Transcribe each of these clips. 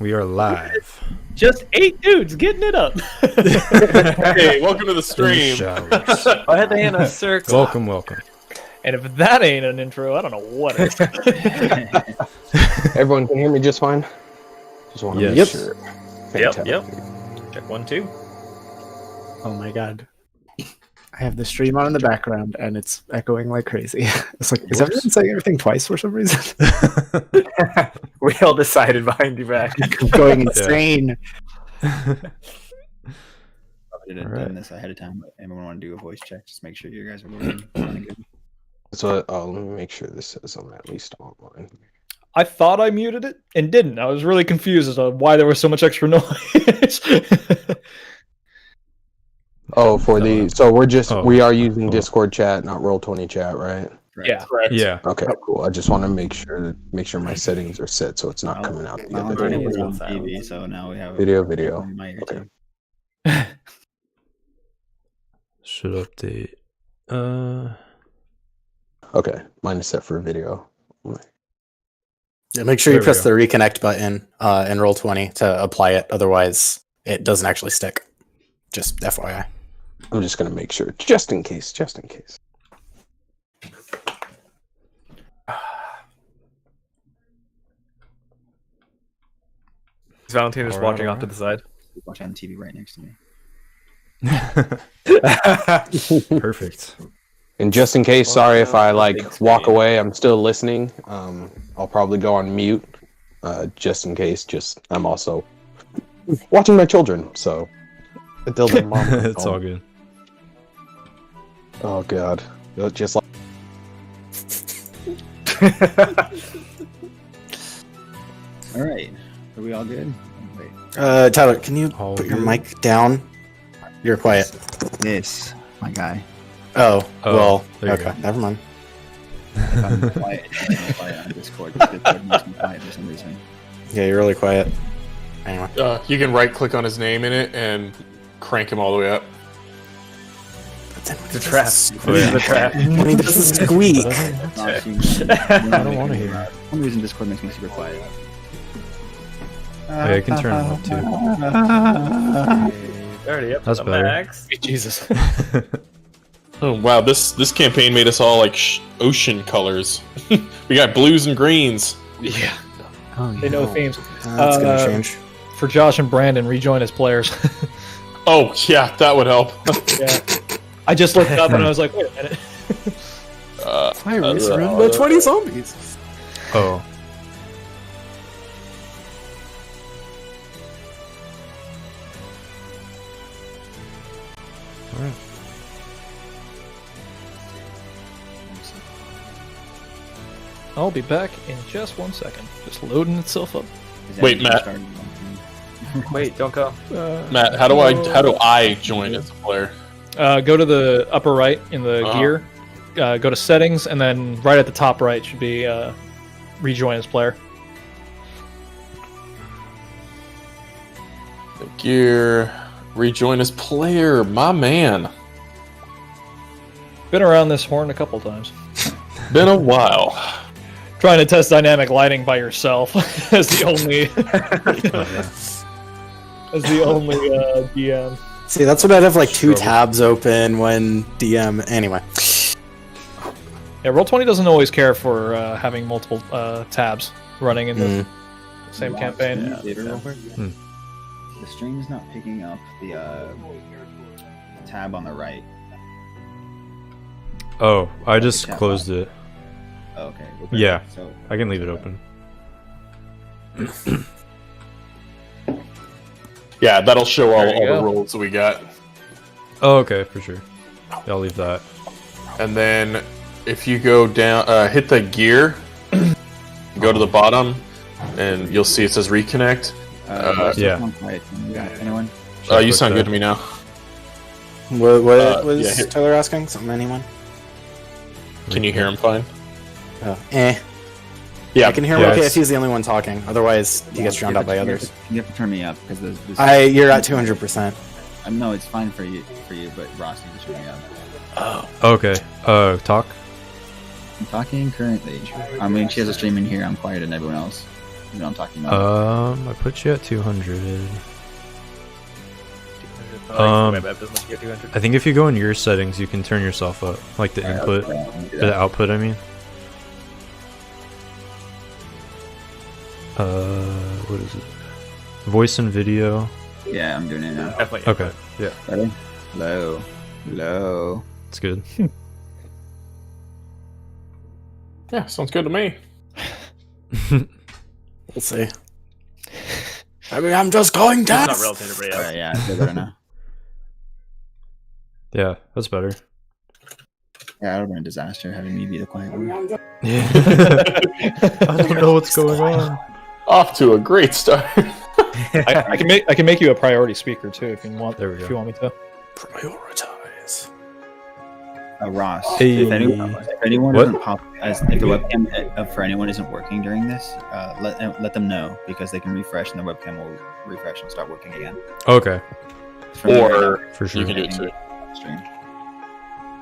We are live. Just 8 dudes getting it up. Hey, welcome to the stream. I had to hand a circle. Welcome. And if that ain't an intro, I don't know what is. Everyone can hear me just fine? Just want to make sure. Fantastic. Yep. Check 1, 2. Oh my god. I have the stream on in the background and it's echoing like crazy. It's like, is everyone saying everything twice for some reason? We all decided behind your back. I'm going insane. I didn't Alright. done this ahead of time, but anyone want to do a voice check? Just make sure you guys are working good. So let me make sure this says I'm at least online. I thought I muted it and didn't. I was really confused as to why there was so much extra noise. Oh, we are using Discord chat, not Roll20 chat, right? Yeah. Correct. Yeah. Okay, cool. I just want to make sure my settings are set so it's not coming out the My other already was way. on TV, so now we have Video. my ear Okay. too. Should update. Okay, mine is set for video. Yeah, make sure you There we press go. the reconnect button in Roll20 to apply it. Otherwise, it doesn't actually stick. Just FYI. I'm just gonna make sure, just in case. Valentine is watching off to the side. Watch on TV right next to me. Perfect. And just in case, sorry if I walk away. I'm still listening. I'll probably go on mute. Just in case. I'm also watching my children. So until their mom comes It's all home. good. Oh god. Just like All right, are we all good? Wait, Tyler, can you All put your good. mic down? You're quiet. this my guy. Oh, well, there you okay, go. never mind. If I'm quiet, I'm quiet on Discord. Discord makes me quiet for some reason. Yeah, you're really quiet. Anyway. You can right click on his name in it and crank him all the way up. The trap. The trap. When he does the squeak. I don't want to hear. For some reason, Discord makes me super quiet. Yeah, I can turn it up too. Already up That's to the better. max. Jesus. Oh wow, this campaign made us all like ocean colors. We got blues and greens. Yeah. Oh, They know themes. That's gonna change. For Josh and Brandon, rejoin as players. Oh yeah, that would help. Yeah. I just looked up and I was like, wait a minute. Virus run by 20 zombies. Oh. Alright. I'll be back in just 1 second. Just loading itself up. Is that Wait, you Matt. started one, Wait, don't go. Matt, how do I join as a player? Go to the upper right in the Uh-huh. gear. Go to settings, and then right at the top right should be rejoin as player. The gear, rejoin as player, my man. Been around this horn a couple times. Been a while. Trying to test dynamic lighting by yourself as the only DM. See, that's what I'd have like two Struggle. tabs open when DM. Anyway. Yeah, Roll20 doesn't always care for having multiple tabs running in the Mm. same Wow, campaign. stream theater real quick. Hmm. The stream's not picking up the tab on the right. Oh, I just Tap closed it. Oh, okay. Yeah. So I can leave it open. Yeah, that'll show all There you the go. rolls that we got. Oh, okay, for sure. Yeah, I'll leave that. And then if you go down, hit the gear, go to the bottom, and you'll see it says reconnect. yeah. Quiet. You got anyone? Should I You click sound that? good to me now. What was yeah, hit- Tyler asking? Something, anyone? Can you hear him fine? Yeah, I can hear him Yeah, okay it's- if he's the only one talking. Otherwise, he gets drowned out by others. You have to turn me up because this. You're at 200%. No, it's fine for you, but Ross needs to turn me up. Okay. Talk. I'm talking currently. I mean, she has a stream in here. I'm quieter than everyone else. You know what I'm talking about. I put you at 200. Web app doesn't let you get 200. I think if you go in your settings, you can turn yourself up, like the input, the output. I mean. What is it? Voice and video. Yeah, I'm doing it now. Definitely. Okay. Yeah, Ready? Low. Low. it's good. Yeah, sounds good to me. We'll see. I mean, I'm just going It's down. not relative to Alright, yeah, I feel better now. Yeah, that's better. Yeah, it would have been a disaster having me be the quiet one. Yeah. I don't know what's going on. Off to a great start. I can make you a priority speaker too if you want. There we go. If you want me to. Prioritize. Ross, Hey. if anyone What? doesn't pop, if the webcam for anyone isn't working during this, let them know because they can refresh and the webcam will refresh and start working again. Okay, For me right Or for sure. you can do it too. now, stream.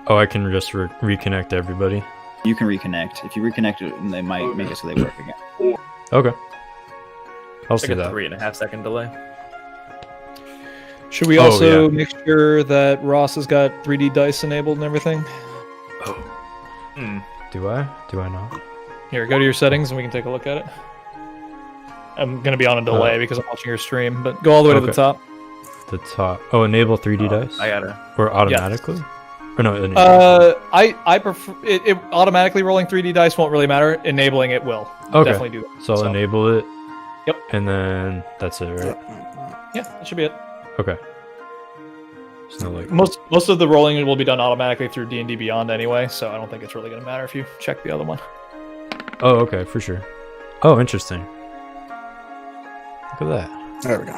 Oh, I can just reconnect everybody. You can reconnect. If you reconnect it, they might make it so they work again. Okay. I'll It's see like a that. 3.5 second delay. Should we Oh, also yeah. make sure that Ross has got 3D dice enabled and everything? Do I? Do I not? Here, go to your settings and we can take a look at it. I'm gonna be on a delay Uh, because I'm watching your stream, but go all the way to the okay. top. The top. Oh, enable 3D dice. I gotta. Or automatically? Or no? Enable. I prefer it automatically rolling 3D dice won't really matter. Enabling it will. Okay. Definitely do that. So I'll enable it. Yep. And then that's it, right? Yeah, that should be it. Okay. It's not like. Most of the rolling will be done automatically through D&D Beyond anyway, so I don't think it's really going to matter if you check the other one. Oh, okay, for sure. Oh, interesting. Look at that. There we go.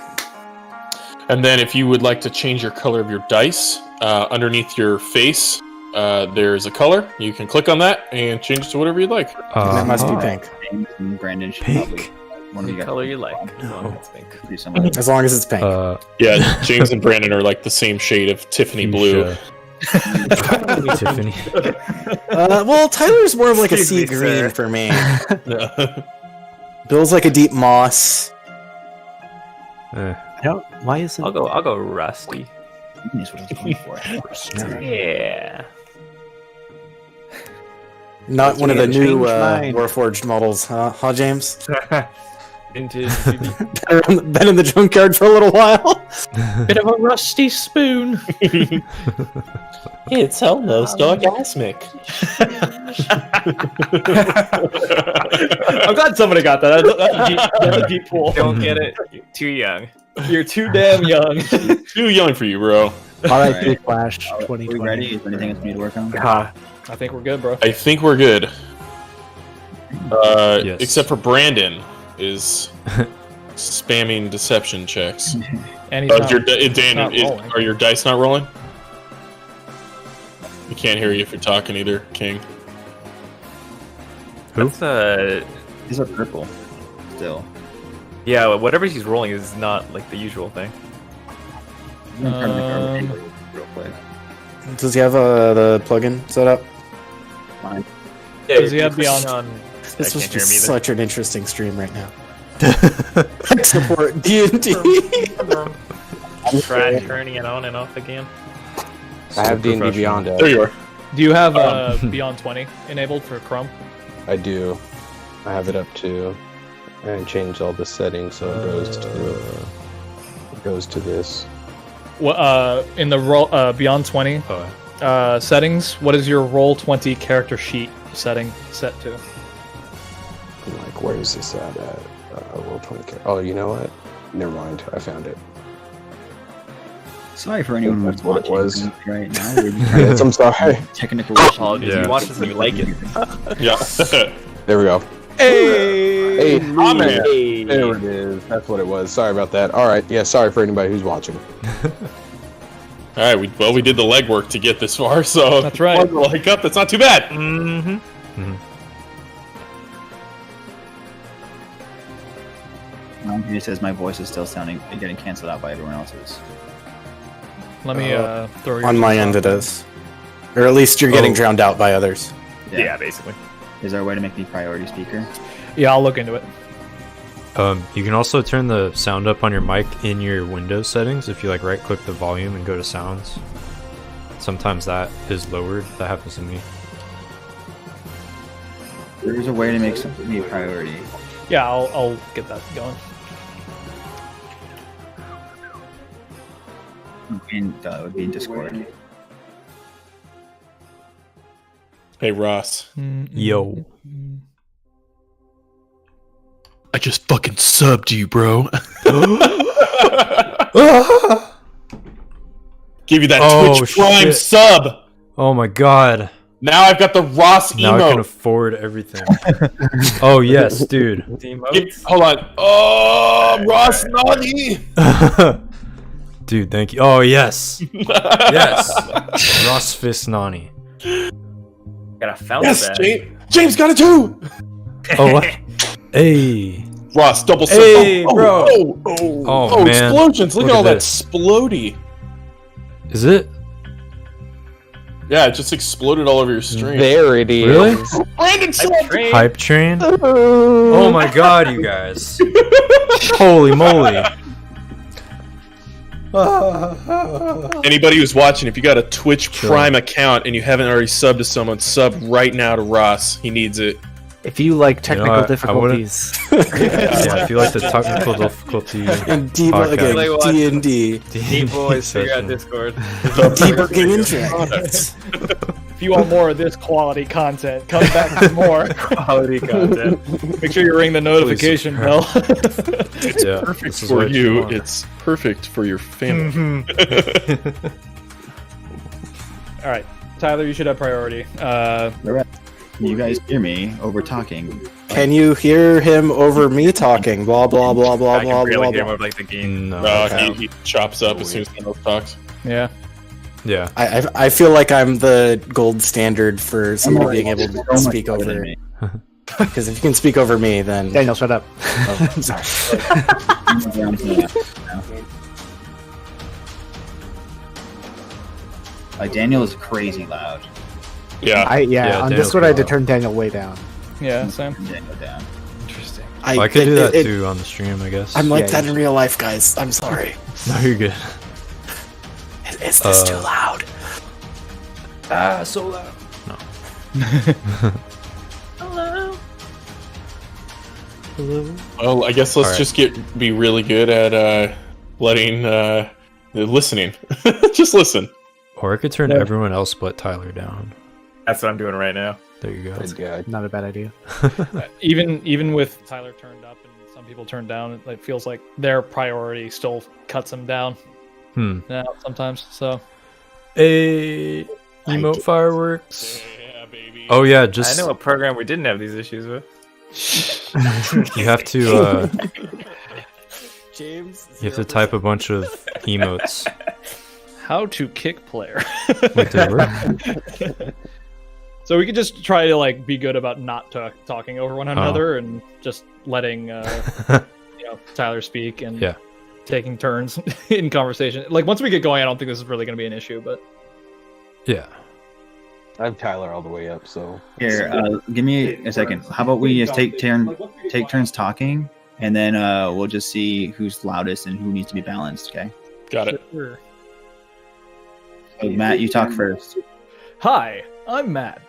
And then if you would like to change your color of your dice, underneath your face, there's a color. You can click on that and change it to whatever you'd like. That must be Oh. pink. James and Brandon should Pink? probably one of you Any guys color you like. No. It's pink. do something. As long as it's pink. Yeah, James and Brandon are like the same shade of Tiffany blue. Fuchsia. Tiffany. Well, Tyler's more of like a Excuse sea me, green sir. for me. Yeah. Bill's like a deep moss. Eh. Why isn't I'll go rusty. That's what I was going for. Yeah. not one of the new Change mine. Warforged models, huh, James? Vintage. Been in the junkyard for a little while. Bit of a rusty spoon. It's almost orgasmic. I'm glad somebody got that. That's a deep pool. Don't get it. You're too young. You're too damn young. Too young for you, bro. R.I.P. Flash Are we 2020. ready? Is there anything else we need to work on? I think we're good, bro. I think we're good. Yes. Except for Brandon is spamming deception checks. And he's not, Dan, not rolling. are your dice not rolling? We can't hear you if you're talking either, King. Who? That's These are purple. Still. yeah. Whatever he's rolling is not like the usual thing. I'm gonna turn the garbage real quick. Does he have the plugin set up? Fine. Yeah, Does he have Beyond? This I was can't hear just him either. such an interesting stream right now. Tech support D&D. Try turning it on and off again. I have D&D Beyond. There you are. Do you have Beyond 20 enabled for Chrome? I do. I have it up to. And change all the settings so it goes to this. What in the roll Beyond 20 Oh, settings? What is your Roll 20 character sheet setting set to? I'm like, where is this at? Roll 20. Oh, you know what? Never mind. I found it. Sorry for anyone who's That's what it watching was. right now. We're Yes, I'm sorry. technical Apologies. Yeah. You watch this and you like it. Yeah. There we go. Hey! Hey, man. Hey. there it is. That's what it was. Sorry about that. All right. Yeah. Sorry for anybody who's watching. All right. We did the legwork to get this far, so That's right. One little hiccup. That's not too bad. Mm-hmm. It says my voice is still getting canceled out by everyone else's. Let me throw your On my end, it is. Or at least you're getting drowned out by others. Yeah, basically. Is there a way to make me priority speaker? Yeah, I'll look into it. You can also turn the sound up on your mic in your Windows settings if you like right-click the volume and go to sounds. Sometimes that is lowered. That happens to me. There's a way to make something a priority. Yeah, I'll get that going. And it would be in Discord. Hey Ross, Yo. I just fucking subbed you, bro. Give you that Oh, Twitch Prime shit. sub. Oh my god. Now I've got the Ross Now I can emote. afford everything. Oh yes, dude. Hold on. Oh, Ross Nani. Dude, thank you. Oh yes. Yes. Ross Fist Nani. Got a fountain Yes, bag. James got it too. Oh what? Hey. Ross, double sub. Hey, oh, bro. Oh, man. explosions. Look, Look at all at that this. splody. Is it? Yeah, it just exploded all over your stream. There it is. Really? Brandon subbed. Hype train? Oh my god, you guys. Holy moly. Anybody who's watching, if you got a Twitch Sure. Prime account and you haven't already subbed to someone, sub right now to Ross. He needs it. If you like technical what? I difficulties, Yeah, if you like the technical difficulty And podcast. debugging Like what? D&D. Deep boys figure out session. Discord. Debugging interacts. If you want more of this quality content, come back for more. Quality content. Make sure you ring the notification bell. It's Yeah, perfect this is for what you you. want. It's perfect for your family. All right, Tyler, you should have priority. Can you guys hear me over talking? Can you hear him over me talking? Blah, blah, blah, blah, I blah, can barely blah, hear blah. more like the game. No. Okay. He chops up as soon as someone else talks. Yeah. Yeah. I feel like I'm the gold standard for somebody being able to So much speak better than over. me. Because if you can speak over me, then. Daniel, shut up. Oh, sorry. Daniel is crazy loud. Yeah. Yeah, On Daniel's Discord I had to pretty turn Daniel way down. Yeah, same. Turn Daniel down. Interesting. I could do that too on the stream, I guess. I'm like Yeah, that you in real life, guys. I'm sorry. No, you're good. Is this too loud? Ah, so loud. No. Well, I guess let's Alright. just be really good at letting listening. Just listen. Or I could turn everyone else but Tyler down. That's what I'm doing right now. There you go. That's good. Not a bad idea. Even with Tyler turned up and some people turned down, it feels like their priority still cuts them down. Yeah, sometimes. So A emote fireworks. Yeah, baby. Oh yeah, I just know a program we didn't have these issues with. you have to James? you have to type a bunch of emotes. how to kick player. Wait, did it work? So we could just try to like be good about not talking over one another and just letting Tyler speak and Yeah. taking turns in conversation. Like once we get going, I don't think this is really going to be an issue. But Yeah. I have Tyler all the way up, so. Here, give me a second. How about we just take turns talking, and then we'll just see who's loudest and who needs to be balanced. Okay. Got it. Sure. So, Matt, you talk first. Hi, I'm Matt.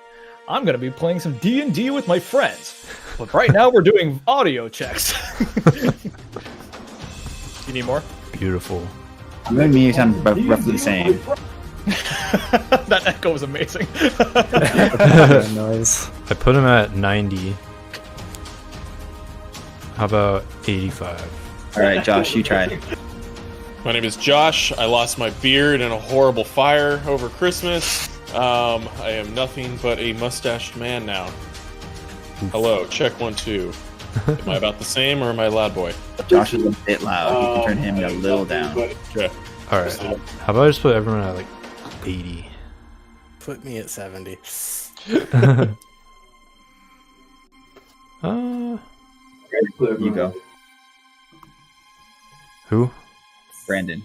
I'm going to be playing some D&D with my friends. But right now we're doing audio checks. You need more? Beautiful. I'm going to make it sound roughly the same. That echo was amazing. Noise. I put him at 90. How about 85? All right, Josh, you try. My name is Josh. I lost my beard in a horrible fire over Christmas. I am nothing but a mustached man now. Hello, check 1 2. Am I about the same or am I a loud boy? Josh is a bit loud. You can turn him a little down. Okay. Alright. How about I just put everyone at like 80? Put me at 70. You go, Who? Brandon.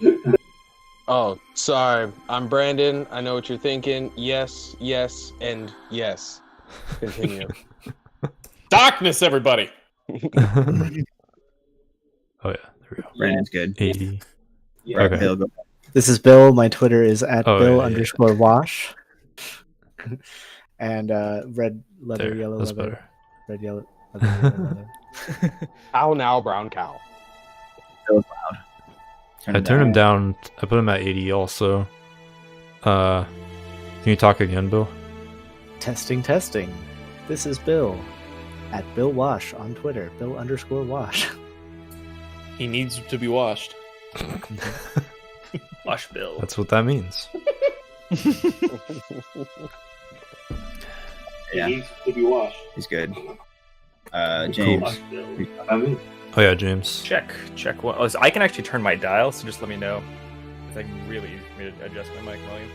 Oh, sorry. I'm Brandon. I know what you're thinking. Yes, yes, and yes. Continue. Darkness, everybody! Oh yeah, there we go. Brandon's good. 80. Right, Okay. Bill, go. This is Bill. My Twitter is at Oh, Bill yeah. _ wash. And red leather, There, yellow that's leather, better. red, yellow, leather, yellow, leather. Cow now, brown cow. Bill's loud. I turned him down. I put him at 80 also. Can you talk again, Bill? Testing, testing. This is Bill at Bill Wash on Twitter. Bill _ wash. He needs to be washed. Wash Bill. That's what that means. Yeah, needs to be washed. he's good. James. Oh yeah, James. Check one. Oh, so I can actually turn my dial, so just let me know. It's like really easy for me to adjust my mic volume.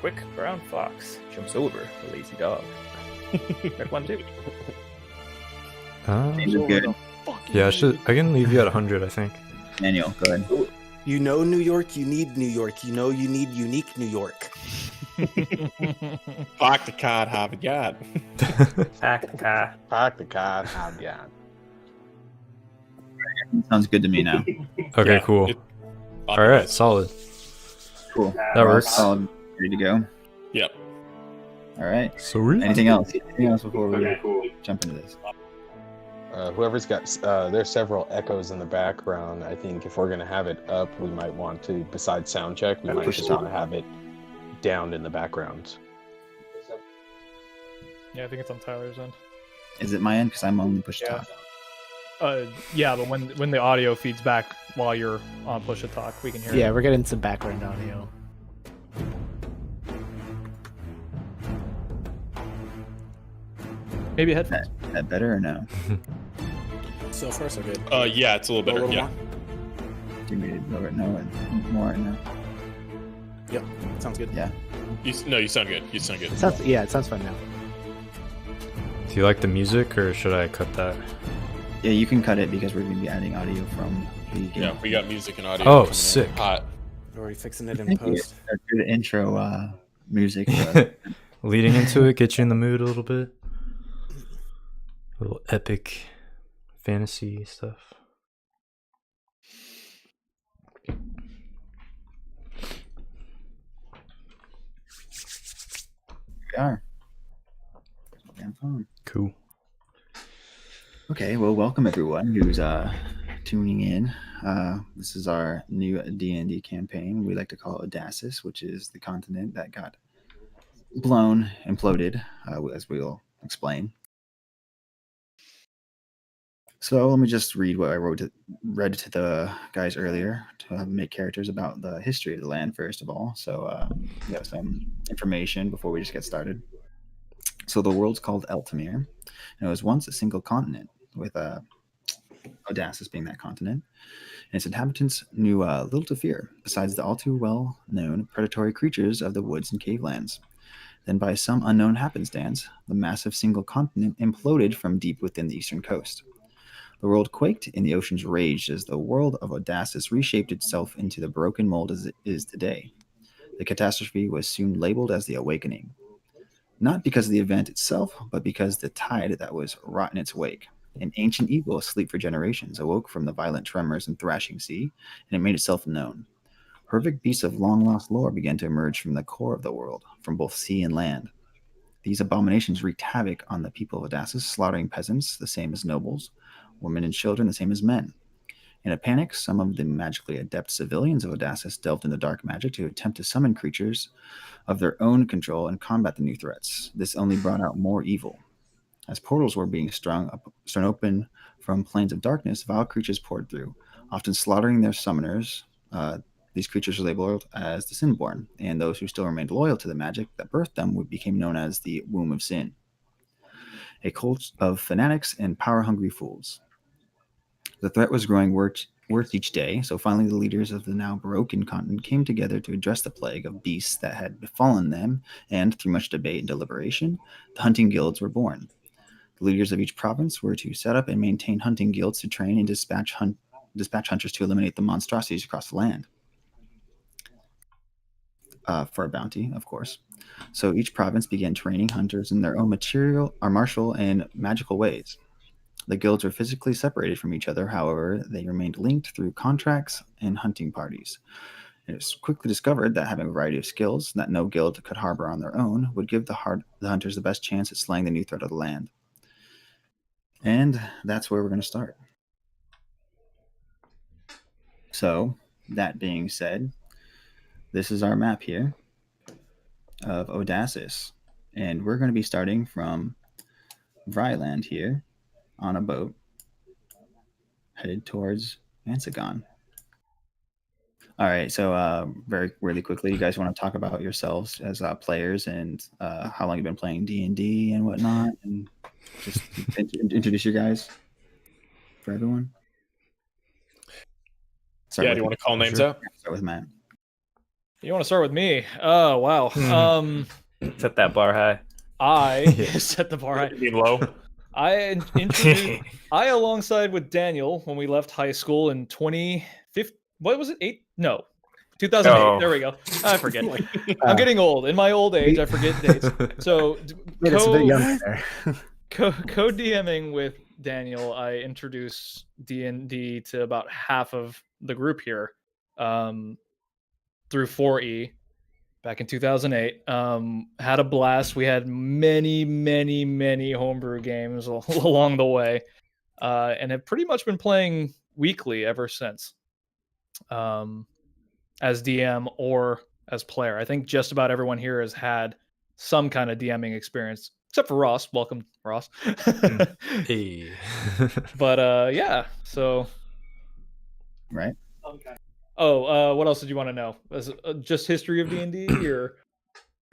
Quick brown fox jumps over the lazy dog. Check 1 2. James is good. Yeah, I can leave you at 100, I think. Daniel, go ahead. You know New York, you need New York. You know you need unique New York. Fuck the cod, have a god. Pack the car. Fuck the cod, have ya. Sounds good to me now. Okay, cool. All right, solid. Cool. That works. Solid. Ready to go. Yep. All right. Sweet. Anything else? Anything else before we jump into this? Whoever's got, there's several echoes in the background. I think if we're gonna have it up, we might want to, besides sound check, we might just want to have it down in the background. Yeah, I think it's on Tyler's end. Is it my end? Because I'm only push to Yeah. talk. Yeah, but when the audio feeds back while you're on push to talk, we can hear Yeah, it. we're getting some background audio. Maybe headphones. Is that better or no? So far, so good. Yeah, it's a little better. Yeah. Do you need to lower it? No, more right now. Yep, sounds good. Yeah. You sound good. You sound good. It sounds fun now. Do you like the music, or should I cut that? Yeah, you can cut it because we're going to be adding audio from the Yeah, we got music and audio. Oh, coming in sick. hot. Are we fixing it in Thank you. post? That's good intro music. Leading into it, get you in the mood a little bit. A little epic fantasy stuff. We are. Damn phone. Cool. Okay, well, welcome everyone who's tuning in. This is our new D&D campaign. We like to call it Odasses, which is the continent that got blown, imploded, as we'll explain. So let me just read what I read to the guys earlier to make characters about the history of the land first of all. So we have some information before we just get started. So the world's called Eltamir, and it was once a single continent, with Odasses being that continent, and its inhabitants knew little to fear, besides the all too well-known predatory creatures of the woods and cavelands. Then by some unknown happenstance, the massive single continent imploded from deep within the eastern coast. The world quaked and the oceans raged as the world of Odasses reshaped itself into the broken mold as it is today. The catastrophe was soon labeled as the Awakening. Not because of the event itself, but because the tide that was wrought in its wake. An ancient evil asleep for generations awoke from the violent tremors and thrashing sea, and it made itself known. Horrific beasts of long-lost lore began to emerge from the core of the world, from both sea and land. These abominations wreaked havoc on the people of Odasses, slaughtering peasants the same as nobles, women and children the same as men. In a panic, some of the magically adept civilians of Odasses delved into dark magic to attempt to summon creatures of their own control and combat the new threats. This only brought out more evil. As portals were being strewn open from planes of darkness, vile creatures poured through, often slaughtering their summoners. These creatures were labeled as the Sinborn, and those who still remained loyal to the magic that birthed them became known as the Womb of Sin, a cult of fanatics and power-hungry fools. The threat was growing worse each day, so finally the leaders of the now broken continent came together to address the plague of beasts that had befallen them, and through much debate and deliberation, the hunting guilds were born. The leaders of each province were to set up and maintain hunting guilds to train and dispatch hunters to eliminate the monstrosities across the land. For a bounty, of course. So each province began training hunters in their own martial and magical ways. The guilds were physically separated from each other, however, they remained linked through contracts and hunting parties. It was quickly discovered that having a variety of skills that no guild could harbor on their own would give the hunters the best chance at slaying the new threat of the land. And that's where we're going to start. So, that being said, this is our map here of Odasses. And we're going to be starting from Vryland here on a boat headed towards Mansagon. All right, so very really quickly, you guys want to talk about yourselves as players and how long you've been playing D&D and whatnot, and just introduce you guys for everyone. Do you want to call names out? Start with Matt. You want to start with me? Oh, wow. Set that bar high. I set the bar high. Be low. I introduced I alongside with Daniel when we left high school in 2015. What was it? 2008. Oh. There we go. I forget. I'm getting old. In my old age, I forget dates. So It's a bit young there. co-DMing with Daniel, I introduced D&D to about half of the group here through 4E back in 2008. Had a blast. We had many homebrew games along the way, and have pretty much been playing weekly ever since, as DM or as player. I think just about everyone here has had some kind of DMing experience, except for Ross. Welcome, Ross. Hey. But yeah, so Right. oh, what else did you want to know? Was it, just history of D&D or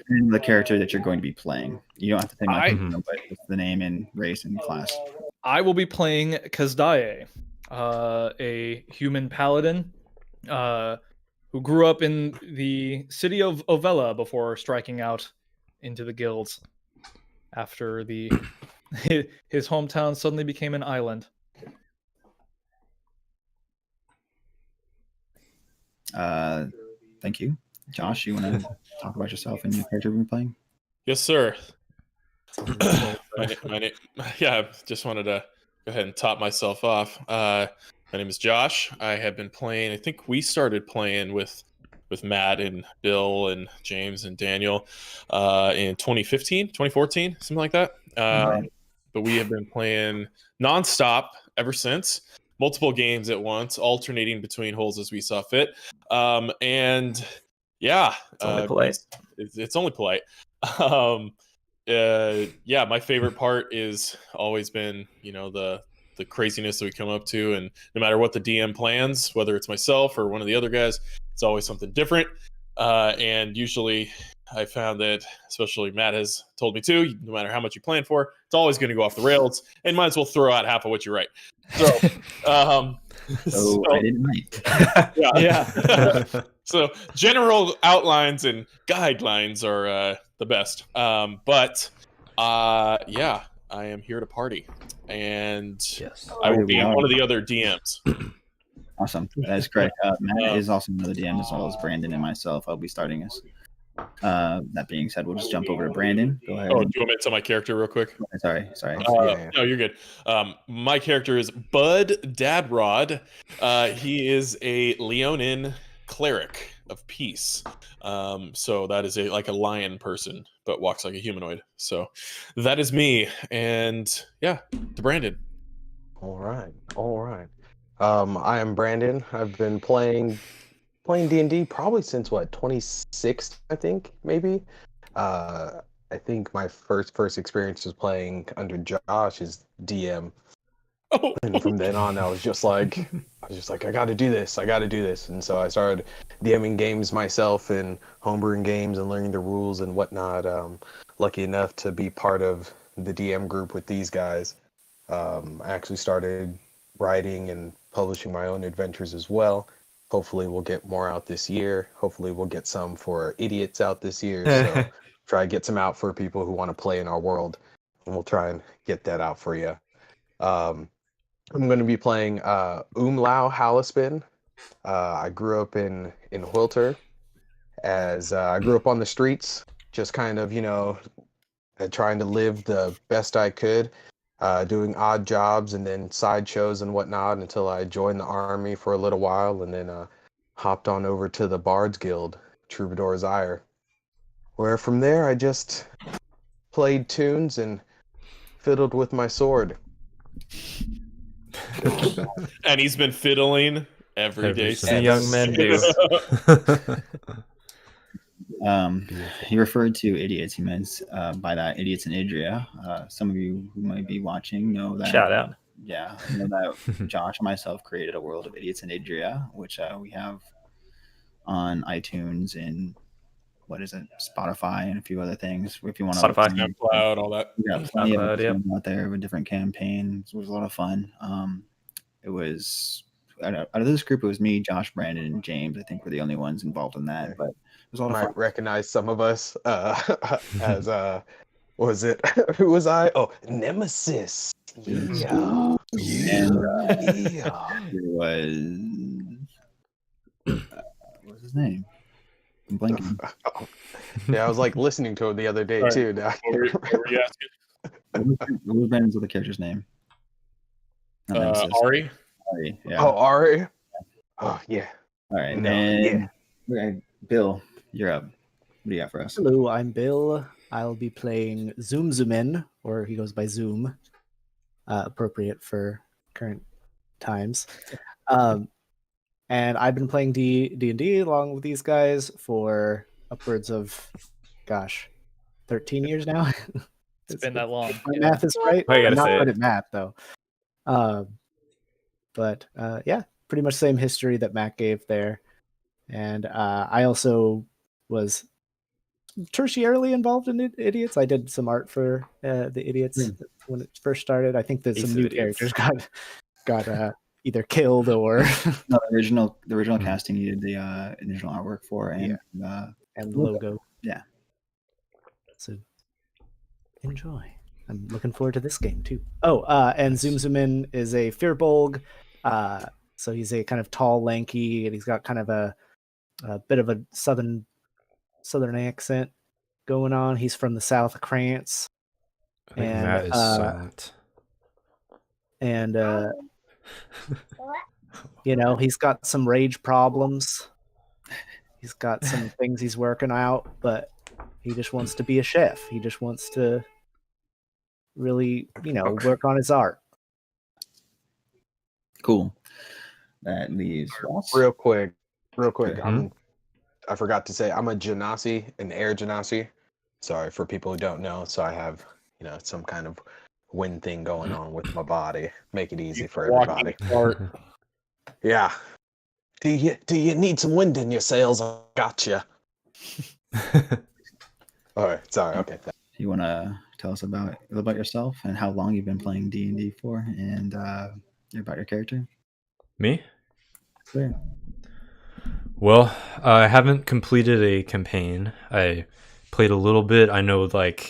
And the character that you're going to be playing. You don't have to say I- much, but just the name and race and class. I will be playing Kazdaye, a human paladin who grew up in the city of Ovella before striking out into the guilds after his hometown suddenly became an island. Thank you. Josh, you want to talk about yourself and your character you're playing? Yes, sir. my name, yeah, I just wanted to go ahead and top myself off. My name is Josh. I have been playing. I think we started playing with Matt and Bill and James and Daniel in 2015, 2014, something like that. But we have been playing nonstop ever since. Multiple games at once, alternating between holes as we saw fit. And yeah, It's only polite. It's only polite. Yeah, my favorite part is always been, the craziness that we come up to, and no matter what the DM plans, whether it's myself or one of the other guys, it's always something different. And usually I found that, especially Matt has told me too, no matter how much you plan for, it's always going to go off the rails, and might as well throw out half of what you write. So, I didn't write. yeah. So general outlines and guidelines are the best. But yeah, I am here to party, and Yes. I will be one of the other DMs. Awesome. That's great. Matt is also another DM, as well as Brandon and myself. I'll be starting us. That being said, we'll just jump over to Brandon. Go ahead. Oh, do you want me to tell my character real quick? Sorry. No, you're good. My character is Bud Dadrod. He is a Leonin cleric of peace. So that is like a lion person, but walks like a humanoid. So that is me. And yeah, to Brandon. All right. I am Brandon. I've been playing D&D probably since 26, I think, maybe. I think my first experience was playing under Josh as DM. Oh. And from then on, I was just like, I got to do this. And so I started DMing games myself and homebrewing games and learning the rules and whatnot. Lucky enough to be part of the DM group with these guys. I actually started writing and publishing my own adventures as well. Hopefully we'll get more out this year. Hopefully we'll get some for idiots out this year. So try to get some out for people who want to play in our world. And we'll try and get that out for you. I'm going to be playing Umlau Halaspin. I grew up in Huilter. I grew up on the streets, just kind of, trying to live the best I could. doing odd jobs and then side shows and whatnot until I joined the army for a little while and then hopped on over to the Bards Guild, Troubadour's Ire, where from there I just played tunes and fiddled with my sword. And he's been fiddling every day since. The young men do. He referred to idiots. He meant by that idiots in Idria. Some of you who might be watching know that. Shout out. Yeah, know that Josh and myself created a world of idiots in Idria, which we have on iTunes and what is it, Spotify and a few other things. If you want to, Spotify, SoundCloud, all that. we got plenty of SoundCloud, yep. episodes out there with different campaigns. It was a lot of fun. It was out of this group, it was me, Josh, Brandon, and James. I think we're the only ones involved in that, but it was a lot of fun. Might recognize some of us as what was it? Who was I? Oh, Nemesis. Yeah. And Yeah. there was what was his name? I'm blanking. Yeah, I was like listening to it the other day Right. too. Now I What were, can't what were you asking? What was Brandon's other character's name? Not Nemesis. Ari? Ari, yeah. Oh, Ari. Oh, yeah. All right. No, And okay, Bill, you're up. What do you got for us? Hello, I'm Bill. I'll be playing Zoom Zoomin, or he goes by Zoom, appropriate for current times. And I've been playing D&D along with these guys for upwards of, 13 years now. It's been that long. My math is right. Oh, you I'm gotta not say good it. at math though. But yeah, pretty much same history that Matt gave there. And I also was tertiarily involved in Idiots. I did some art for the Idiots when it first started. I think that Ace some of new Idiots. characters got either killed or No, the original casting you did the original artwork for, and and logo. Yeah. So enjoy. I'm looking forward to this game too. Oh, and Zoom Zoomin is a Firbolg. So he's a kind of tall, lanky, and he's got kind of a bit of a southern accent going on. He's from the south of France. I think And, Matt is silent. And you know, he's got some rage problems. He's got some things he's working out, but he just wants to be a chef. He just wants to really, work on his art. Cool. That leaves Ross. Real quick. Mhm. I forgot to say I'm a genasi, an air genasi. Sorry for people who don't know. So I have, some kind of wind thing going on with my body. Make it easy for everybody. Walking Yeah. Do you need some wind in your sails? I gotcha. All right. Sorry. Okay. You want to tell us about yourself and how long you've been playing D&D for, and about your character? Me? Clear. Well, I haven't completed a campaign. I played a little bit. I know, the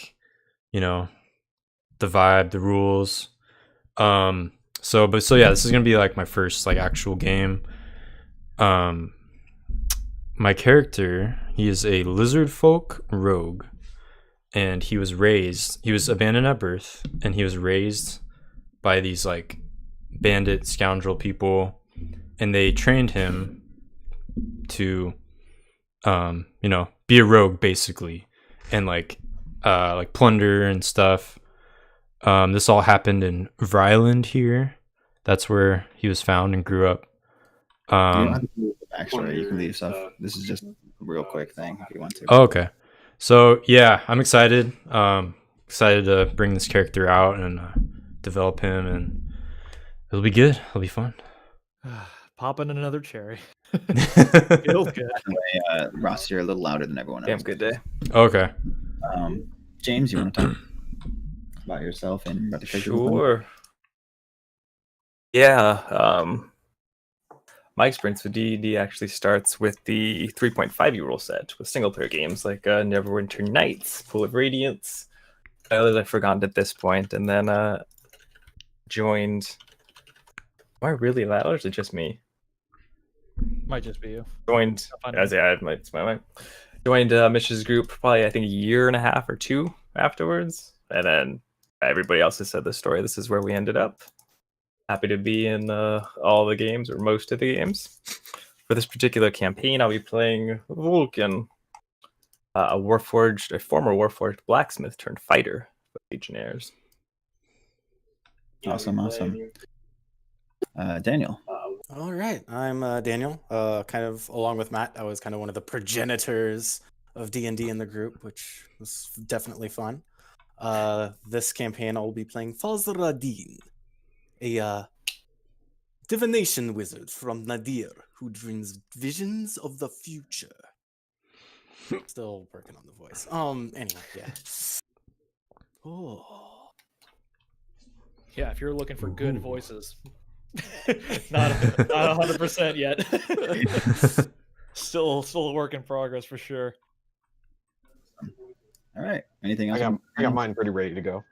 vibe, the rules. So yeah, this is gonna be like my first actual game. My character, he is a lizard folk rogue, and he was abandoned at birth, and he was raised by these bandit scoundrel people, and they trained him to be a rogue basically, and plunder and stuff. This all happened in Vryland here. That's where he was found and grew up. You don't have to do the backstory. You can leave stuff. This is just a real quick thing if you want to. Oh, okay. So yeah, I'm excited. Excited to bring this character out and develop him, and it'll be good. It'll be fun. Popping another cherry. Feels good. Ross, you're a little louder than everyone Damn else. good day. Okay. James, you want to talk about yourself and about the character? Sure. Yeah. My experience with D&D actually starts with the 3.5 rule set with single player games like Neverwinter Nights, Pool of Radiance. Others I've forgotten at this point, and then joined. Am I really loud, or is it just me? Might just be you. Joined as it's my mic. Joined Mish's group probably I think a year and a half or two afterwards, and then everybody else has said the story. This is where we ended up. Happy to be in all the games, or most of the games. For this particular campaign, I'll be playing Vulcan, a former Warforged blacksmith turned fighter for Legionnaires. Awesome. Daniel. All right, I'm Daniel. Kind of along with Matt, I was kind of one of the progenitors of D&D in the group, which was definitely fun. This campaign, I'll be playing Fazradin, a divination wizard from Nadir who dreams visions of the future. Still working on the voice. Anyway, yeah. Oh. Yeah, if you're looking for good voices, not 100% yet. Still a work in progress for sure. All right. Anything else? I got mine pretty ready to go.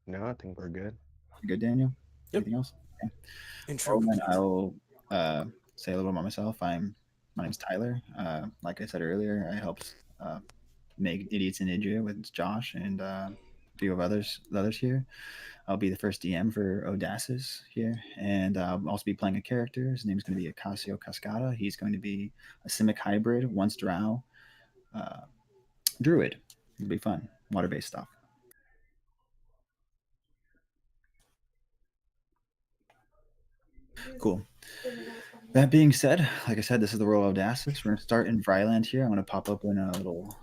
No, I think we're good. Good, Daniel. Yep. Anything else? Okay. Intro. Well, then I'll say a little bit about myself. My name's Tyler. Like I said earlier, I helped make Idiots in Idria with Josh and a few of others here. I'll be the first DM for Odasses here, and I'll also be playing a character. His name is going to be Acacio Cascada. He's going to be a Simic hybrid, once drow druid. It'll be fun, water-based stuff. Cool. That being said, like I said, this is the Royal Odasses. We're going to start in Vryland here. I'm going to pop up in a little...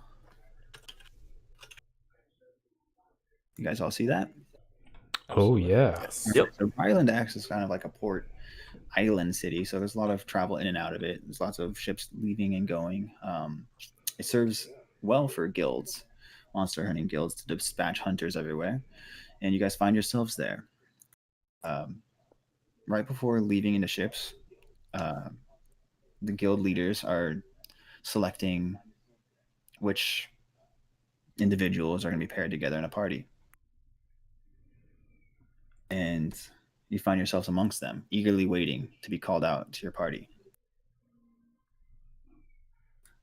You guys all see that? Oh yeah. Yes. Yep. So Vryland acts as kind of like a port island city, so there's a lot of travel in and out of it. There's lots of ships leaving and going. It serves well for guilds, monster hunting guilds, to dispatch hunters everywhere. And you guys find yourselves there. Right before leaving into ships, the guild leaders are selecting which individuals are going to be paired together in a party. And you find yourselves amongst them, eagerly waiting to be called out to your party.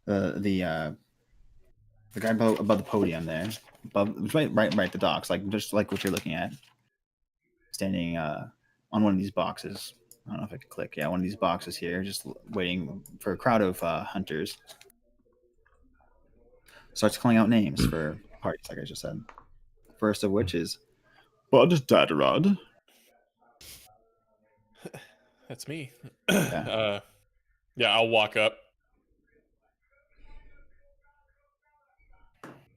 The guy above the podium there, right the docks, like just like what you're looking at, standing on one of these boxes. I don't know if I could click. Yeah, one of these boxes here, just waiting for a crowd of hunters. Starts calling out names for parties, like I just said. First of which is Bud Dadarod. That's me. Yeah. Yeah, I'll walk up.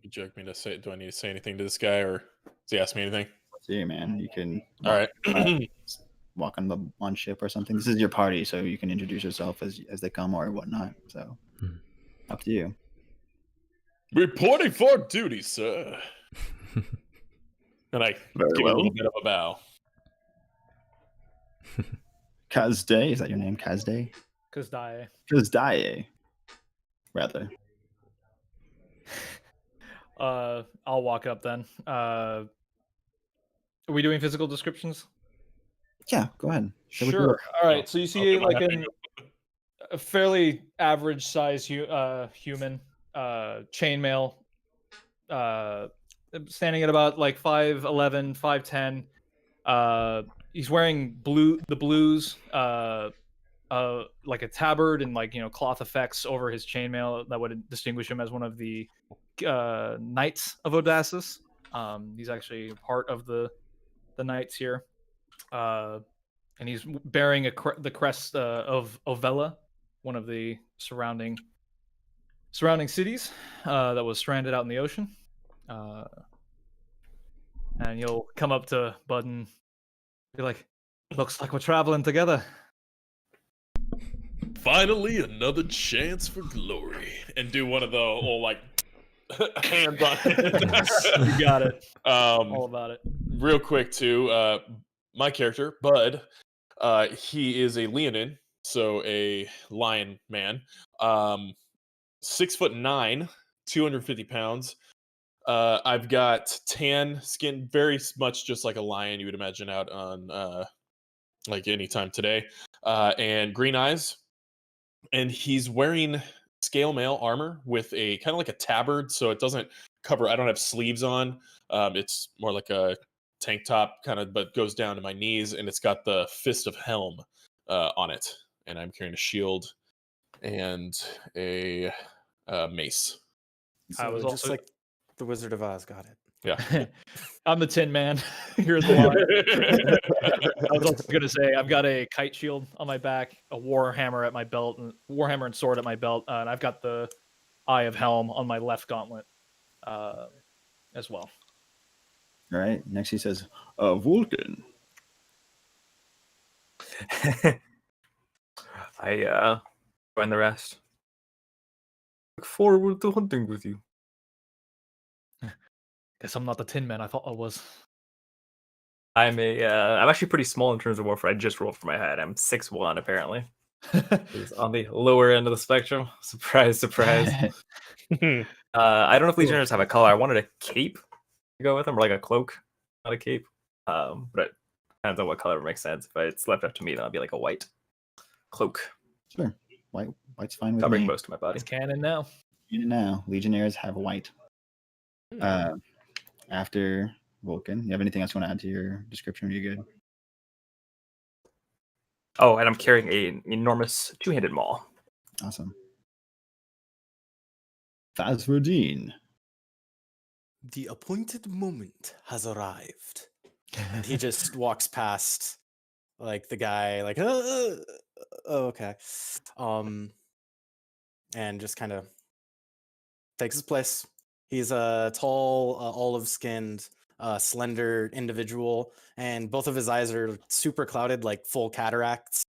You joke me to say, do I need to say anything to this guy, or does he ask me anything? See, man, you can All right. walk on ship or something. This is your party, so you can introduce yourself as they come or whatnot. So, up to you. Reporting for duty, sir. And I Very give well. a little bit of a bow. Kazday, is that your name? Kazday? Kazdaye, rather. I'll walk up then. Are we doing physical descriptions? Yeah, go ahead. Sure. All right. So you see Okay, like a fairly average size human, chainmail, standing at about like 5'11", 5'10". He's wearing the blues, like a tabard and like cloth effects over his chainmail that would distinguish him as one of the knights of Odasses. He's actually part of the knights here. And he's bearing the crest of Ovella, one of the surrounding cities that was stranded out in the ocean. And you'll come up to Bud and be like, "Looks like we're traveling together." Finally, another chance for glory. And do one of the old, like, hands on it. You got it. All All about it. Real quick, too, my character, Bud, he is a Leonin, so a lion man. 6'9", 250 pounds. I've got tan skin, very much just like a lion you would imagine out on like any time today, and green eyes. And he's wearing scale mail armor with a kind of like a tabard, so it doesn't cover. I don't have sleeves on. It's more like a tank top kind of, but goes down to my knees, and it's got the Fist of Helm on it. And I'm carrying a shield and a mace. I was So just also- like the Wizard of Oz. Got it. Yeah. I'm the Tin Man. Here's the line. I was also gonna say I've got a kite shield on my back, a warhammer at my belt, and warhammer and sword at my belt, and I've got the Eye of Helm on my left gauntlet, as well. All right. Next, he says, Vulcan. I join the rest. Look forward to hunting with you. Guess I'm not the Tin Man I thought I was. I'm actually pretty small in terms of warfare. I just rolled for my head. I'm 6'1", apparently. He's on the lower end of the spectrum. Surprise, surprise. I don't know if Legionnaires have a color. I wanted a cape to go with them, or like a cloak, not a cape. But it depends on what color makes sense. If it's left up to me, then I'll be like a white cloak, Sure. White's fine with covering me. most of my body. It's canon now. Now, Legionnaires have white. After Vulcan, you have anything else you want to add to your description? Are you good? Oh, and I'm carrying an enormous two-handed maul. Awesome. Phasfordine. The appointed moment has arrived. And he just walks past like the guy, like, oh, okay. And just kind of takes his place. He's a tall, olive-skinned, slender individual, and both of his eyes are super clouded, like full cataracts.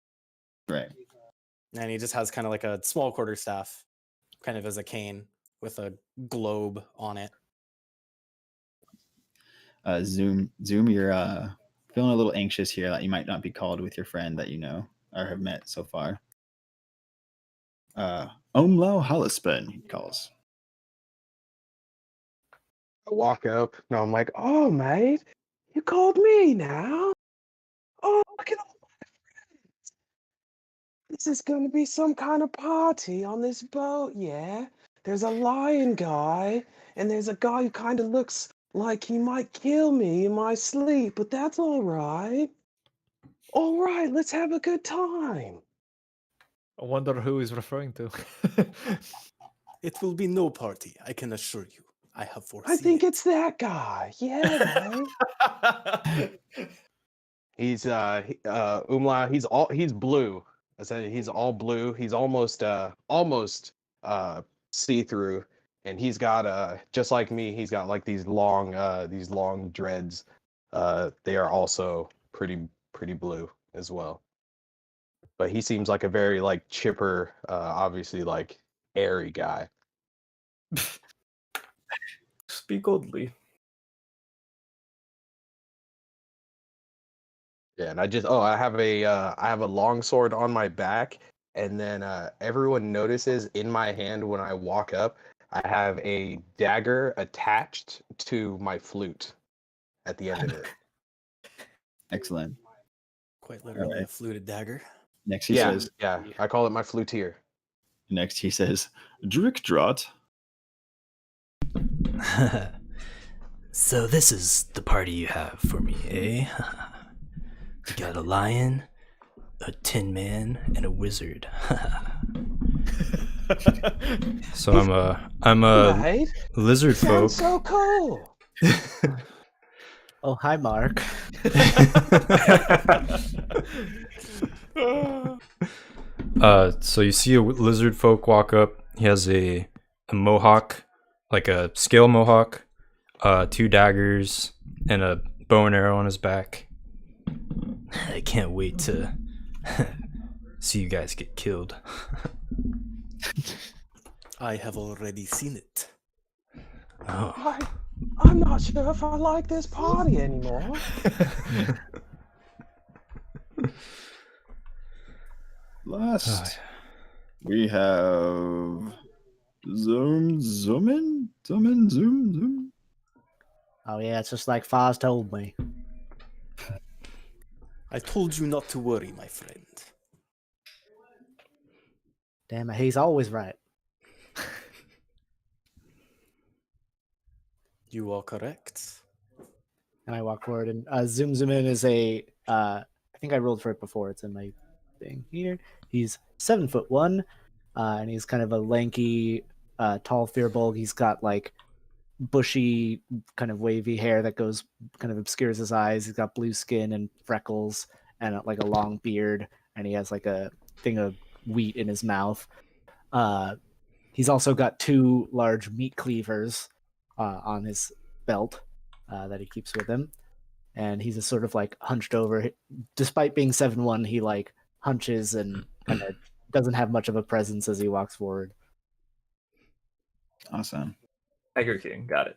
Right. And he just has kind of like a small quarterstaff, kind of as a cane with a globe on it. Zoom, you're feeling a little anxious here that you might not be called with your friend that you know or have met so far. Omlau Halispen, he calls. I walk up. No, I'm like, oh, mate, you called me now? Oh, look at all my friends. This is going to be some kind of party on this boat, yeah? There's a lion guy, and there's a guy who kind of looks like he might kill me in my sleep, but that's all right. All right, let's have a good time. I wonder who he's referring to. It will be no party, I can assure you. I have foreseen I think it. it's that guy. Yeah, mate. He's Umla, he's blue. I said he's all blue. He's almost see-through, and he's got just like me, he's got like these long dreads. They are also pretty blue as well. But he seems like a very like chipper, obviously like airy guy. Speak oddly. Yeah, and I have a long sword on my back, and then everyone notices in my hand when I walk up, I have a dagger attached to my flute at the end of it. Excellent. Quite literally Alright. a fluted dagger. Next he Yeah, says, yeah, I call it my flutier. Drickdrot. So this is the party you have for me, eh? You got a lion, a tin man, and a wizard. So I'm a Right? lizard folk. Sounds so cool. Oh, hi, Mark. So you see a lizard folk walk up. He has a mohawk, like a scale mohawk, 2 daggers, and a bow and arrow on his back. I can't wait to see you guys get killed. I have already seen it. Oh, I'm not sure if I like this party anymore. Last, we have Zoom. Oh yeah, it's just like Foz told me. I told you not to worry, my friend. Damn it, he's always right. You are correct. And I walk forward, and Zoom In is a. I think I rolled for it before. It's in my thing here. He's 7'1", and he's kind of a lanky, tall Fearbulg. He's got like bushy, kind of wavy hair that goes kind of obscures his eyes. He's got blue skin and freckles, and like a long beard, and he has like a thing of wheat in his mouth. He's also got 2 large meat cleavers on his belt that he keeps with him, and he's just sort of like hunched over. Despite being 7'1", he like hunches and kind of doesn't have much of a presence as he walks forward. Awesome. Tiger King, got it.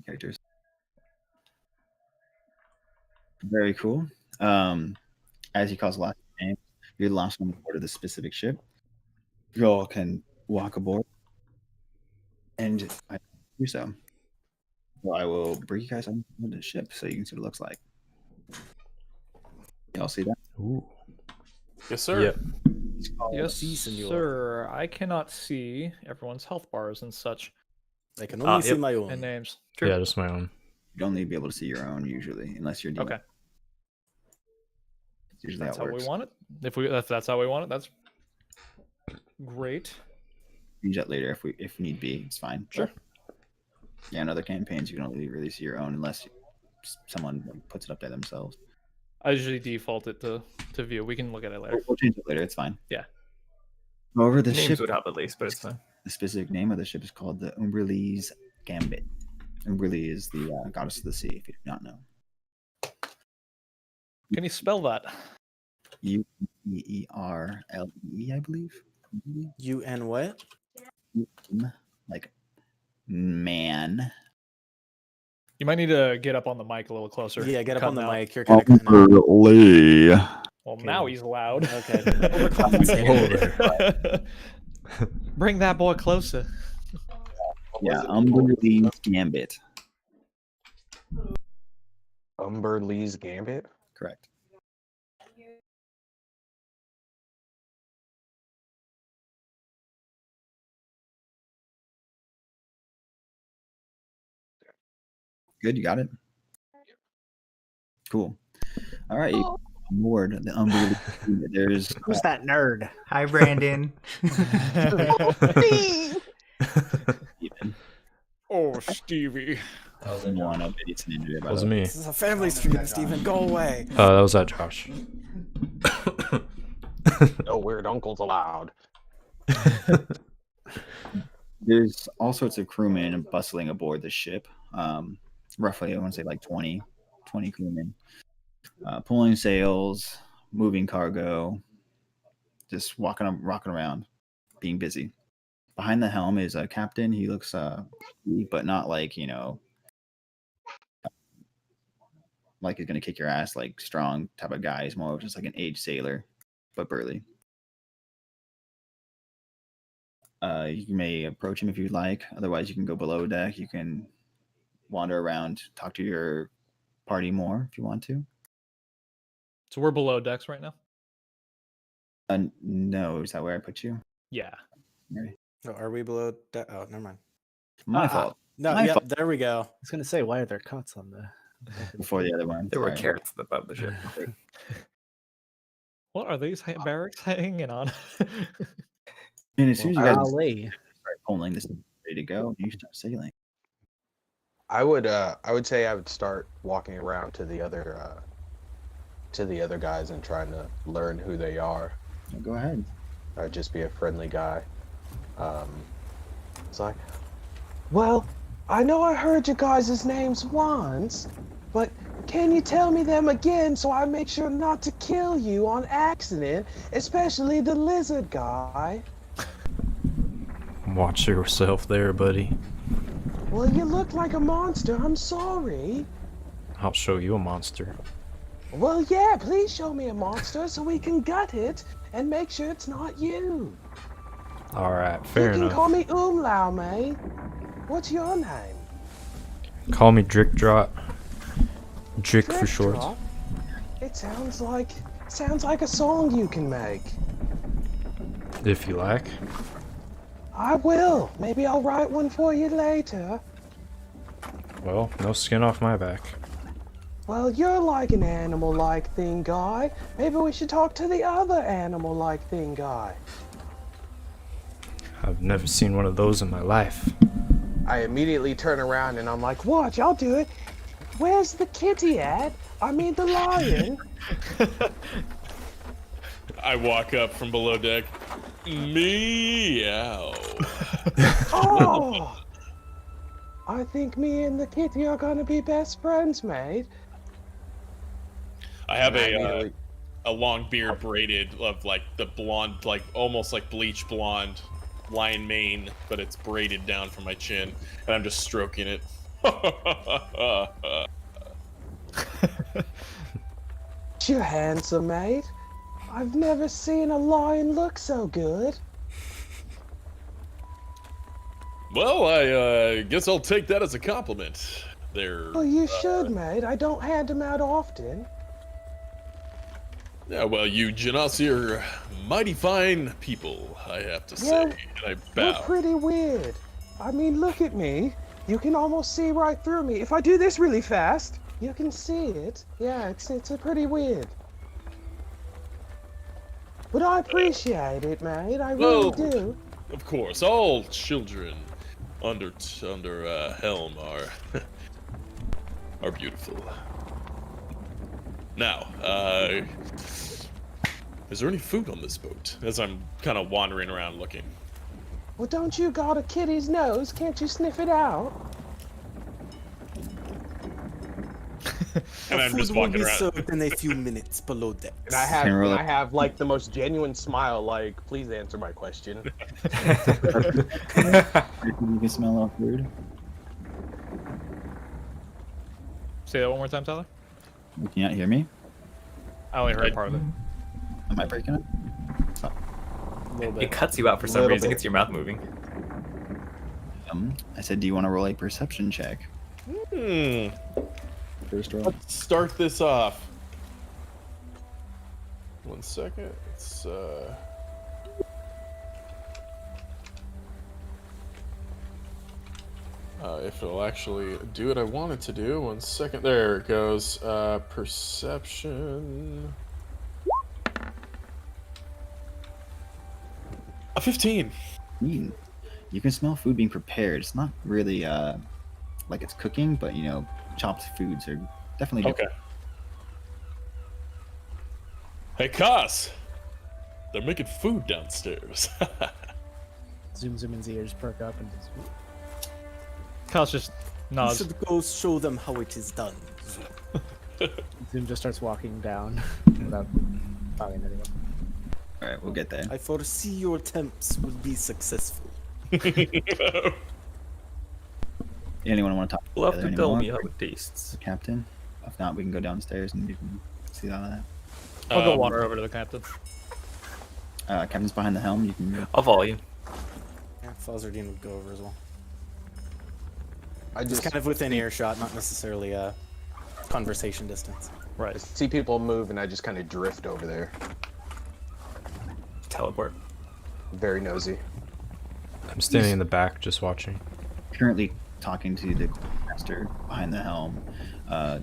Characters. Very cool. As he calls last name, you're the last one aboard of the specific ship. You all can walk aboard, and I do so. So I will bring you guys on the ship so you can see what it looks like. Y'all see that? Ooh. Yes, sir. Yep. Yes, Si, senor. sir. I cannot see everyone's health bars and such I can only see yep. my and own. names. Yeah, just my own. You only be able to see your own usually, unless you're Okay, It's usually that's how how it works. we want it. If that's how we want it, that's great. Change that later if need be. It's fine. Sure. Yeah, in other campaigns you can only really see your own unless someone puts it up there themselves. I usually default it to view. We can look at it later. We'll change it later. It's fine. Yeah. However, the Names ship, would help at least, but it's fine. the specific name of the ship is called the Umberlee's Gambit. Umberlee is the goddess of the sea. If you do not know, Can you spell that? Ueerlee, I believe. UN what? Like man. You might need to get up on the mic a little closer. Yeah, get up on the Cutting out. mic. You're kind of cutting out. Umberlee. Well, Okay. now he's loud. Okay. Overcompensating. Bring that boy closer. Yeah, Umberlee's Gambit. Umberlee's Gambit. Correct. Good, you got it. Cool. All right, you on board the Umberlee. There's Who's that nerd? Hi, Brandon. even Oh, Stevie. one of it's an injury. That was me. This is a family stream, Steven. Go away. That was that Josh. No weird uncles allowed. There's all sorts of crewmen bustling aboard the ship. Roughly, I want to say like 20 crewmen. Pulling sails, moving cargo, just rocking around, being busy. Behind the helm is a captain. He looks but not like, like he's gonna kick your ass, like strong type of guy. He's more of just like an aged sailor, but burly. You may approach him if you'd like. Otherwise, you can go below deck. You can wander around, talk to your party more if you want to. So we're below decks right now? No, is that where I put you? Yeah. Oh, are we below? Oh, never mind. My Ah, fault. No, My yeah, fault. there we go. I was gonna say, why are there cots on the? Before the other one. There were Sorry. carrots above the ship. What are these barracks hanging on? And as soon as you guys Golly. start pulling this ready to go, you start sailing. I would say I would start walking around to the other guys and trying to learn who they are. Go ahead. I'd just be a friendly guy. It's like, well, I know I heard you guys' names once, but can you tell me them again so I make sure not to kill you on accident, especially the lizard guy? Watch yourself there, buddy. Well, you look like a monster. I'm sorry. I'll show you a monster. Well, yeah, please show me a monster so we can gut it and make sure it's not you. Alright, fair you can enough. call me Umlau, mate. What's your name? Call me Drick Drop. Drick for Drip short. Drop? It sounds like Sounds like a song you can make. If you like. I will. Maybe I'll write one for you later. Well, no skin off my back. Well, you're like an animal-like thing guy. Maybe we should talk to the other animal-like thing guy. I've never seen one of those in my life. I immediately turn around and I'm like, watch, I'll do it. Where's the kitty at? I mean the lion. I walk up from below deck. Meow. Oh! I think me and the kitty are gonna be best friends, mate. I have And I a long beard braided of like the blonde, like almost like bleach blonde lion mane, but it's braided down from my chin, and I'm just stroking it. You're handsome, mate. I've never seen a lion look so good. Well, I guess I'll take that as a compliment. There. Well, you should, mate. I don't hand them out often. Yeah, well, you Genasi are mighty fine people, I have to say. Yeah, And I You're bow. pretty weird. I mean, look at me. You can almost see right through me. If I do this really fast, you can see it. Yeah, it's a pretty weird. But I appreciate it, mate. I really Well, do. Of course, all children under helm are beautiful. Now, is there any food on this boat? As I'm kind of wandering around looking. Well, don't you got a kitty's nose? Can't you sniff it out? And I'm just Food will walking be around. served in a few minutes below deck. And I have like the most genuine smile. Like, please answer my question. You can smell our food. Say that one more time, Tyler. You can't hear me? I only heard part of it. Am I breaking it? A little bit. It cuts you out for some Little reason. bit. It's your mouth moving. I said, do you want to roll a perception check? First roll. Let's start this off. 1 second. It's if it'll actually do what I want it to do. 1 second. There it goes. Perception. A 15. You can smell food being prepared. It's not really like it's cooking, but you know, chopped foods are definitely different. Okay. Hey, Kaz. They're making food downstairs. Zoom's ears perk up and just, Kyle's just You nods. should go show them how it is done. Zoom just starts walking down without talking to anyone. All right, we'll get there. I foresee your attempts will be successful. Anyone want to talk? You'll have together to tell anymore? me how it tastes. Captain. If not, we can go downstairs and you can see all of that. I'll go wander over to the captain. Captain's behind the helm. You can go. I'll follow you. Yeah, Falzardine would go over as well. I Just kind of within earshot, not necessarily conversation distance. Right. see people move and I just kind of drift over there. Teleport. Very nosy. I'm standing in the back just watching. Currently talking to the master behind the helm.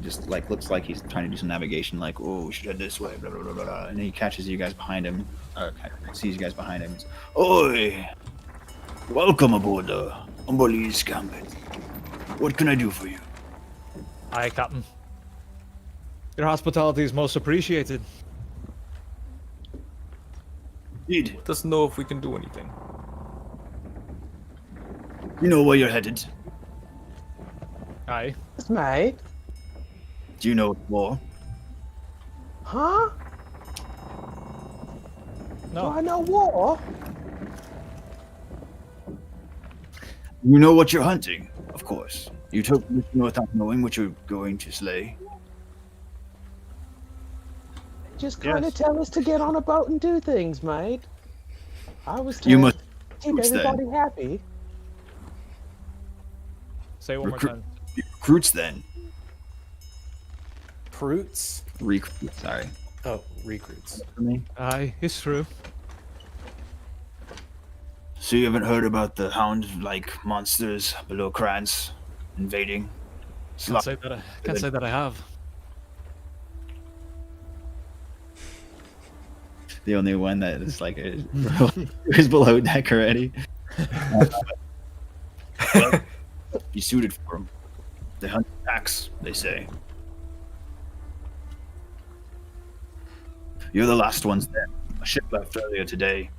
Just like looks like he's trying to do some navigation, like, oh, we should head this way, blah blah blah blah. Blah. And then he catches you guys behind him. Sees you guys behind him. He's, oi! Welcome aboard the Umboli's Gambit. What can I do for you? Aye, Captain. Your hospitality is most appreciated. Indeed. Let us know if we can do anything. You know where you're headed. Aye. Yes, mate. Do you know what for? Huh? Do No. I know war? You know what you're hunting, of course. You took without knowing what you're going to slay. Just kind of Yes. tell us to get on a boat and do things, mate. I was You told must to keep recruits then. everybody happy. Say it one more Recruit- time. Recruits then. Pruits? Recruits, sorry. Oh, recruits. For me. Aye, it's true. So you haven't heard about the hound-like monsters below Krantz invading? Can't say that I have. The only one that is like is below deck already. Well, be suited for them. They hunt packs, they say. You're the last ones there. A ship left earlier today.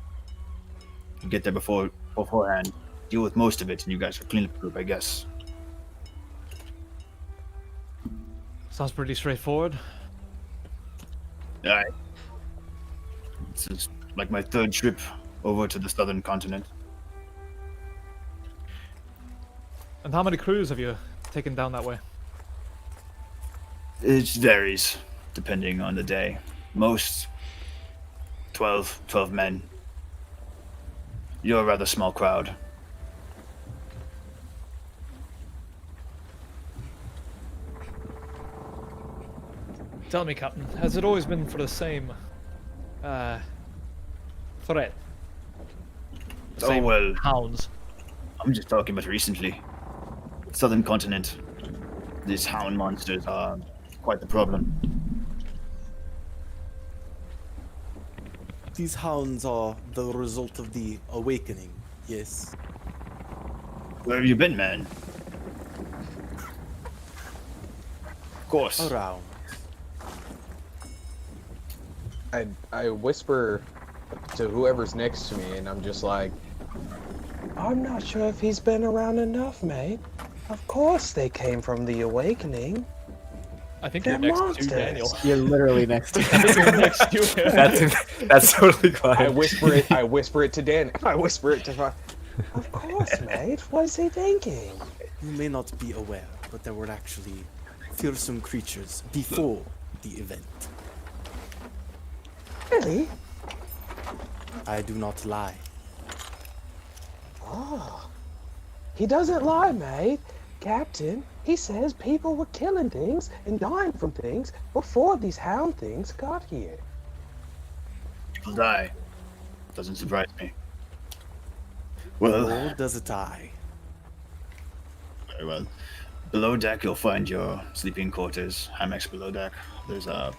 You get there beforehand. Deal with most of it, and you guys are cleanup group, I guess. Sounds pretty straightforward. Alright. This is like my third trip over to the southern continent. And how many crews have you taken down that way? It varies, depending on the day. Most 12 men. You're a rather small crowd. Tell me, Captain, has it always been for the same threat? The Oh, same well. hounds. I'm just talking about recently. Southern continent. These hound monsters are quite the problem. These hounds are the result of the awakening, yes. Where have you been, man? Of course. Around. I whisper to whoever's next to me, and I'm just like, I'm not sure if he's been around enough, mate. Of course they came from the awakening. I think They're you're next monsters. to Daniel. You're literally next to I think you're next to him. That's totally fine. I whisper it. I whisper it to Dan. I whisper it to my. Of course, mate. What is he thinking? You may not be aware, but there were actually fearsome creatures before the event. Really? I do not lie. Oh, he doesn't lie, mate. Captain, he says people were killing things and dying from things before these hound things got here. People die. Doesn't surprise me. Well, Nor does it die. very well. Below deck, you'll find your sleeping quarters, hammocks below deck. There's a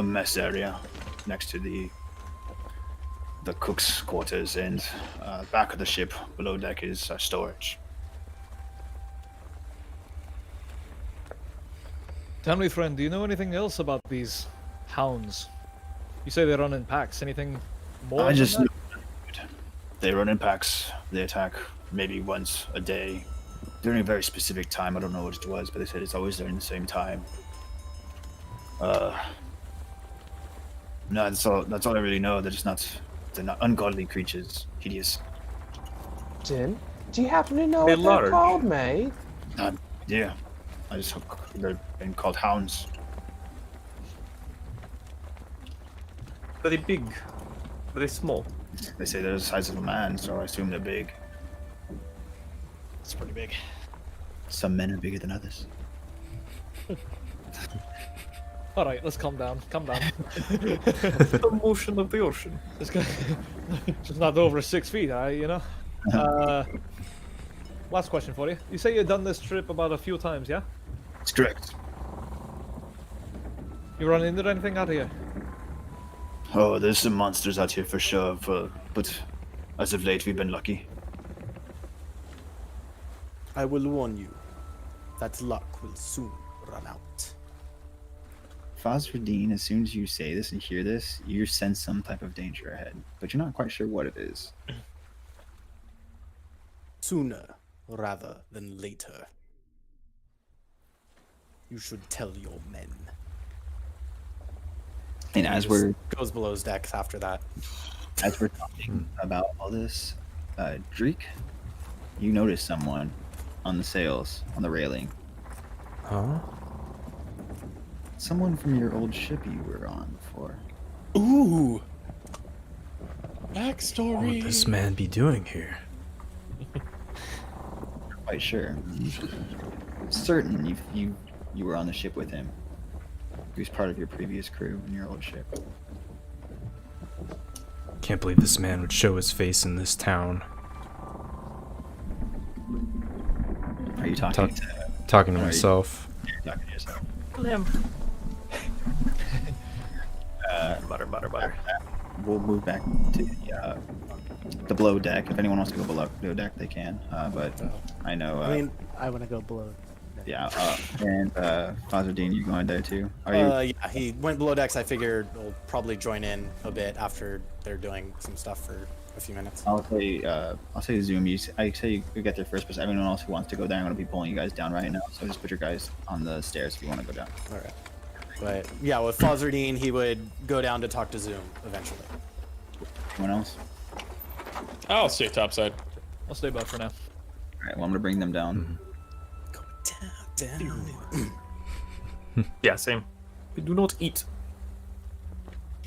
mess area next to the cook's quarters, and back of the ship below deck is storage. Tell me, friend, do you know anything else about these hounds? You say they run in packs. Anything more? I than just that? know they run in packs. They attack maybe once a day during a very specific time. I don't know what it was, but they said it's always during the same time. No, that's all I really know. They're not ungodly creatures. Hideous. Captain, do you happen to know They're what they're large. called, mate? Yeah. I just they're been called hounds. Are they big? Are they small? They say they're the size of a man, so I assume they're big. It's pretty big. Some men are bigger than others. All right, let's calm down. Calm down. The motion of the ocean. It's just not over 6 feet, you know. Last question for you. You say you've done this trip about a few times, yeah? That's correct. You run into anything out here? Oh, there's some monsters out here for sure, but as of late we've been lucky. I will warn you that luck will soon run out. Phosphordine, as soon as you say this and hear this, you sense some type of danger ahead, but you're not quite sure what it is. Sooner rather than later. You should tell your men. And as we're Goes below his decks after that. talking about all this, Dreek, you notice someone on the sails, on the railing. Huh? Someone from your old ship you were on before. Ooh. What Backstory. would this man be doing here? Quite sure. Certain you were on the ship with him. Who's part of your previous crew in your old ship. Can't believe this man would show his face in this town. Are you talking Talking to Are you- myself. You're talking to yourself. Butter. We'll move back to the below deck. If anyone wants to go below deck, they can. But I know. I mean, I want to go below. yeah. And Fazardine, you going there too? Are you? Yeah, he went below decks. I figured we'll probably join in a bit after they're doing some stuff for a few minutes. I'll say Zoom. I say you get there first, but everyone else who wants to go there, I'm going to be pulling you guys down right now. So just put your guys on the stairs if you want to go down. All right. But yeah, with Fazardine, he would go down to talk to Zoom eventually. Anyone else? I'll stay topside. I'll stay above for now. All right. Well, I'm going to bring them down. Down. Yeah, same. We do not eat.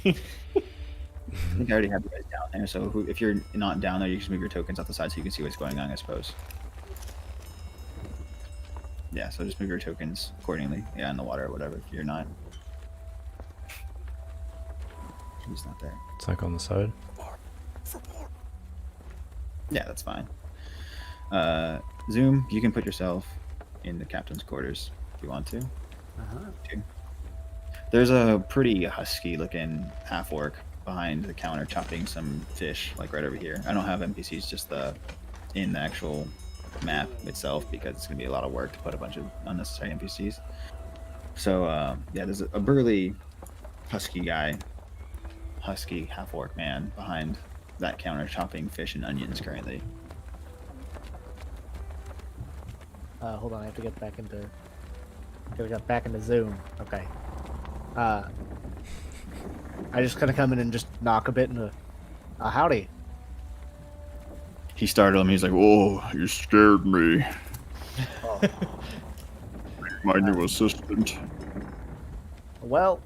I think I already have you guys down there. So if you're not down there, you just move your tokens off the side so you can see what's going on, I suppose. Yeah, so just move your tokens accordingly. Yeah, in the water or whatever. If you're not, he's not there. It's like on the side. Yeah, that's fine. Zoom, you can put yourself in the captain's quarters if you want to. There's a pretty husky-looking half-orc behind the counter chopping some fish, like right over here. I don't have NPCs just in the actual map itself because it's gonna be a lot of work to put a bunch of unnecessary NPCs. So yeah, there's a burly husky half-orc man behind that counter chopping fish and onions currently. Hold on, I have to get back into. Gotta get back into Zoom. Okay. I just kind of come in and just knock a bit and howdy. He startled him. He's like, "Oh, you scared me." Oh. My new assistant. Well,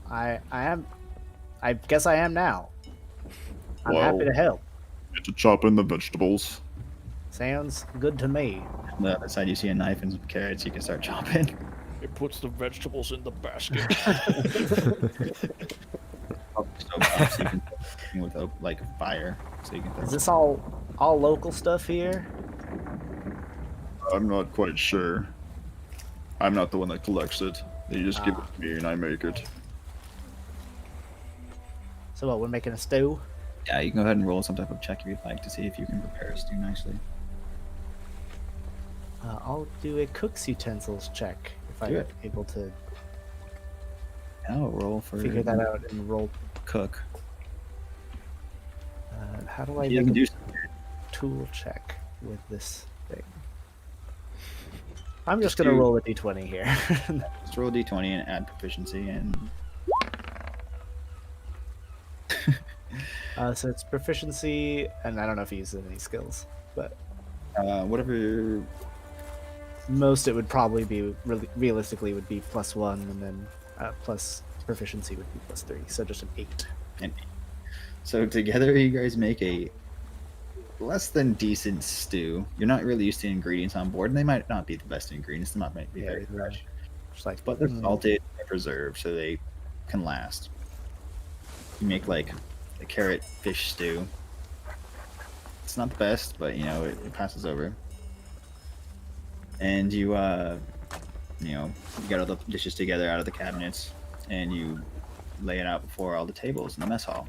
I am. I guess I am now. I'm happy to help. Get to chop in the vegetables. Sounds good to me. On the other side, you see a knife and some carrots. You can start chopping. It puts the vegetables in the basket. So you can with like fire, so you can. Is this all local stuff here? I'm not quite sure. I'm not the one that collects it. They just give it to me and I make it. So what? We're making a stew. Yeah, you can go ahead and roll some type of check if you'd like to see if you can prepare a stew nicely. I'll do a cook's utensils check if I'm able to Roll for figure that out and roll. cook. How do I You make can a do tool check with this thing? I'm just gonna roll a d20 here. just roll a d20 and add proficiency and. So it's proficiency, and I don't know if he uses any skills, but Whatever. most it would probably be realistically would be +1, and then plus proficiency would be +3, so just an 8. So together you guys make a less than decent stew. You're not really used to ingredients on board, and they might not be the best ingredients. They might be very fresh. Just like, But they're salted and preserved, so they can last. You make like a carrot fish stew. It's not the best, but it passes over. And you get all the dishes together out of the cabinets, and you lay it out before all the tables in the mess hall.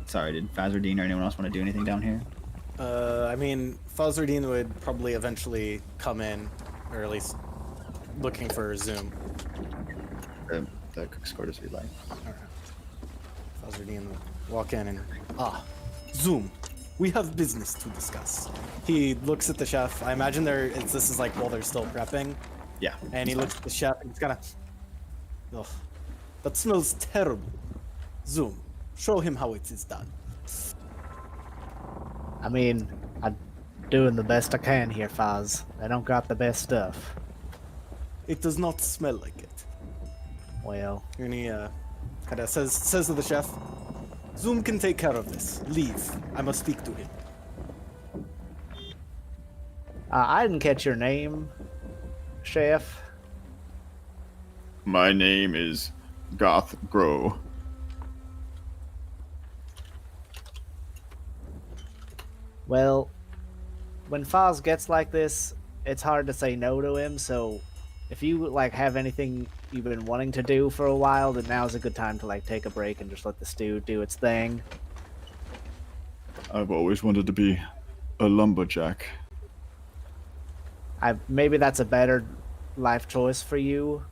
Sorry, did Fazardine or anyone else want to do anything down here? I mean, Fazardine would probably eventually come in, or at least looking for Zoom. The cook's quarters, if you'd like. Alright. Fazardine would walk in and Zoom, we have business to discuss. He looks at the chef. I imagine this is like while they're still prepping. Yeah. And he looks at the chef and he's kind of, ugh, that smells terrible. Zoom, show him how it is done. I mean, I'm doing the best I can here, Faz. I don't got the best stuff. It does not smell like it. Well, And he kind of says to the chef, Zoom can take care of this. Leave. I must speak to him. I didn't catch your name, chef. My name is Goth Grow. Well, when Foz gets like this, it's hard to say no to him, so if you like have anything you've been wanting to do for a while, then now's a good time to like take a break and just let the stew do its thing. I've always wanted to be a lumberjack. Maybe that's a better life choice for you,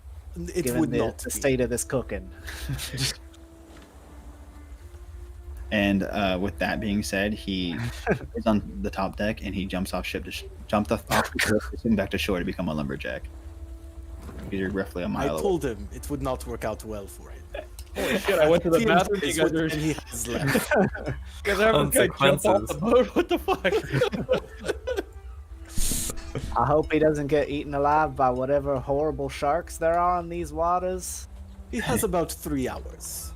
It given would the not be. state of this cooking. And with that being said, he is on the top deck and he jumps off ship jumped off the ship to swim back to shore to become a lumberjack. You're roughly a I mile away. told him it would not work out well for him. Holy shit! I went to the He bathroom. You enjoys guys are. what he has left. You guys are having a guy jump off the boat. What the fuck? I hope he doesn't get eaten alive by whatever horrible sharks there are in these waters. He has about 3 hours.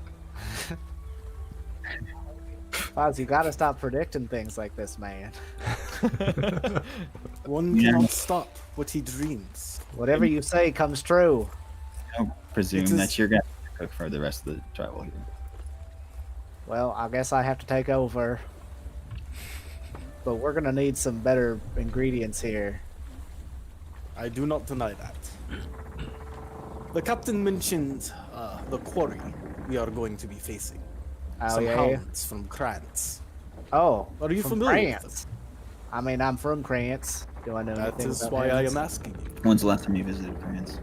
Foz, you gotta stop predicting things like this, man. One cannot stop what he dreams. Whatever you say comes true. I presume It is- that you're gonna have to cook for the rest of the travel here. Well, I guess I have to take over. But we're gonna need some better ingredients here. I do not deny that. The captain mentioned the quarry we are going to be facing. Oh, Some yeah? hounds from Krantz. Oh, Are you from familiar with Krantz. I mean, I'm from Krantz. Do I know That anything is about why I hounds? am asking you. When's the last time you visited France?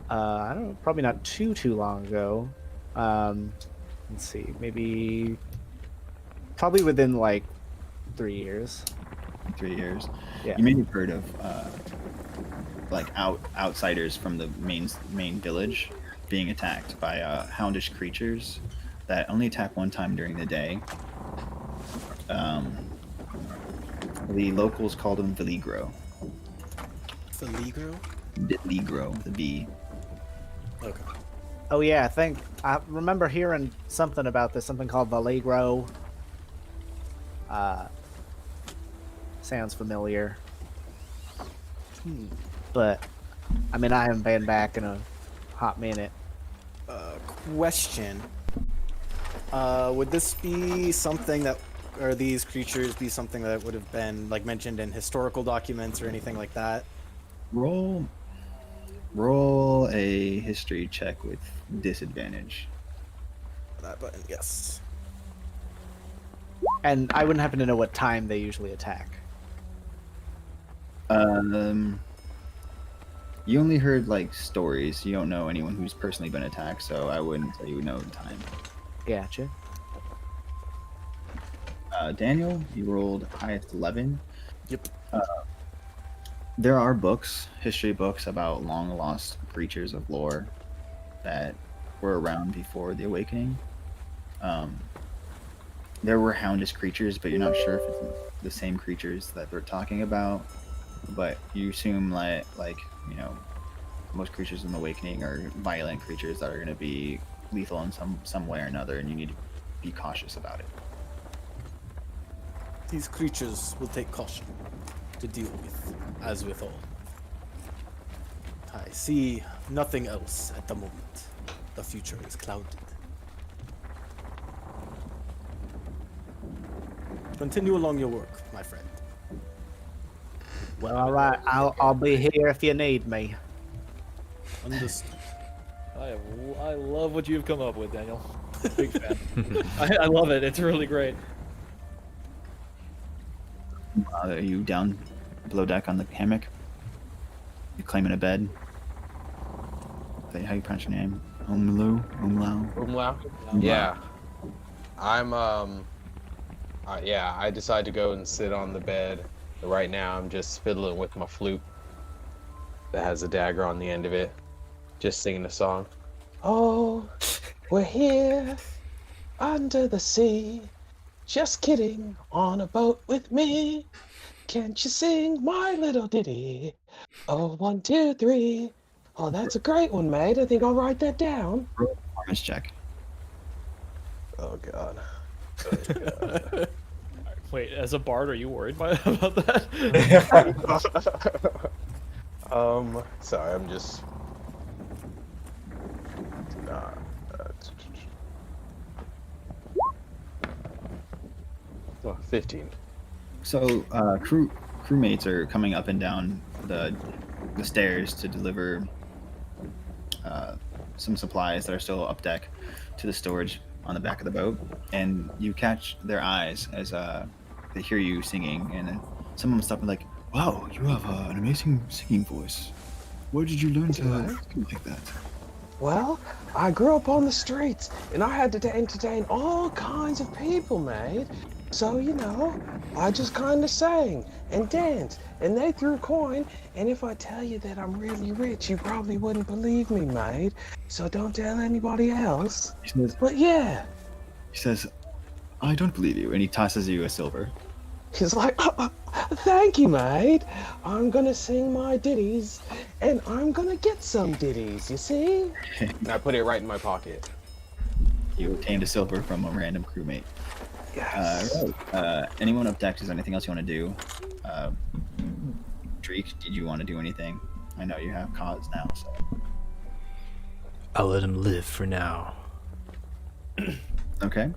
I don't know, probably not too long ago. Let's see, maybe probably within like 3 years. 3 years. Yeah. You may have heard of like outsiders from the main village being attacked by houndish creatures that only attack one time during the day. The locals called them Veligro. Feligro? Veligro, the bee. Okay. Oh yeah, I remember hearing something about this, something called Valigro. Sounds familiar. But I mean, I haven't been back in a hot minute. Question. Would this be something that, or these creatures be something that would have been like mentioned in historical documents or anything like that? Roll a history check with disadvantage. That button, yes. And I wouldn't happen to know what time they usually attack. You only heard like stories. You don't know anyone who's personally been attacked, so I wouldn't say you would know the time. Gotcha. Daniel, you rolled highest 11. Yep. There are books, history books about long lost creatures of lore that were around before the Awakening. There were houndish creatures, but you're not sure if it's the same creatures that they're talking about. But you assume like you know, most creatures in the Awakening are violent creatures that are going to be lethal in some way or another, and you need to be cautious about it. These creatures will take caution to deal with, as with all. I see nothing else at the moment. The future is clouded. Continue along your work, my friend. Well, all right. I'll be here if you need me. Understood. I love what you've come up with, Daniel. Big fan. I love it. It's really great. Are you down below deck on the hammock? You claiming a bed? Is that how you pronounce your name? Umlau? Umlau? Yeah. I'm I decided to go and sit on the bed. Right now I'm just fiddling with my flute that has a dagger on the end of it. Just singing a song. Oh, we're here under the sea. Just kidding, on a boat with me. Can't you sing my little ditty? Oh, 1, 2, 3. Oh, that's a great one, mate. I think I'll write that down. Roll a performance check. Oh God. Wait, as a bard, are you worried about that? Sorry, I'm just. $15. So, crewmates are coming up and down the stairs to deliver some supplies that are still up deck to the storage on the back of the boat, and you catch their eyes as they hear you singing, and then someone stops and like, "Wow, you have an amazing singing voice. Where did you learn to sing like that?" Well, I grew up on the streets, and I had to entertain all kinds of people, mate. So, you know, I just kind of sang and danced, and they threw a coin, and if I tell you that I'm really rich, you probably wouldn't believe me, mate. So don't tell anybody else. But yeah. He says, "I don't believe you," and he tosses you a silver. He's like, thank you, mate. I'm gonna sing my ditties, and I'm gonna get some ditties, you see? And I put it right in my pocket. You obtained a silver from a random crewmate. Yes. Anyone up deck, is there anything else you want to do? Dreek, did you want to do anything? I know you have cause now, so. I'll let him live for now. Okay.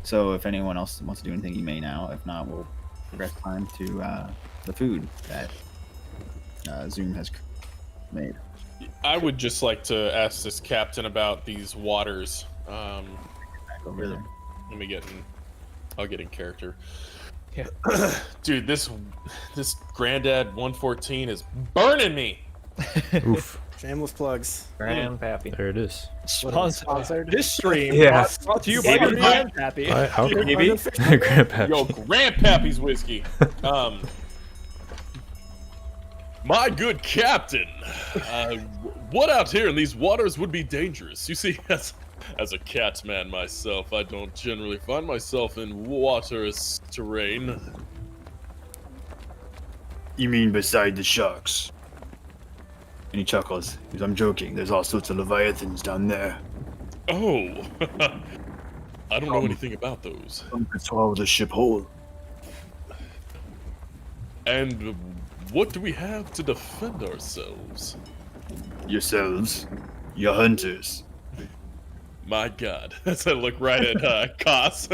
So if anyone else wants to do anything, you may now. If not, we'll progress time to the food that Zoom has made. I would just like to ask this captain about these waters. Back over there. Let me get in. I'll get in character. Yeah. Dude, this Granddad 114 is burning me. Oof. Shameless plugs. Grandpappy. There it is. Sponsored. This stream Yeah. brought to you by Maybe. Grandpappy. How could Maybe. Grandpappy. Yo, Grandpappy's whiskey. My good captain, what out here in these waters would be dangerous? You see, as a cat man myself, I don't generally find myself in waterous terrain. You mean beside the sharks? And he chuckles. He goes, I'm joking. There's all sorts of leviathans down there. Oh, I don't know anything about those. Some could swallow the ship whole. And what do we have to defend ourselves? Yourselves. You're hunters. My God, as I look right at Koss.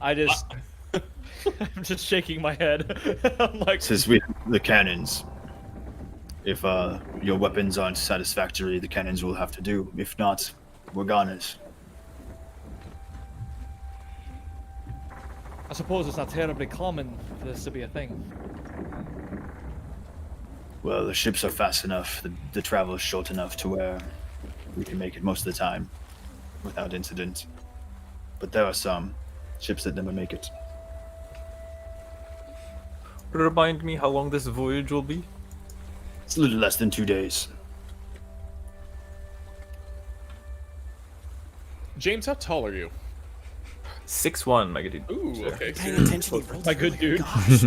I'm just shaking my head. I'm like, Says we the cannons. If your weapons aren't satisfactory, the cannons will have to do. If not, we're goners. I suppose it's not terribly common for this to be a thing. Well, the ships are fast enough. The travel is short enough to where we can make it most of the time without incident. But there are some ships that never make it. Remind me how long this voyage will be? It's a little less than 2 days. James, how tall are you? 6'1", my good dude. Ooh, okay. Paying attention. He rolled My it. good dude. Gosh.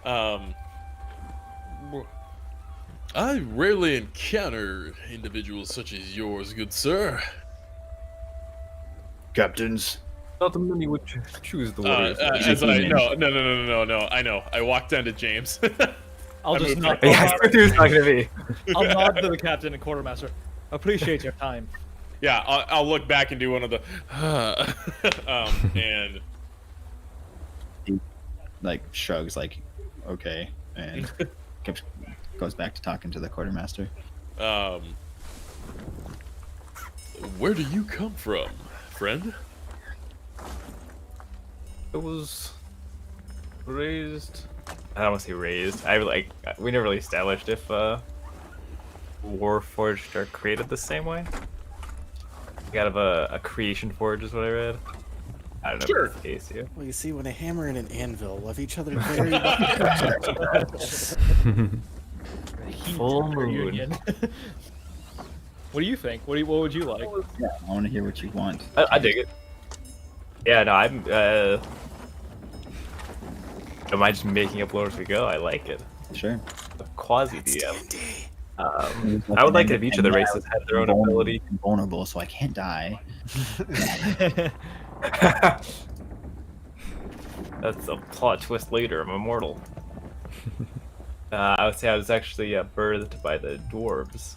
Ugh. I rarely encounter individuals such as yours, good sir. Captains, Not many would choose the waters. No. I know. I walked down to James. I'll just nod. Yeah, I knew it was not gonna be. I'll nod to the captain and quartermaster. Appreciate your time. Yeah, I'll look back and do one of the, and Like shrugs, like, okay, and goes back to talking to the quartermaster. where do you come from, friend? I was raised. I don't want to say raised. We never really established if Warforged are created the same way. Out of a creation forge is what I read. I don't know Sure. if that's the case here. Well, you see, when a hammer and an anvil love each other very much. Full moon. Reunion. What do you think? What would you like? Yeah, I want to hear what you want. I dig it. Yeah, no, I'm. Am I just making up lore as we go? I like it. Sure. Quasi DM. I would like to have each of the races had their own ability. Vulnerable, so I can't die. That's a plot twist later. I'm immortal. I would say I was actually birthed by the dwarves.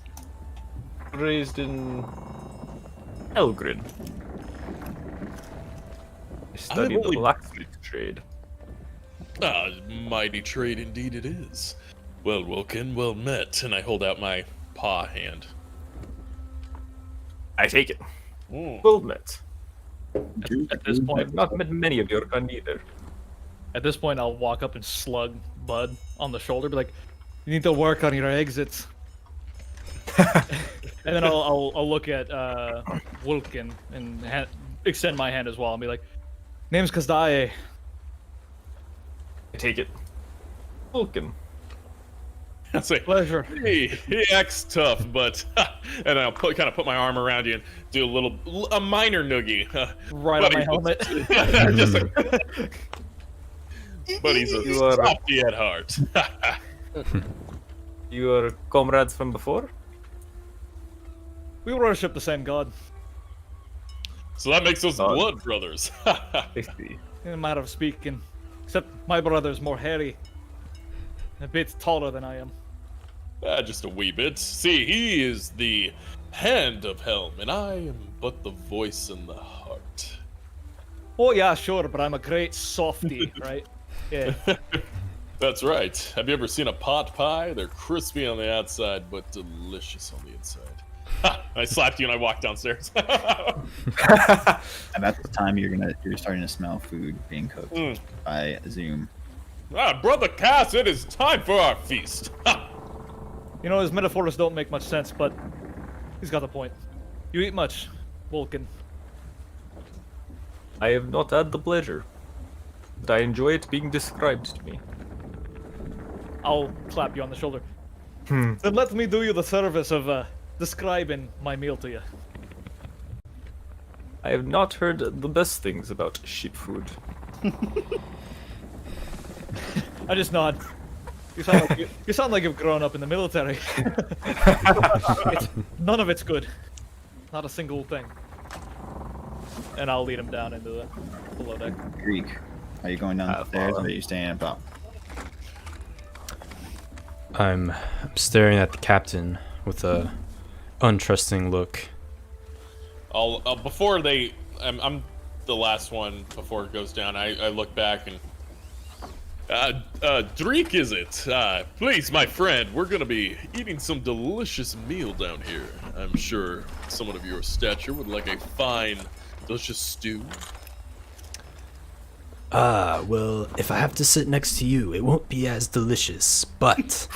Raised in Elgrin. I studied the only- blacksmith trade. Ah, mighty trade indeed it is. Well, Wilkin, well met. And I hold out my paw hand. I take it. Mm. Well met. At this point, I've not met many of your kind either. At this point, I'll walk up and slug Bud on the shoulder, be like, "You need to work on your exits." And then I'll look at Wilkin and extend my hand as well and be like, "Name's Kazdaye." I take it. Vulcan. I say, Pleasure. he acts tough, but and I'll kind of put my arm around you and do a minor noogie. Right on my helmet. Just like, but he's a You are- softy at heart. You are comrades from before? We worship the same god. So that makes us Oh. blood brothers. I see. In a matter of speaking. Except my brother's more hairy. A bit taller than I am. Just a wee bit. See, he is the hand of Helm, and I am but the voice and the heart. Oh yeah, sure, but I'm a great softie, right? Yeah. That's right. Have you ever seen a pot pie? They're crispy on the outside, but delicious on the inside. Ha! I slapped you and I walked downstairs. About this time, you're starting to smell food being cooked Mm. by Zoom. Brother Cass, it is time for our feast. Ha! You know, his metaphors don't make much sense, but he's got the point. You eat much, Vulcan. I have not had the pleasure, but I enjoy it being described to me. I'll clap you on the shoulder. Then let me do you the service of describing my meal to you. I have not heard the best things about ship food. I just nod. You sound like you've grown up in the military. None of it's good. Not a single thing. And I'll lead him down into the below deck. Greek, are you going down the stairs or are you staying up top? I'm staring at the captain with a untrusting look. I'm the last one before it goes down. I look back and Dreek, is it? Please, my friend, we're gonna be eating some delicious meal down here. I'm sure someone of your stature would like a fine, delicious stew. Well, if I have to sit next to you, it won't be as delicious, but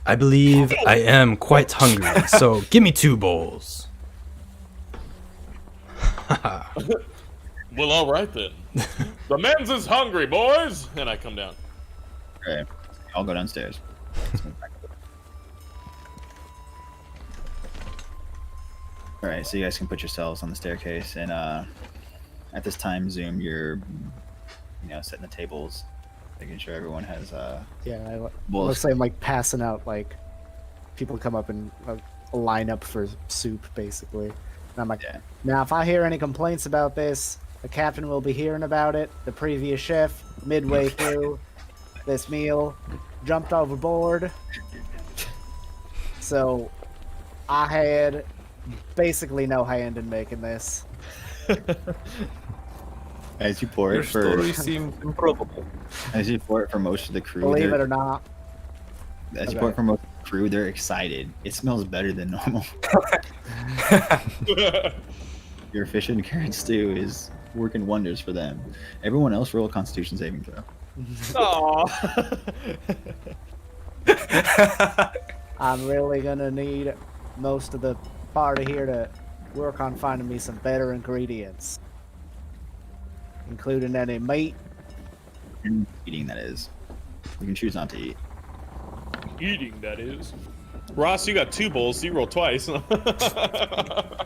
I believe I am quite hungry, so give me 2 bowls. Well, all right then. The men's is hungry, boys, and I come down. Okay, I'll go downstairs. All right, so you guys can put yourselves on the staircase, and at this time, Zoom, you're, setting the tables, making sure everyone has Yeah, bowls. let's say I'm like passing out, like people come up and line up for soup, basically. And I'm like, Yeah. now if I hear any complaints about this, the captain will be hearing about it. The previous chef, midway through this meal, jumped overboard. So I had basically no hand in making this. As you pour Your it for story seems improbable. as you pour it for most of the crew, Believe they're- it or not. as you pour it for most of the crew, they're excited. It smells better than normal. Your fish and carrot stew is working wonders for them. Everyone else roll a Constitution saving throw. I'm really gonna need most of the party here to work on finding me some better ingredients, including any meat. Eating, that is. You can choose not to eat. Eating, that is. Ross, you got 2 bowls, so you roll twice.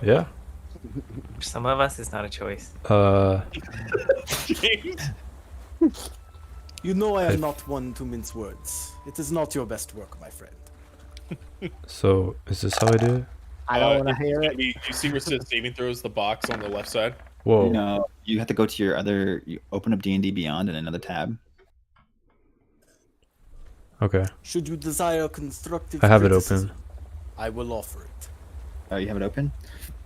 Yeah. For some of us, it's not a choice. James. You know I am not one to mince words. It is not your best work, my friend. So is this how I do it? I don't want to hear it. Do you see where it says saving throws, the box on the left side? Whoa. No, you have to go to your other. You open up D&D Beyond in another tab. Okay. Should you desire constructive I have it criticism, open. I will offer it. Oh, you have it open?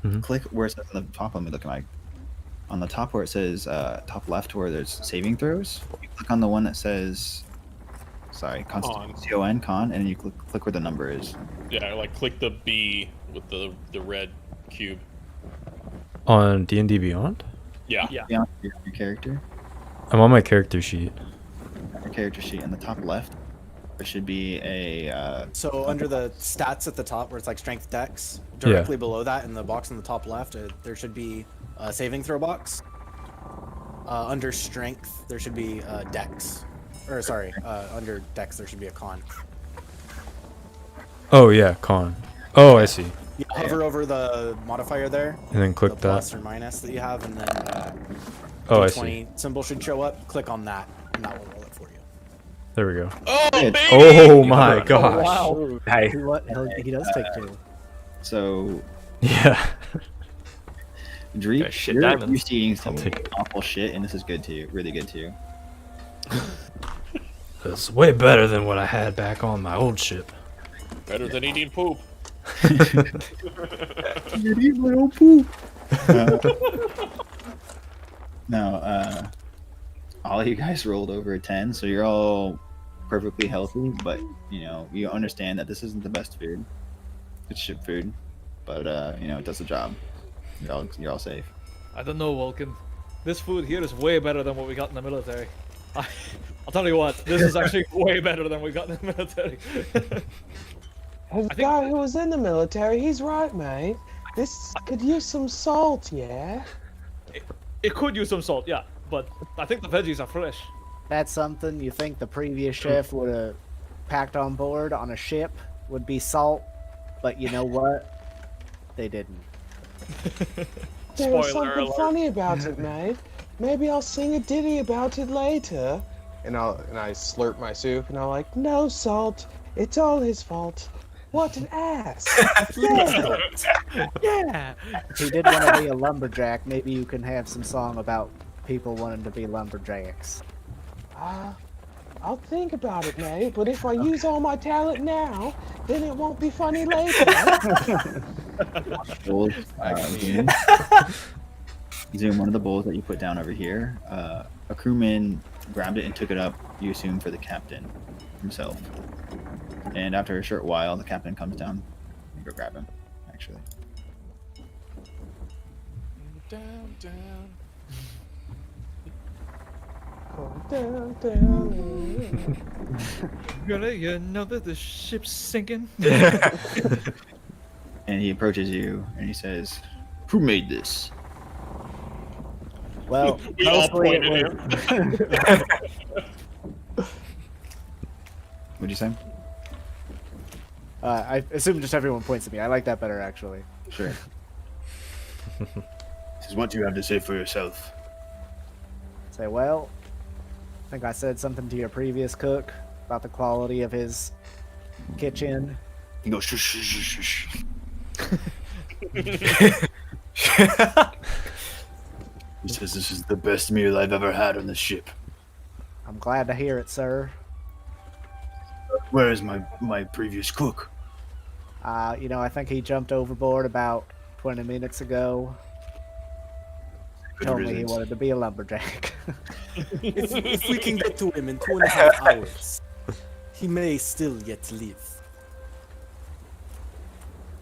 Mhm. Click where it says on the top. Let me look at my. On the top where it says top left where there's saving throws. You click on the one that says, sorry, Con. con, and then you click where the number is. Yeah, like click the B with the red cube. On D&D Beyond? Yeah. Yeah. Yeah, your character. I'm on my character sheet. Your character sheet on the top left. There should be a. So under the stats at the top, where it's like strength dex, directly below that in the box on the top left, there should be a saving throw box. Under strength, there should be dex. Or sorry, under dex, there should be a con. Oh yeah, con. Oh, I see. You hover over the modifier there, And then click the that. plus or minus that you have, and then Oh, I D20 see. symbol should show up. Click on that, and that will roll it for you. There we go. Oh, baby! Oh my gosh. Wow. Hey. He does take 2. So, Yeah. Dreep, Yeah, shit you're diamonds. used to eating some take awful shit, and this is good too. Really good too. It's way better than what I had back on my old ship. Better than eating poop. You eat my own poop. No, all you guys rolled over a 10, so you're all perfectly healthy, but you understand that this isn't the best food. It's ship food, but it does the job. You're all safe. I don't know, Vulcan. This food here is way better than what we got in the military. I'll tell you what, this is actually way better than we got in the military. The guy who was in the military, he's right, mate. This could use some salt, yeah? It could use some salt, yeah, but I think the veggies are fresh. That's something you think the previous chef would have packed on board on a ship would be salt, but you know what? They didn't. There was Spoiler something alert. funny about it, mate. Maybe I'll sing a ditty about it later. And I slurp my soup, and I'm like, no salt. It's all his fault. What an ass! Yeah. Yeah! If he did want to be a lumberjack, maybe you can have some song about people wanting to be lumberjacks. I'll think about it, mate. But if I use all my talent now, then it won't be funny later. Bowls, Zoom, one of the bowls that you put down over here. A crewman grabbed it and took it up. You assume for the captain himself. And after a short while, the captain comes down. You go grab him, actually. Down, down. Down, down. Gonna you know that the ship's sinking? And he approaches you and he says, "Who made this?" Well, We all mostly it pointed was. at him. What'd you say? I assume just everyone points at me. I like that better, actually. Sure. This is what you have to say for yourself. Say, well, I think I said something to your previous cook about the quality of his kitchen. He goes, shush, shush, shush, shush. He says this is the best meal I've ever had on the ship. I'm glad to hear it, sir. Where is my previous cook? I think he jumped overboard about 20 minutes ago. Good Told me he riddance. wanted to be a lumberjack. If we can get to him in 2.5 hours, he may still yet live.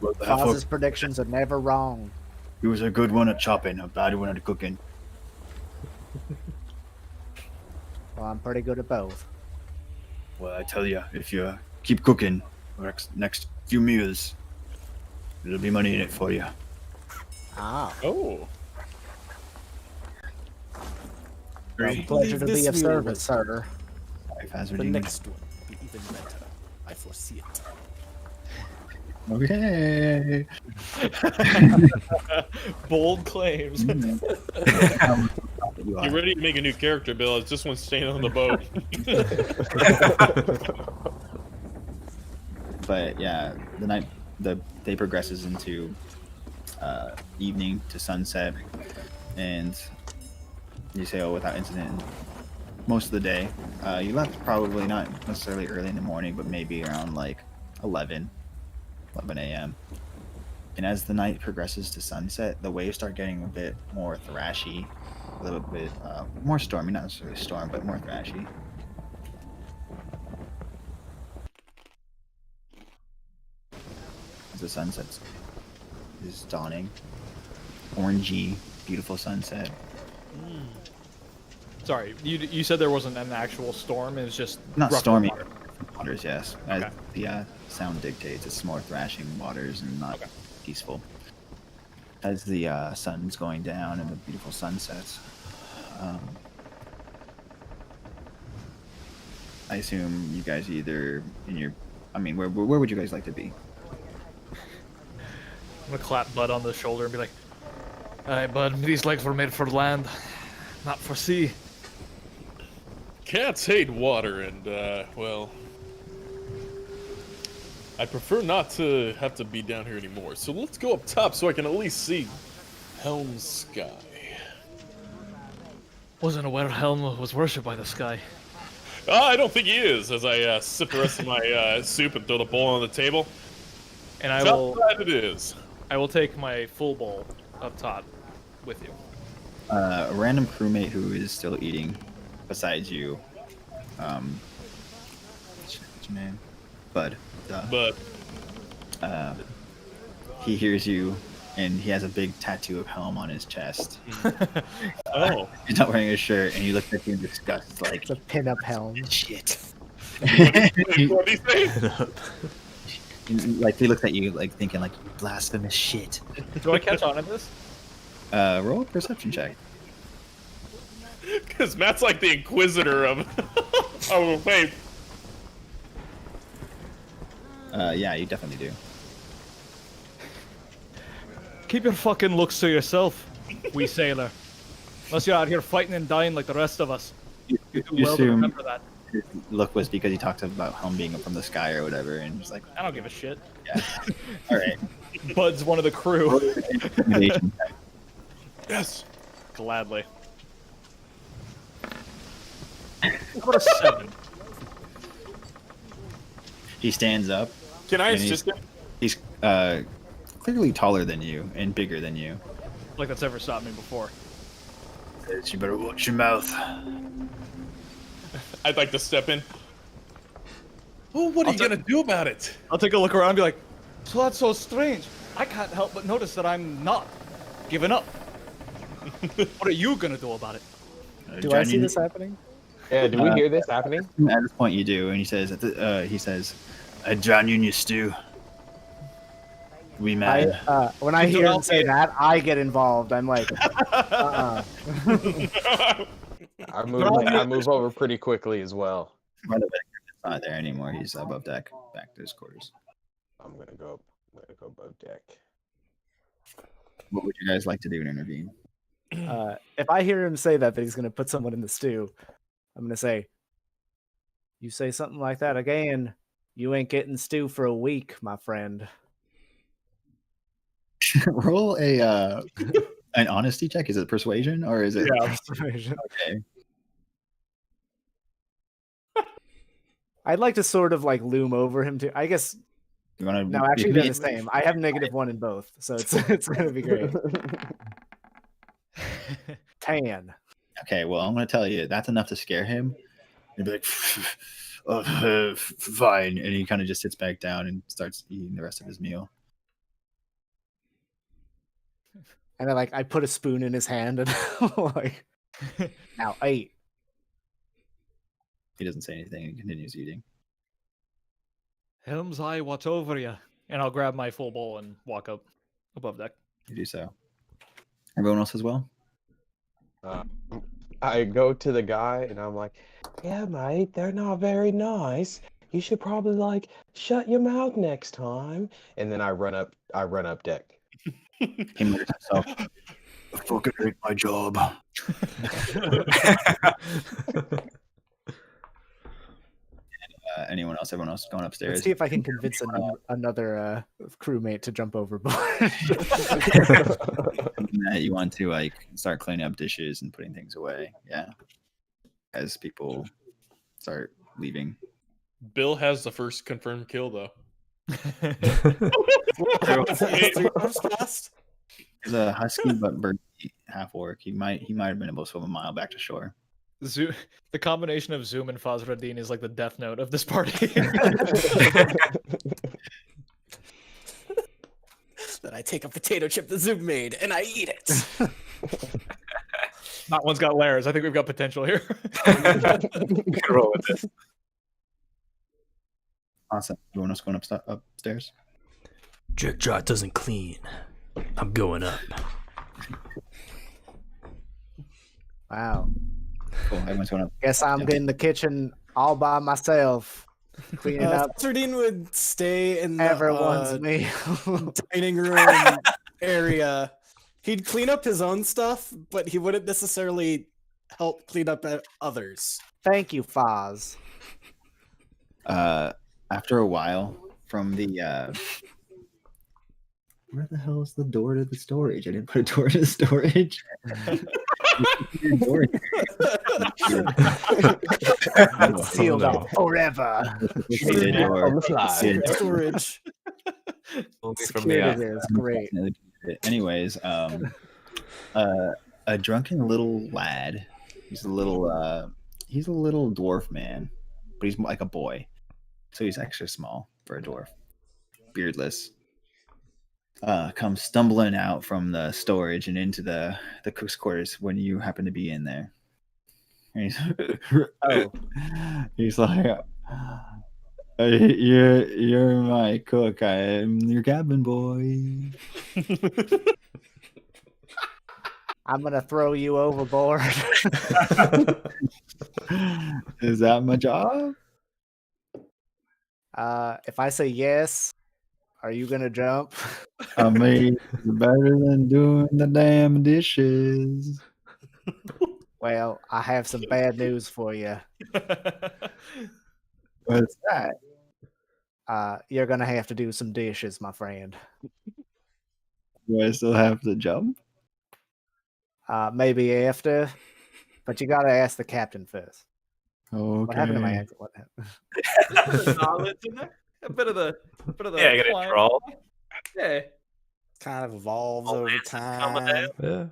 Well, half Fozz's of- predictions are never wrong. he was a good one at chopping, a bad one at cooking. Well, I'm pretty good at both. Well, I tell you, if you keep cooking next few meals, there'll be money in it for you. Ah, Oh. well, pleasure to This be of meal service, will- sir. Faz The next one will be even better. I foresee it. Okay. Bold claims. You Get are. ready to make a new character, Bill. It's this one's staying on the boat. But yeah, the day progresses into evening to sunset, and you say, "Oh, without incident." most of the day. You left probably not necessarily early in the morning, but maybe around like 11 a.m. And as the night progresses to sunset, the waves start getting a bit more thrashy, a little bit more stormy, not necessarily storm, but more thrashy. As the sunset is dawning, orangey, beautiful sunset. Sorry, you said there wasn't an actual storm. It was just Not rough stormy water. waters, yes. Okay. As the sound dictates, it's more thrashing waters and not peaceful. As the sun's going down and the beautiful sunsets, I assume you guys either in your, I mean, where would you guys like to be? I'm gonna clap Bud on the shoulder and be like, "Alright, Bud, these legs were made for land, not for sea." Cats hate water, and, well... I prefer not to have to be down here anymore, so let's go up top so I can at least see Helm's sky. Wasn't aware Helm was worshipped by the sky. I don't think he is, as I sip the rest of my soup and throw the bowl on the table. And I Top side it is. will take my full bowl up top with you. A random crewmate who is still eating besides you. What's your name? Bud. But He hears you, and he has a big tattoo of Helm on his chest. oh, He's not wearing a shirt, and he looks at you in disgust, like, It's a pin-up helm. shit. what do you say? Like, he looks at you, like, thinking, like, blasphemous shit. Do I catch on to this? Roll a perception check. Because Matt's like the inquisitor of our faith. Yeah, you definitely do. Keep your fucking looks to yourself, wee sailor. Unless you're out here fighting and dying like the rest of us. You do You well to assume remember that. his look was because he talked about Helm being from the sky or whatever, and he's like, I don't give a shit. yeah. All right. Bud's one of the crew. Intimidation check. Yes. Gladly. What a 7. He stands up. Can I And assist him? He's clearly taller than you and bigger than you. Like that's ever stopped me before. Says, you better watch your mouth. I'd like to step in. Well, what are you gonna do about it? I'll take a look around and be like, so that's so strange. I can't help but notice that I'm not giving up. What are you gonna do about it? Do I see this happening? Yeah, do we hear this happening? At this point, you do, and he says, I drown you in your stew. We mad. When I hear him say that, I get involved. I'm like, I move over pretty quickly as well. By the way, it's not there anymore. He's above deck, back to his quarters. I'm gonna go above deck. What would you guys like to do to intervene? if I hear him say that he's going to put someone in the stew, I'm going to say, you say something like that again, you ain't getting stew for a week, my friend. Roll a an honesty check. Is it persuasion or is it? Yeah, persuasion. Okay. I'd like to sort of like loom over him too. I guess. You want to? No, actually, they're the same. I have -1 in both, so it's gonna be great. 10. Okay, well, I'm going to tell you that's enough to scare him. He'd be like, fine, and he kind of just sits back down and starts eating the rest of his meal. And I put a spoon in his hand and like, now eat. He doesn't say anything and continues eating. Helm's Eye, watch over you. And I'll grab my full bowl and walk up above deck. You do so. Everyone else as well? I go to the guy and I'm like, yeah, mate, they're not very nice. You should probably like shut your mouth next time. And then I run up deck. He mutters himself. I fucking hate my job. Anyone else? Everyone else going upstairs? Let's see if I can convince another crewmate to jump overboard. You want to like start cleaning up dishes and putting things away. Yeah. as people start leaving. Bill has the first confirmed kill, though. Fast. He's a husky but bird half orc. He might have been able to swim a mile back to shore. The combination of Zoom and Fazradin is like the death note of this party. Then I take a potato chip that Zoom made and I eat it. Not one's got layers. I think we've got potential here. Roll with this. Awesome. Everyone else going upstairs? Jerk Jot doesn't clean. I'm going up. Wow. Cool. Everyone's going up. Guess I'm in the kitchen all by myself, cleaning up Sardine would stay in the everyone's meal. dining room area. He'd clean up his own stuff, but he wouldn't necessarily help clean up others. Thank you, Foz. After a while, from the where the hell is the door to the storage? I didn't put a door to the storage. Sealed off forever. Storage. Only from Secured the it is great. Anyways, a drunken little lad. He's a little dwarf man, but he's like a boy, so he's extra small for a dwarf. Beardless. Comes stumbling out from the storage and into the cook's quarters when you happen to be in there. And he's like, you're my cook. I'm your cabin boy. I'm gonna throw you overboard. Is that my job? If I say yes, are you gonna jump? I mean, it's better than doing the damn dishes. Well, I have some bad news for you. What's that? You're gonna have to do some dishes, my friend. Do I still have to jump? Maybe after, but you gotta ask the captain first. Okay. What happened to my accent? What happened? Knowledge in there. A bit of the. Yeah, I got a flying- draw. Yeah. Kind of evolves over time. Commandant. Yeah.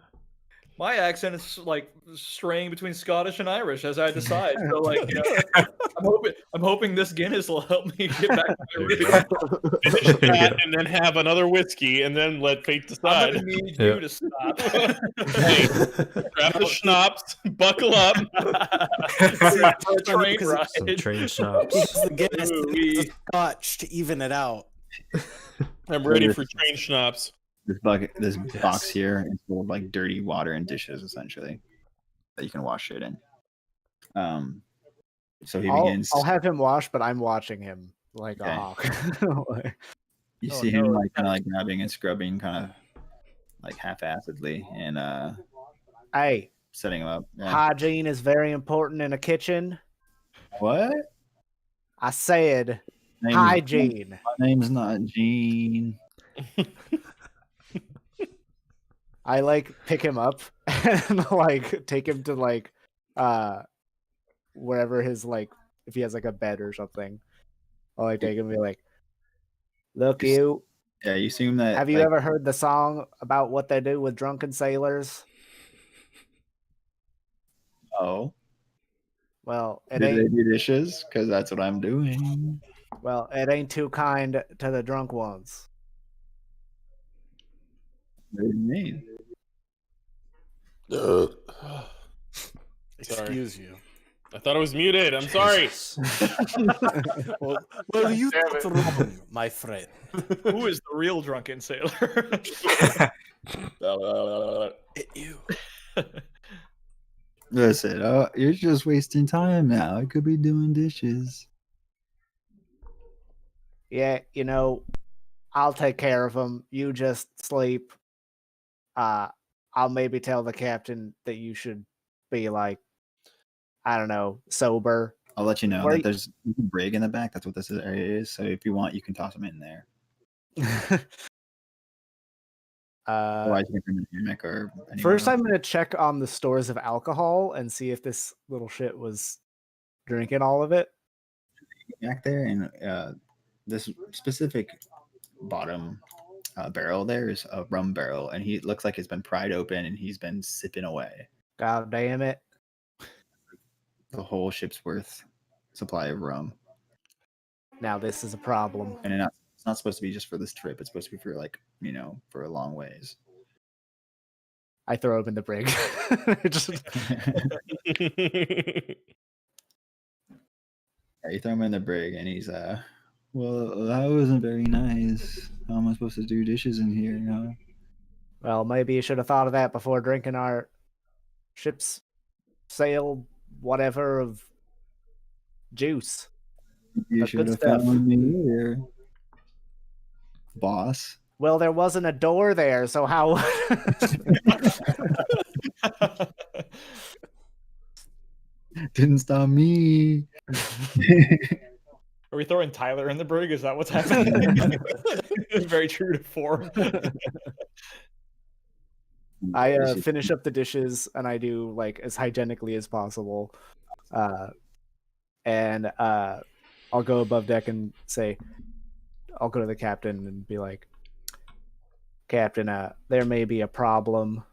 My accent is like straying between Scottish and Irish as I decide. So, like, you know, I'm hoping this Guinness will help me get back to my roots. Finish that and then have another whiskey and then let fate I'm decide. gonna need Yeah. you to stop. Hey, grab the schnapps, buckle up. Train ride. Some train schnapps. Because the Guinness Ooh, needs the scotch to even it out. I'm ready for train schnapps. This box here is full of like dirty water and dishes, essentially, that you can wash it in. So he begins. I'll have him wash, but I'm watching him like Okay. a hawk. You Oh, see him no. like kind of like grabbing and scrubbing, kind of like half-assedly, and Hey, setting him up. Yeah. hygiene is very important in a kitchen. What? I said Name is- hygiene. My name's not Gene. I like pick him up and like take him to like wherever his like if he has like a bed or something. I'll like take him and be like, look, you Yeah, you assume that. have you like, ever heard the song about what they do with drunken sailors? Oh, Well, it do they ain't do dishes? Because that's what I'm doing. too kind to the drunk ones. What do you mean? Excuse you. I thought I was muted. I'm sorry. Well, you thought wrong, my friend. Who is the real drunken sailor? You. Listen, you're just wasting time now. I could be doing dishes. Yeah, you know, I'll take care of him. You just sleep. I'll maybe tell the captain that you should be like, I don't know, sober. I'll let you know Where that you- there's a brig in the back. That's what this area is. So if you want, you can toss them in there. Otherwise, you can turn the hammock or anywhere First, else. I'm gonna check on the stores of alcohol and see if this little shit was drinking all of it. Back there, and this specific bottom barrel there is a rum barrel, and he looks like it's been pried open and he's been sipping away God damn it! the whole ship's worth supply of rum. Now this is a problem. And it's not supposed to be just for this trip. It's supposed to be for like, for a long ways. I throw him in the brig. Just- Yeah, you throw him in the brig, and he's well, that wasn't very nice. How am I supposed to do dishes in here? Well, maybe you should have thought of that before drinking our ship's sail, whatever of juice. You But should good have stuff. found me here, boss. Well, there wasn't a door there, so how? Didn't stop me. Are we throwing Tyler in the brig? Is that what's happening? Very true to form. I finish up the dishes and I do like as hygienically as possible, and I'll go above deck and say, I'll go to the captain and be like, Captain, there may be a problem.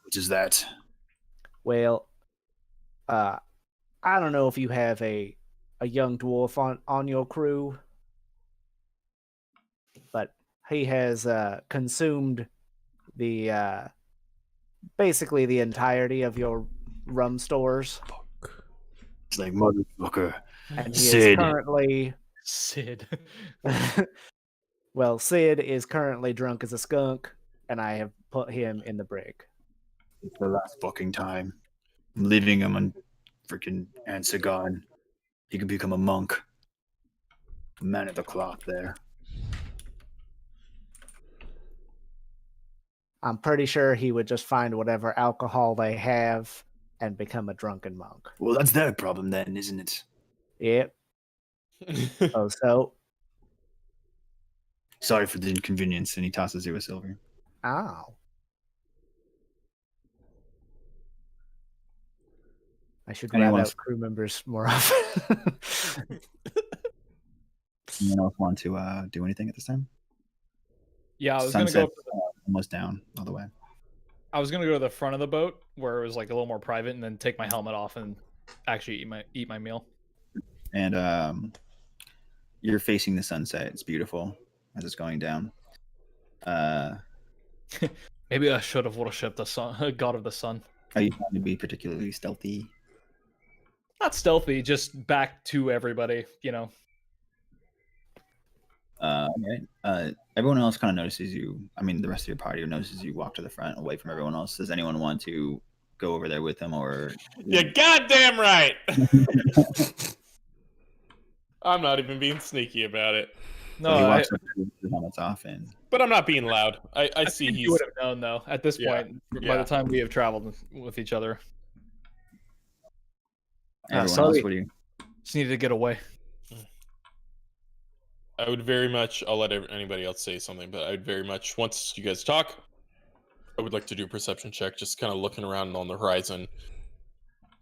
Which is that? Well, I don't know if you have a young dwarf on your crew, but he has consumed the basically the entirety of your rum stores, It's like motherfucker. and he is Sid. currently Sid. well, Sid is currently drunk as a skunk, and I have put him in the brig. It's the last fucking time. I'm leaving him on freaking Ansagon. He could become a monk. A man of the cloth there. I'm pretty sure he would just find whatever alcohol they have and become a drunken monk. Well, that's their problem then, isn't it? Yep. Oh, so Sorry for the inconvenience, and he tosses you a silver. ow. I should Anyone rat else? out crew members more often. Anyone else want to do anything at this time? Yeah, I was gonna go. Sunset's, almost down all the way. I was gonna go to the front of the boat where it was like a little more private, and then take my helmet off and actually eat my meal. And you're facing the sunset. It's beautiful as it's going down. Maybe I should have worshipped the sun, god of the sun. Are you trying to be particularly stealthy? Not stealthy, just back to everybody. Right. Everyone else kind of notices you. I mean, the rest of your party notices you walk to the front, away from everyone else. Does anyone want to go over there with them, or? You're goddamn right. I'm not even being sneaky about it. No, he I, walks up to the helmets off, and But I'm not being loud. I see think he's. you would have known though. At this Yeah, point, by yeah. the time we have traveled with each other, everyone sorry. else. What do you? just needed to get away. I would very much. I'll let anybody else say something, but I would very much, once you guys talk, I would like to do a perception check, just kind of looking around on the horizon,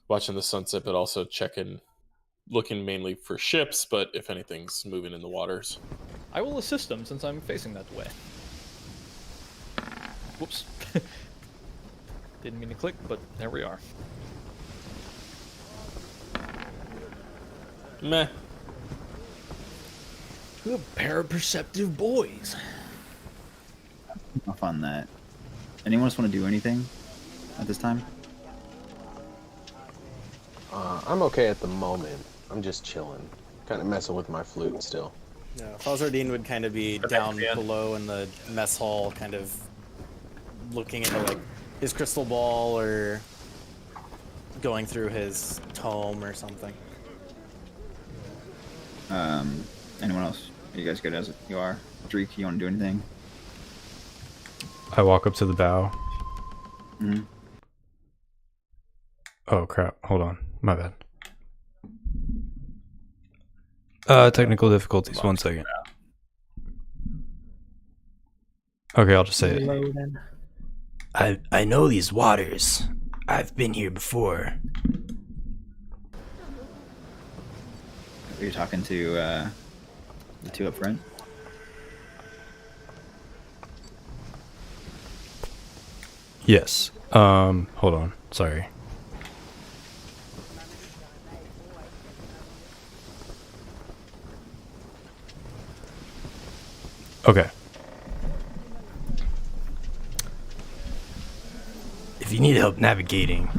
watching the sunset, but also looking mainly for ships, but if anything's moving in the waters. I will assist him since I'm facing that way. Whoops. Didn't mean to click, but there we are. Meh. We're a pair of perceptive boys. Off on that. Anyone else want to do anything at this time? I'm okay at the moment. I'm just chilling, kind of messing with my flute still. Yeah, Falzardine would kind of be down below in the mess hall, kind of looking into like his crystal ball or going through his tome or something. Anyone else? Are you guys good as you are? Dreek, you want to do anything? I walk up to the bow. Mhm. Oh crap! Hold on, my bad. Technical difficulties. 1 second. Okay, I'll just say it. Loading. I know these waters. I've been here before. Are you talking to the two up front? Yes. Hold on. Sorry. Okay. If you need help navigating,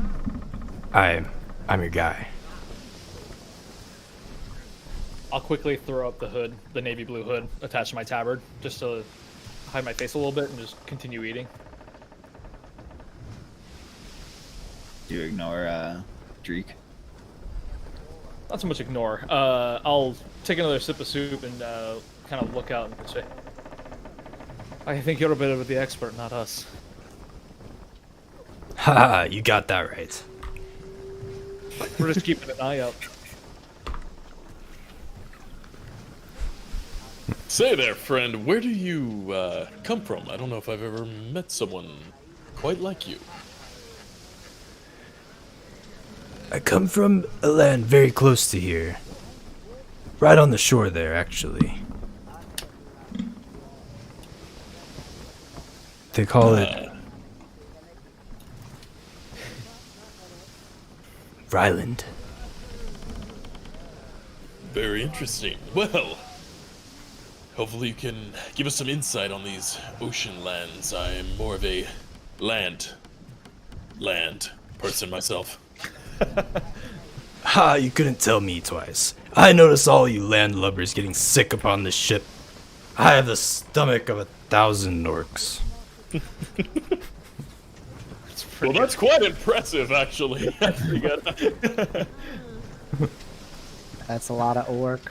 I'm your guy. I'll quickly throw up the hood, the navy blue hood, attached to my tabard, just to hide my face a little bit and just continue eating. Do you ignore Dreek? Not so much ignore. I'll take another sip of soup and kind of look out and say, I think you're a bit of the expert, not us. Haha, you got that right. We're just keeping an eye out. Say there, friend, where do you come from? I don't know if I've ever met someone quite like you. I come from a land very close to here. Right on the shore there, actually. They call it Ryland. Very interesting. Well, hopefully you can give us some insight on these ocean lands. I am more of a land person myself. Ha, you couldn't tell me twice. I notice all you landlubbers getting sick upon this ship. I have the stomach of 1,000 orcs. Well, that's quite impressive, actually. That's a lot of orc.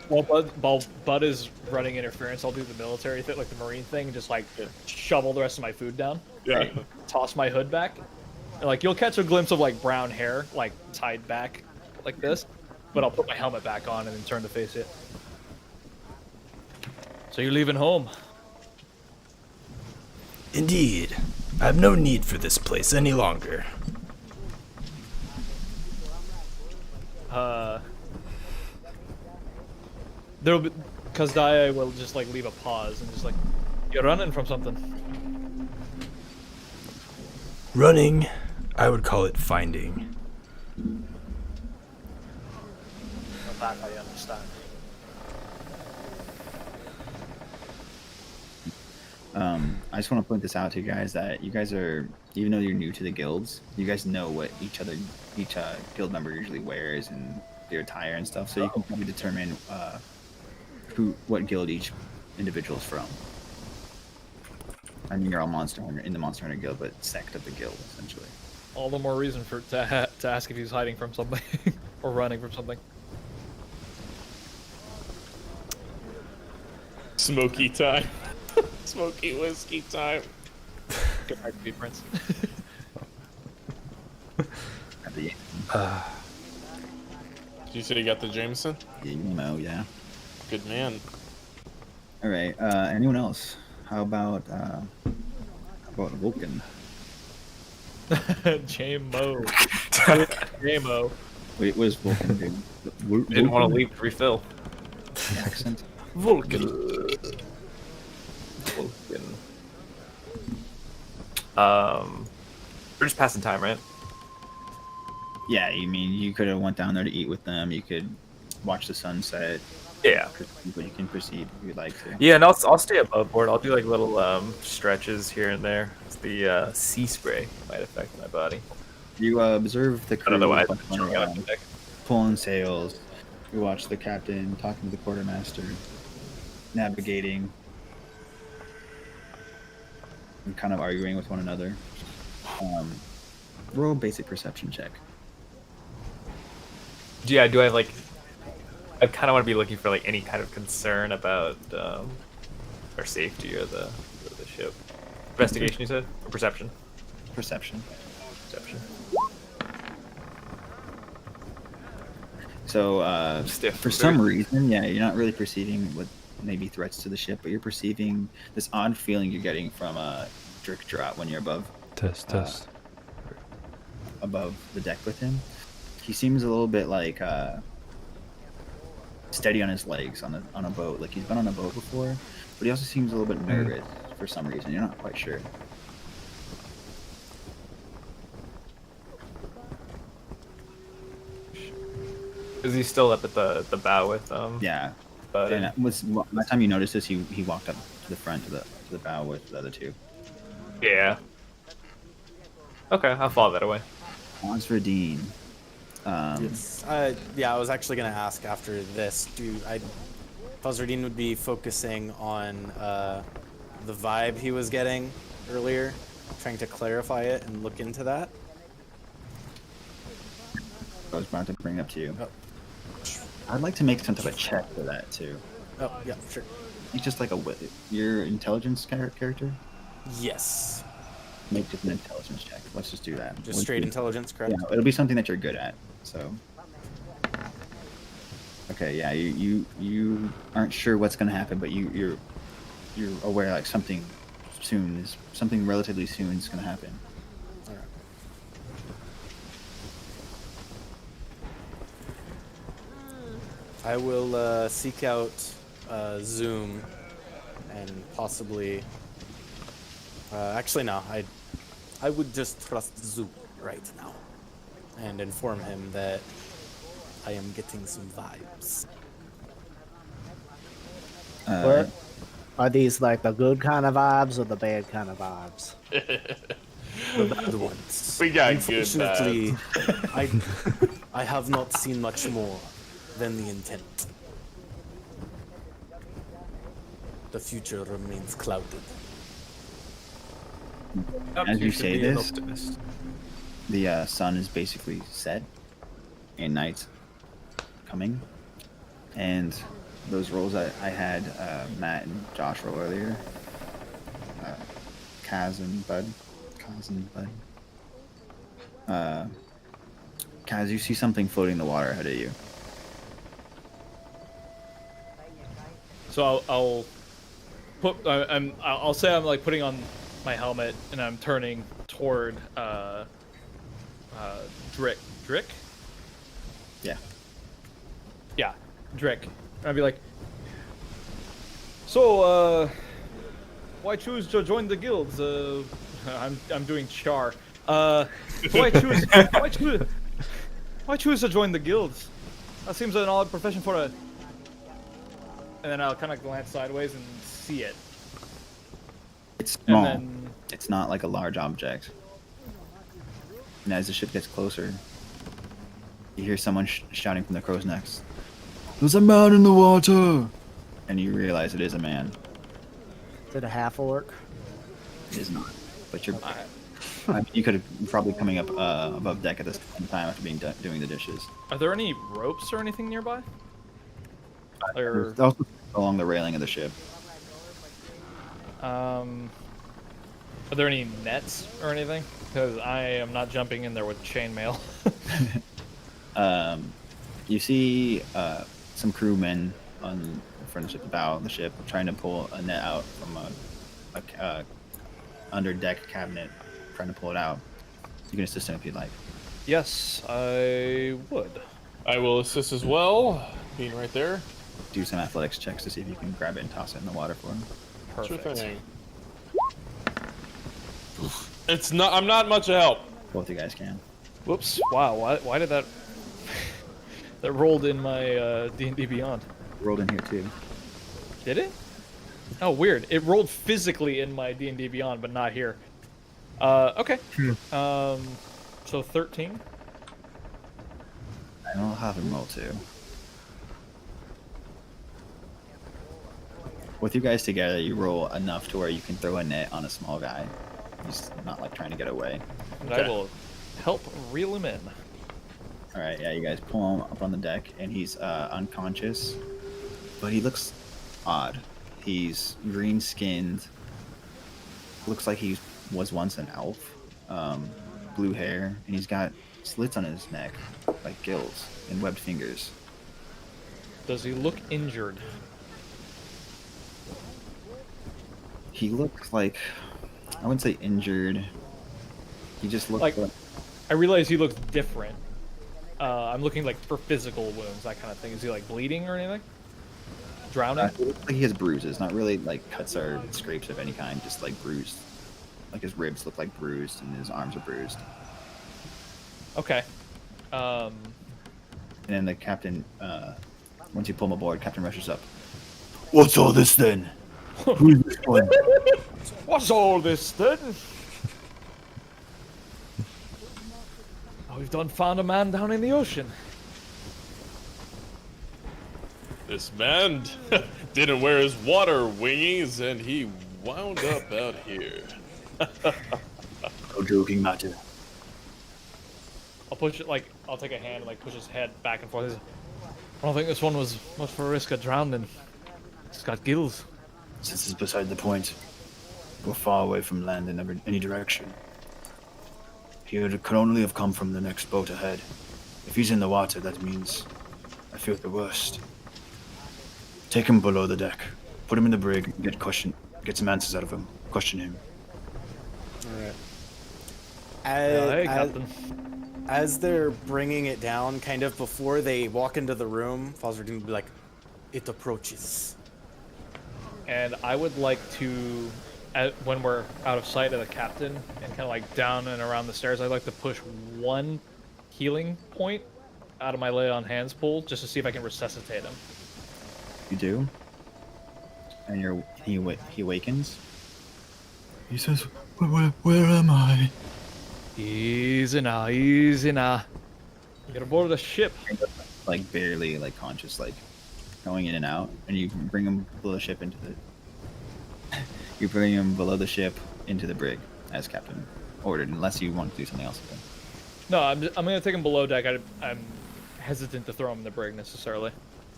While Bud is running interference, I'll do the military thing, like the marine thing, and just like shovel the rest of my food down. Yeah. Toss my hood back. And, like, you'll catch a glimpse of like brown hair, like tied back like this, but I'll put my helmet back on and then turn to face it. So you're leaving home? Indeed. I have no need for this place any longer. There'll be, Kazdaya will just like leave a pause and just like, you're running from something. Running, I would call it finding. That I understand. I just want to point this out to you guys that you guys are, even though you're new to the guilds, you guys know what each guild member usually wears and their attire and stuff, so you can probably determine what guild each individual is from. I mean, you're all in the Monster Hunter Guild, but sect of the guild essentially. All the more reason to ask if he's hiding from something or running from something. Smoky time. Smoky whiskey time. Good night, Pete Prince. Did you say you got the Jameson? Yeah, you know, yeah. Good man. All right. Anyone else? How about Vulcan? J-Mo. J-Mo. Wait, what does Vulcan do? Didn't want to leave to refill. Accent. Vulcan. We're just passing time, right? Yeah, you mean you could have went down there to eat with them. You could watch the sunset. Yeah. But you can proceed if you'd like to. Yeah, and I'll stay above board. I'll do like little stretches here and there. It's the sea spray might affect my body. You observe the crew Otherwise, pulling sails. You watch the captain talking to the quartermaster, navigating, and kind of arguing with one another. Roll a basic perception check. Yeah, do I have like? I kind of want to be looking for like any kind of concern about our safety or the ship. Investigation, you said, or perception? Perception. Perception. So, Stiff. for some reason, yeah, you're not really perceiving what maybe threats to the ship, but you're perceiving this odd feeling you're getting from Drick Drop when you're above the deck with him. He seems a little bit like steady on his legs on a boat. Like he's been on a boat before, but he also seems a little bit nervous for some reason. You're not quite sure. Is he still up at the bow with Yeah. Bud? And by the time you noticed this, he walked up to the front to the bow with the other two. Yeah. Okay, I'll follow that away. As for Dean, Yes. Yeah, I was actually going to ask after this. Fuzardine would be focusing on the vibe he was getting earlier, trying to clarify it and look into that. I was about to bring up to you. Oh. I'd like to make some type of check for that too. Oh, yeah, sure. It's just like your intelligence character. Yes. Make just an intelligence check. Let's just do that. Just straight intelligence, correct? Yeah, it'll be something that you're good at. So. Okay, yeah, you aren't sure what's gonna happen, but you're aware like something relatively soon is gonna happen. All right. I will seek out Zoom and possibly. Actually, no. I would just trust Zoom right now and inform him that I am getting some vibes. Are these like the good kind of vibes or the bad kind of vibes? The bad ones. We got good Unfortunately, I have not seen much more than the intent. The future remains clouded. As you should say be an this, optimist. the sun is basically set, and night's coming, and those rolls I had Matt and Josh roll earlier, Kaz and Bud. Kaz, you see something floating in the water ahead of you. So I'll put. I'll say I'm like putting on my helmet and I'm turning toward Drick. Drick? Yeah. Yeah, Drick. And I'd be like, so why choose to join the guilds? I'm doing Char. Why choose to join the guilds? That seems an odd profession for a. And then I'll kind of glance sideways and see it. It's small. And then It's not like a large object. And as the ship gets closer, you hear someone shouting from the crow's nest. There's a man in the water! And you realize it is a man. Is it a half orc? It is not. But you're. You could have probably coming up above deck at this time after being doing the dishes. are there any ropes or anything nearby? Or There's also along the railing of the ship. are there any nets or anything? Because I am not jumping in there with chainmail. You see some crewmen on the front of the ship, the bow of the ship, trying to pull a net out from a under deck cabinet, trying to pull it out. You can assist him if you'd like. Yes, I would. I will assist as well, being right there. Do some athletics checks to see if you can grab it and toss it in the water for him. Perfect. Sure thing. It's not. I'm not much of help. Both you guys can. Whoops! Wow, why did that? That rolled in my D&D Beyond. Rolled in here too. Did it? Oh, weird. It rolled physically in my D&D Beyond, but not here. Okay. So 13. I don't have him roll too. With you guys together, you roll enough to where you can throw a net on a small guy. He's not like trying to get away. And I will help reel him in. All right, yeah, you guys pull him up on the deck, and he's unconscious, but he looks odd. He's green-skinned. Looks like he was once an elf. Blue hair, and he's got slits on his neck, like gills, and webbed fingers. Does he look injured? He looked like, I wouldn't say injured. He just looked Like- like I realize he looks different. I'm looking like for physical wounds, that kind of thing. Is he like bleeding or anything? Drowning? it looks like he has bruises, not really like cuts or scrapes of any kind, just like bruised. Like his ribs look like bruised and his arms are bruised. Okay. And then the captain, once you pull him aboard, Captain rushes up. What's all this then? Who's this one? What's all this then? Oh, we've done found a man down in the ocean. This man didn't wear his water wingies, and he wound up out here. No joking matter. I'll push it like I'll take a hand and like push his head back and forth. I don't think this one was much for a risk of drowning. It's got gills. Since it's beside the point, we're far away from land in any direction. He could only have come from the next boat ahead. If he's in the water, that means I fear the worst. Take him below the deck. Put him in the brig. Get some answers out of him. Question him. All right. Hey, As, Captain. as they're bringing it down, kind of before they walk into the room, Foster will be like, "It approaches." And I would like to, when we're out of sight of the captain and kind of like down and around the stairs, I'd like to push one healing point out of my lay on hands pool just to see if I can resuscitate him. You do. And he awakens. He says, where am I? Easy now, easy now. Get aboard the ship. Like barely like conscious, like going in and out, and you bring him below the ship into the. You bring him below the ship into the brig, as Captain ordered, unless you want to do something else with him. No, I'm gonna take him below deck. I'm hesitant to throw him in the brig necessarily,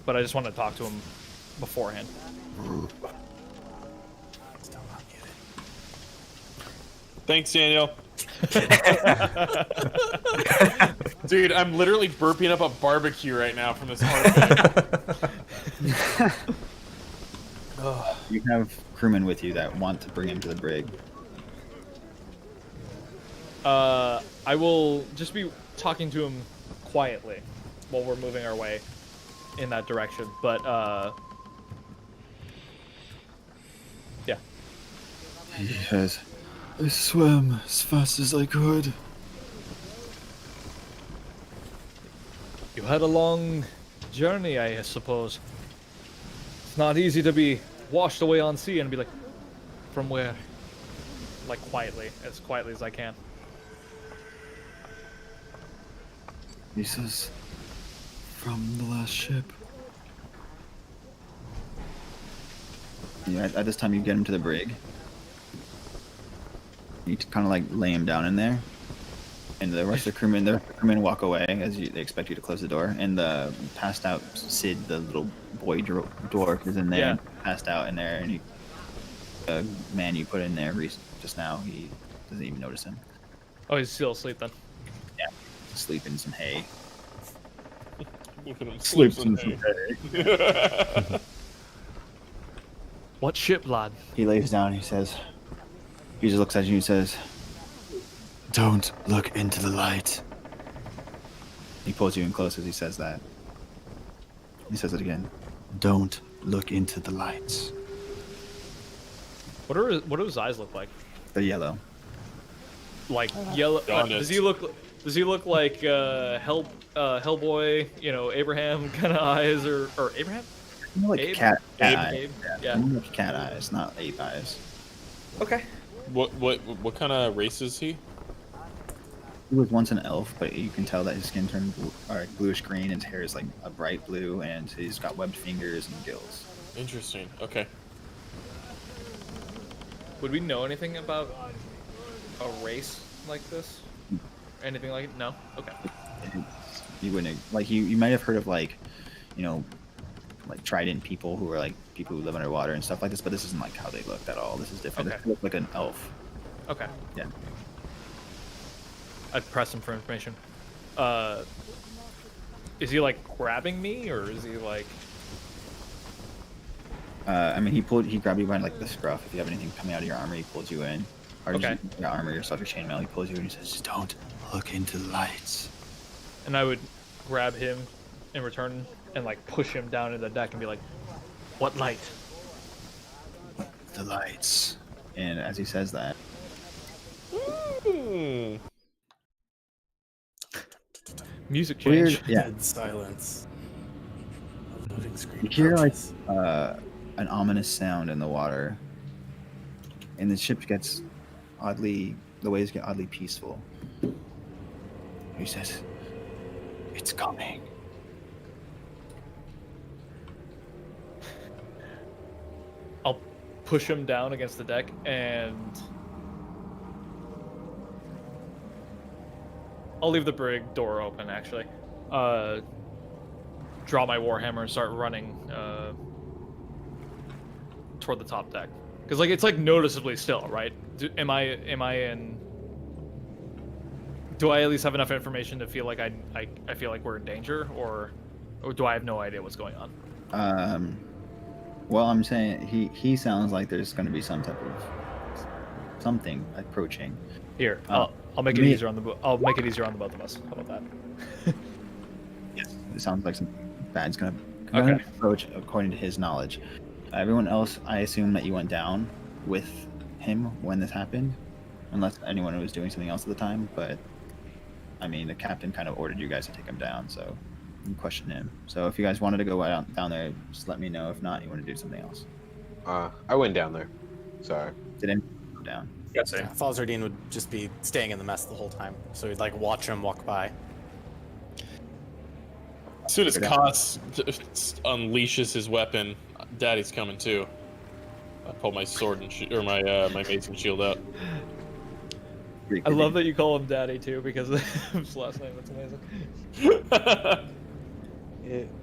but I just want to talk to him beforehand. Thanks, Daniel. Dude, I'm literally burping up a barbecue right now from this hard You have crewmen with you that want to bring him to the brig. I will just be talking to him quietly while we're moving our way in that direction. But yeah. He says, I swam as fast as I could. You had a long journey, I suppose. It's not easy to be washed away on sea and be like, from where? Like quietly as I can. He says, from the last ship. Yeah, at this time you get him to the brig. You kind of like lay him down in there, and the rest of the crewmen walk away as they expect you to close the door. And the passed out Sid, the little boy dwarf, is in there, Yeah. passed out in there, and the man you put in there just now, he doesn't even notice him. Oh, he's still asleep then. Yeah, asleep in some hay. Look at him Sleeps sleeping in hay. What ship, lad? He lays down. He says, he just looks at you and says, Don't look into the light. he pulls you in close as he says that. He says it again. Don't look into the lights. What do his eyes look like? They're yellow. Like yellow. Jaundiced. Does he look like Hellboy? You know, Abraham kind of eyes, or Abraham? More like Abe? cat Abe? eyes. Abe? Yeah. More like cat eyes, not ape eyes. Okay. What kind of race is he? He was once an elf, but you can tell that his skin turned bluish green, and his hair is like a bright blue, and he's got webbed fingers and gills. Interesting. Okay. Would we know anything about a race like this? Anything like it? No. Okay. You wouldn't like you might have heard of like, you know, like trident people who are like people who live underwater and stuff like this, but this isn't like how they looked at all. This is different. Okay. This looks like an elf. Okay. Yeah. I'd press him for information. Is he like grabbing me, or is he like? I mean, he grabbed you by like the scruff. If you have anything coming out of your armor, he pulls you in. Or Okay. your armor, yourself, your chainmail, he pulls you in and he says, Just don't look into the lights. And I would grab him in return and like push him down to the deck and be like, "What light?" The lights. and as he says that, Music weird, change. yeah, Dead silence. Loading screen you hear like approaches. an ominous sound in the water, and the ship gets the waves get oddly peaceful. He says, it's coming. I'll push him down against the deck and I'll leave the brig door open actually. Draw my warhammer and start running toward the top deck. Cuz like it's like noticeably still, right? Am I in do I at least have enough information to feel like I feel like we're in danger or do I have no idea what's going on? Well, I'm saying he sounds like there's going to be some type of something approaching. Here, I'll make it easier on the I'll make it easier on the both of us. How about that? Yes, it sounds like some bad's going to Okay. approach according to his knowledge. Everyone else, I assume that you went down with him when this happened, unless anyone was doing something else at the time. But I mean, the captain kind of ordered you guys to take him down, so you can question him. So if you guys wanted to go down there, just let me know. If not, you want to do something else. I went down there. Sorry. Did anyone go down? Yeah, same. Yeah, Falzardine would just be staying in the mess the whole time, so he'd like watch him walk by. As soon as Koss unleashes his weapon, Daddy's coming too. I pull my sword and or my mace and shield out. I love that you call him Daddy too because of his last name. That's amazing.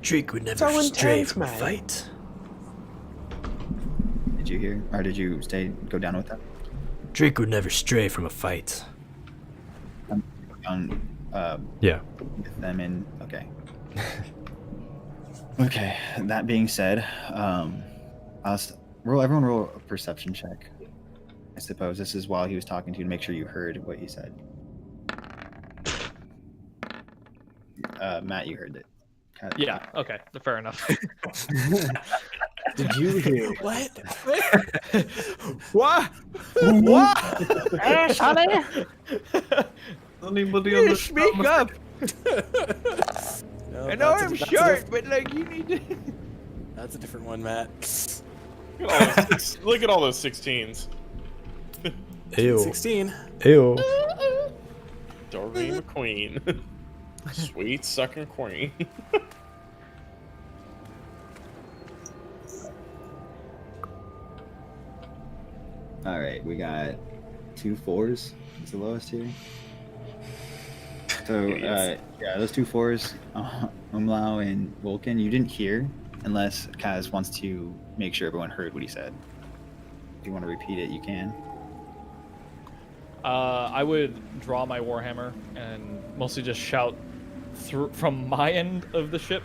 Drake would never So stray intense, from a man. fight. Did you hear, or did you go down with them? Drake would never stray from a fight. On Yeah. with them in. Okay. Okay. That being said, everyone roll a perception check. I suppose this is while he was talking to you to make sure you heard what he said. Matt, you heard it. Yeah. Okay. Fair enough. Did you hear? What? What? What? Ash, honey. Anybody on the Speak up. No, I know that's a- I'm that's a short, diff- but like you need to. That's a different one, Matt. Look at all those 16s. Ew. 16. Ew. Dorothy McQueen. Sweet sucking queen. All right, we got 2 4s. It's the lowest here. So yeah, those 2 4s, Umlau and Vulcan, you didn't hear unless Kaz wants to make sure everyone heard what he said. If you want to repeat it, you can. I would draw my warhammer and mostly just shout through from my end of the ship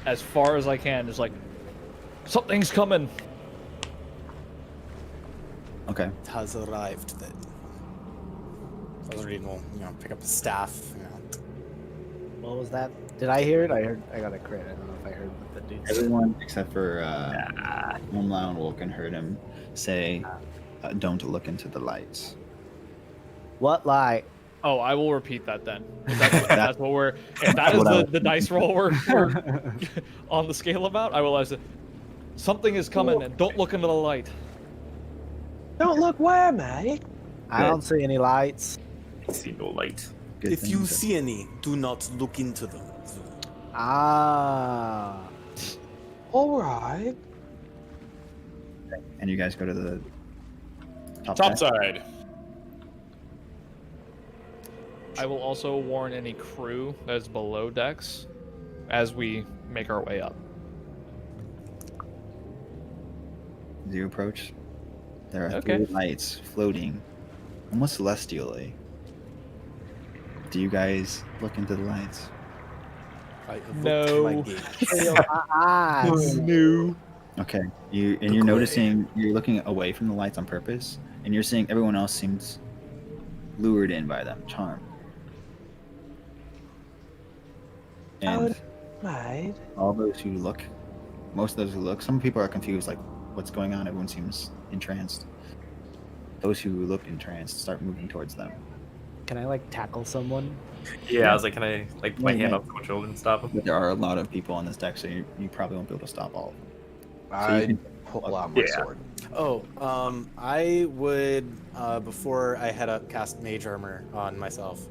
as far as I can, just like something's coming. Okay. Has arrived then. Falzardine will, pick up his staff. What was that? Did I hear it? I got a crit. I don't know if I heard what the dude said. Everyone except for Umlau and Vulcan heard him say, "Don't look into the lights." What light? Oh, I will repeat that then. If that's what we're. If that is What else? the dice roll we're on the scale about, I will say something is coming and don't look into the light. Don't look where, mate. I don't see any lights. I see no light. Good If you things. see any, do not look into them. Ah. All right. And you guys go to the top Top deck? side. I will also warn any crew that is below decks as we make our way up. As you approach, there are Okay. 3 lights floating, almost celestially. Do you guys look into the lights? I evoke No. my gaze. My eyes. No. Okay. You're noticing, you're looking away from the lights on purpose, and you're seeing everyone else seems lured in by them, charmed. And Right. all those who look, most of those who look, some people are confused, like what's going on. Everyone seems entranced. Those who look entranced start moving towards them. Can I like tackle someone? Yeah, I was like, can I like put my Yeah, hand yeah. up someone's shoulder and stop him? But there are a lot of people on this deck, so you probably won't be able to stop all of them. I pull out my Yeah. sword. Oh, I would before I head up cast mage armor on myself.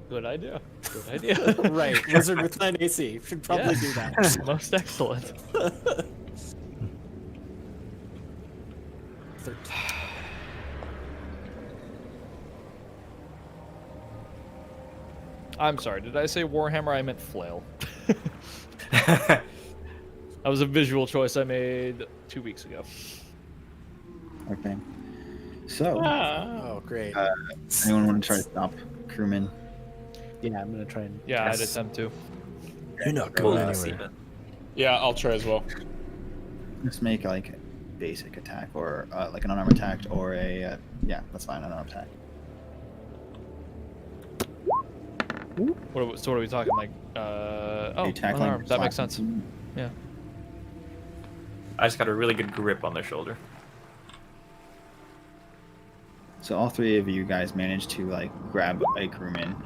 Good idea. Good idea. Right, wizard with 9 AC should probably do that. Most excellent. 13. I'm sorry. Did I say Warhammer? I meant flail. That was a visual choice I made 2 weeks ago. Okay. So, Oh, great. anyone want to try to stop crewman? Yeah, I'm gonna try and. Yeah, I'd cast- attempt to. You're not going anywhere. Yeah, I'll try as well. Let's make like a basic attack or like an unarmed attack or a yeah, that's fine, unarmed attack. So what are we talking like? Oh, You tackling, unarmed. That makes sense. slapping. Yeah. I just got a really good grip on their shoulder. So all three of you guys managed to like grab a crewman.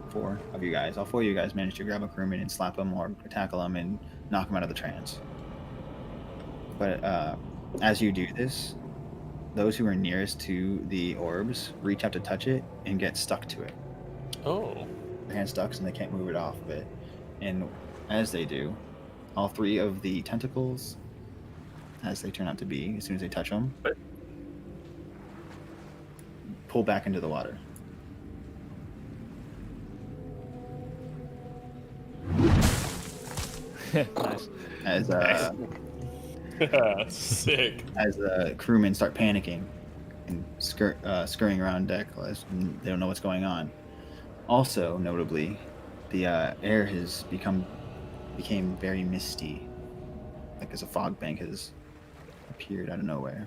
Four of you guys, all four of you guys managed to grab a crewman and slap him or tackle him and knock him out of the trance. But as you do this, those who are nearest to the orbs reach out to touch it and get stuck to it. Oh. Their hand stuck and they can't move it off of it. And as they do, all three of the tentacles, as they turn out to be, as soon as they touch them, pull back into the water. Nice. As Sick. as the crewmen start panicking and scurrying around deck, as they don't know what's going on. Also, notably, the air has became very misty, like as a fog bank has appeared out of nowhere.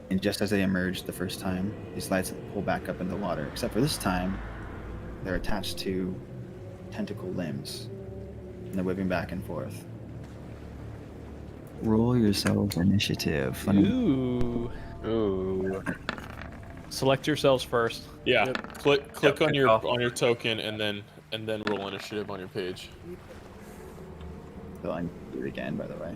And just as they emerge the first time, these lights pull back up in the water. Except for this time, they're attached to tentacle limbs, and they're whipping back and forth. Roll yourselves initiative. Ooh. Ooh. Select yourselves first. Yeah. Click Yep, on good your call. token and then roll initiative on your page. So I do it again, by the way.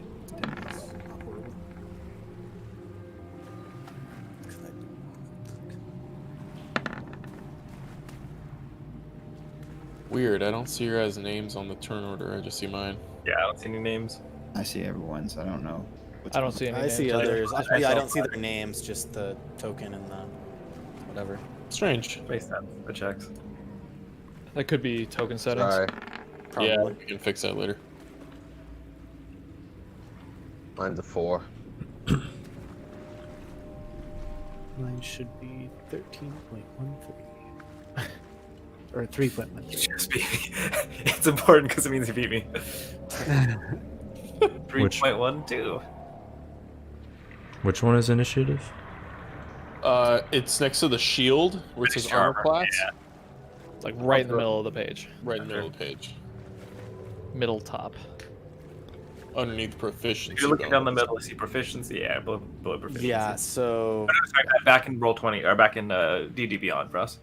Weird. I don't see your guys' names on the turn order. I just see mine. Yeah, I don't see any names. I see everyone's. I don't know. I don't see any I names see either. others. I Yeah, I saw don't see their names, just the token and the whatever. Strange. Makes sense. The checks. That could be token settings. Sorry, Yeah, Probably. we can fix that later. mine's a 4. Mine should be 13.13 or 3.13. Just beat me. It's important because it means you beat me. 3.12. Which one is initiative? It's next to the shield where it says British armor armor, class. yeah. It's like right in the middle of the page. Right in the middle of the page. Middle top. Underneath proficiency. If you're looking down the bonus. middle, you see proficiency. Yeah, below proficiency. Yeah, so Oh, no, sorry, back in roll 20 or back in D&D Beyond for us.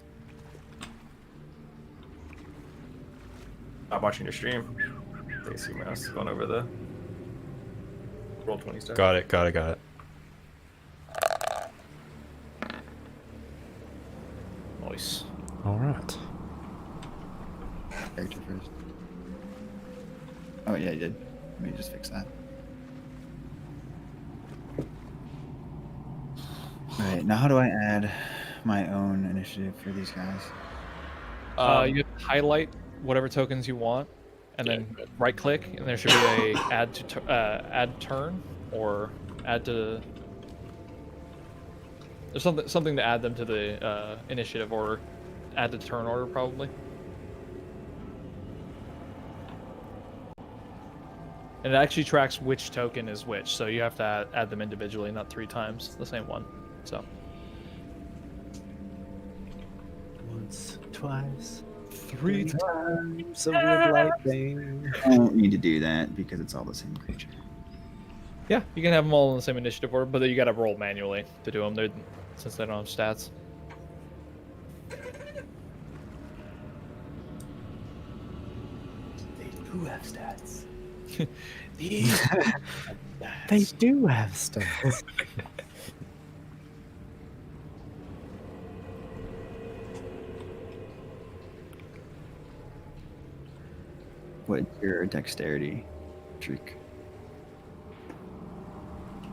I'm watching your stream. They see mouse going over the roll 20 stuff. Got it. Nice. All right. Character first. Oh yeah, you did. Let me just fix that. Alright, now how do I add my own initiative for these guys? You have to highlight whatever tokens you want, and then good. right click, and there should be a add turn or add to. There's something to add them to the initiative order, add to turn order probably. And it actually tracks which token is which, so you have to add them individually, not 3 times the same one. So Once, twice, 3 times of red lightning. I don't need to do that because it's all the same creature. Yeah, you can have them all in the same initiative order, but you got to roll manually to do them. Since they don't have stats. They do have stats. They do have stats. What's your dexterity, Drake?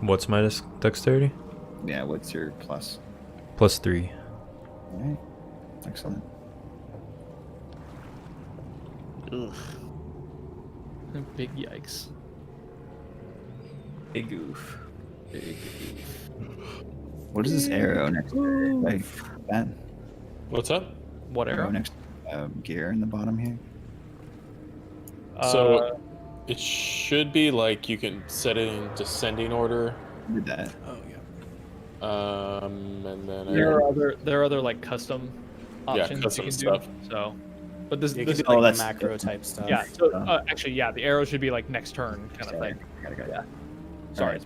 What's my dexterity? Yeah, what's your plus? +3. All right, excellent. Big yikes. Big goof. Big goof. What is this arrow next to like that? What's up? What Arrow arrow? next to gear in the bottom here? So it should be like you can set it in descending order. Did that? Oh yeah. And then there are other like custom options custom you can stuff. do. So, but this You this can do like that's- macro type stuff. yeah. So actually, yeah, the arrow should be like next turn kind of thing. Got it. Yeah. Sorry.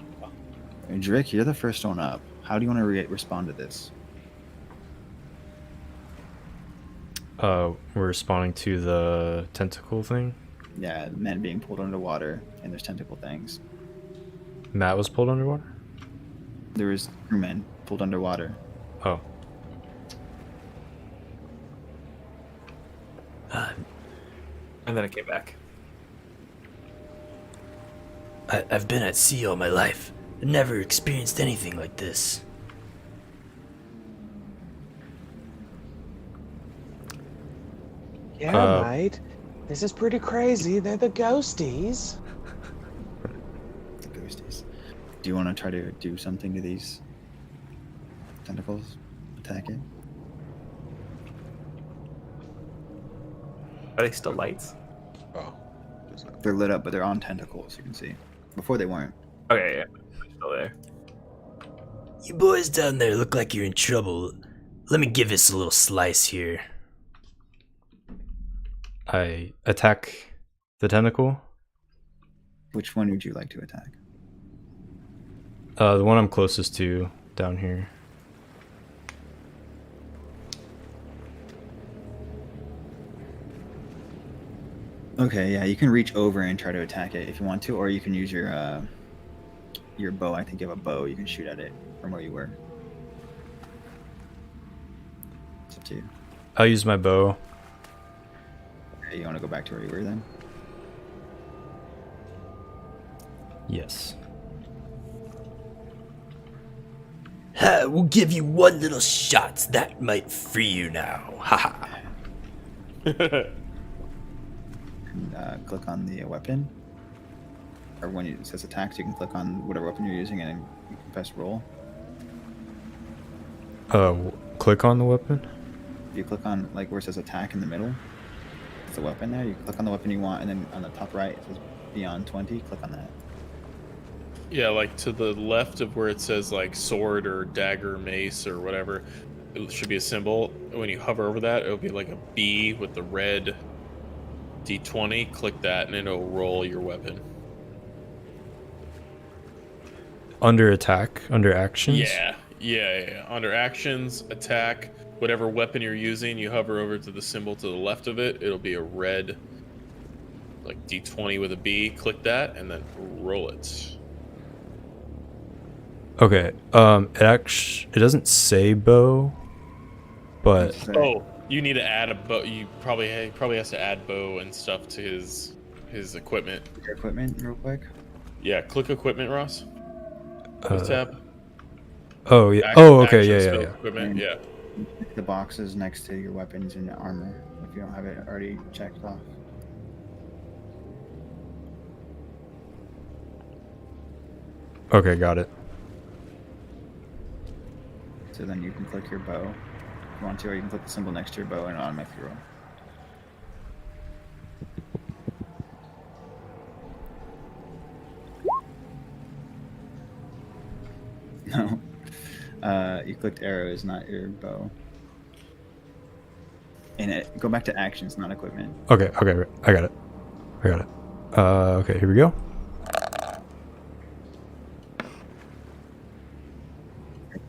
Drake, you're the first one up. How do you want to respond to this? We're responding to the tentacle thing. Yeah, men being pulled underwater and there's tentacle things. Matt was pulled underwater? There was 2 men pulled underwater. Oh. And then it came back. I've been at sea all my life. Never experienced anything like this. Yeah, mate. This is pretty crazy. They're the ghosties. The ghosties. Do you want to try to do something to these tentacles? Attack it? Are they still lights? Oh. They're lit up, but they're on tentacles, you can see. Before they weren't. Okay, yeah. They're still there. You boys down there look like you're in trouble. Let me give this a little slice here. I attack the tentacle. Which one would you like to attack? The one I'm closest to down here. Okay, yeah, you can reach over and try to attack it if you want to, or you can use your bow. I think you have a bow. You can shoot at it from where you were. It's up to you. I'll use my bow. Okay, you want to go back to where you were then? Yes. We'll give you one little shot. That might free you now. Haha. Click on the weapon, or when it says attacks, you can click on whatever weapon you're using and you can press roll. Click on the weapon. If you click on like where it says attack in the middle, it's a weapon there. You click on the weapon you want, and then on the top right it says beyond 20. Click on that. Yeah, like to the left of where it says like sword or dagger, mace or whatever, it should be a symbol. When you hover over that, it'll be like a B with the red D20. Click that and it'll roll your weapon. Under attack, under actions. Yeah. Under actions, attack, whatever weapon you're using, you hover over to the symbol to the left of it. It'll be a red, like D20 with a B. Click that and then roll it. Okay. It doesn't say bow, but Oh, you need to add a bow. You probably has to add bow and stuff to his equipment. Your equipment, real quick. Yeah, click equipment, Ross. Tab. Oh yeah. Action- Oh okay. actions, Yeah. fill Yeah. Equipment. Yeah. The boxes next to your weapons and your armor, if you don't have it already checked off. Okay, got it. So then you can click your bow if you want to, or you can click the symbol next to your bow and automatically roll. You clicked arrows, not your bow. And go back to actions, not equipment. Okay, I got it. Okay, here we go.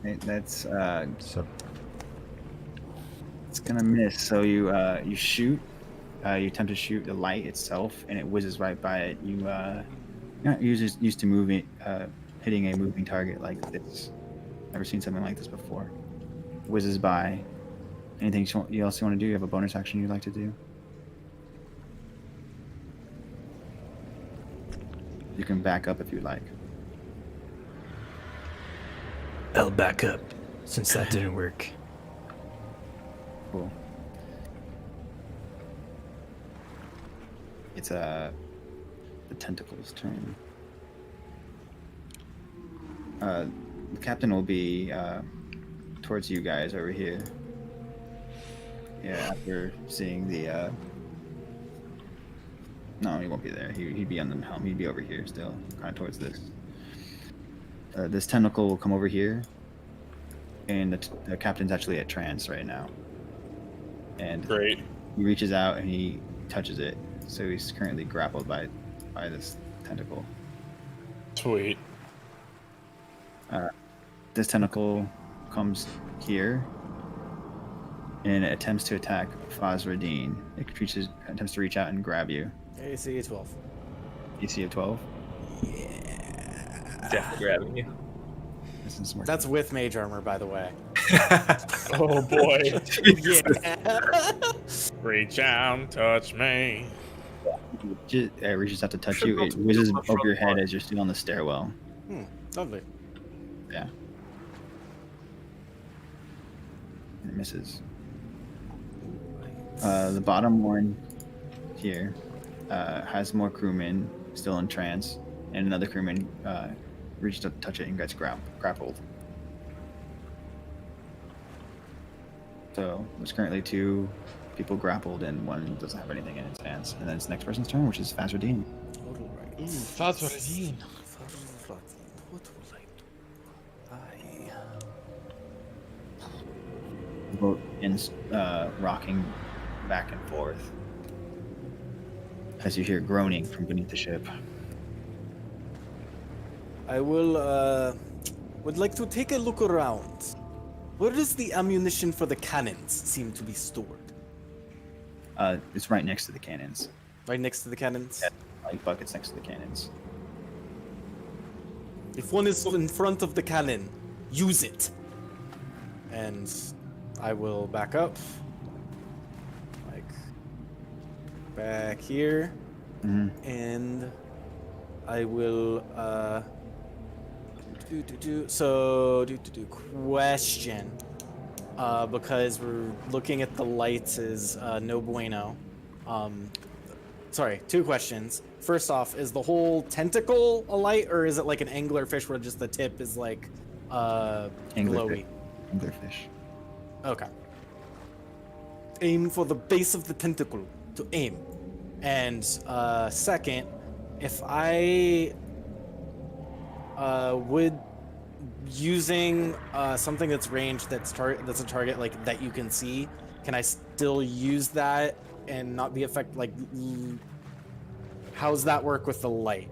Okay, that's So, it's gonna miss. So you shoot. You attempt to shoot the light itself, and it whizzes right by it. You're not used to moving, hitting a moving target like this. Never seen something like this before. Whizzes by. Anything else you want to do? You have a bonus action you'd like to do? You can back up if you'd like. I'll back up since that didn't work. Cool. It's the tentacle's turn. The captain will be towards you guys over here. Yeah, after seeing the no, he won't be there. He'd be on the helm. He'd be over here still, kind of towards this. This tentacle will come over here, and the captain's actually at trance right now. And Great. he reaches out and he touches it, so he's currently grappled by this tentacle. Sweet. This tentacle comes here and it attempts to attack Fazradine. It attempts to reach out and grab you. AC 12. AC of 12. Definitely grabbing you. This is smart. That's with mage armor, by the way. Oh boy. Yeah. Reach out, touch me. It reaches out to touch you. It whizzes over your head as you're still on the stairwell. Lovely. Yeah. It misses. The bottom one here has more crewmen still in trance, and another crewman reaches up to touch it and gets grappled. So there's currently 2 people grappled, and one doesn't have anything in its hands. And then it's the next person's turn, which is Fazradine. Fazradine. What will I do? The boat ends rocking back and forth as you hear groaning from beneath the ship. I will would like to take a look around. Where does the ammunition for the cannons seem to be stored? It's right next to the cannons. Right next to the cannons? Yeah, like buckets next to the cannons. If one is in front of the cannon, use it. And I will back up. Like back here. Mm-hmm. And I will question. Because we're looking at the lights is no bueno. Sorry, 2 questions. First off, is the whole tentacle a light, or is it like an anglerfish where just the tip is like glowy? Anglerfish. Okay. Aim for the base of the tentacle to aim. And second, if I would using something that's ranged that's a target like that you can see, can I still use that and not be affected? Like, how's that work with the light?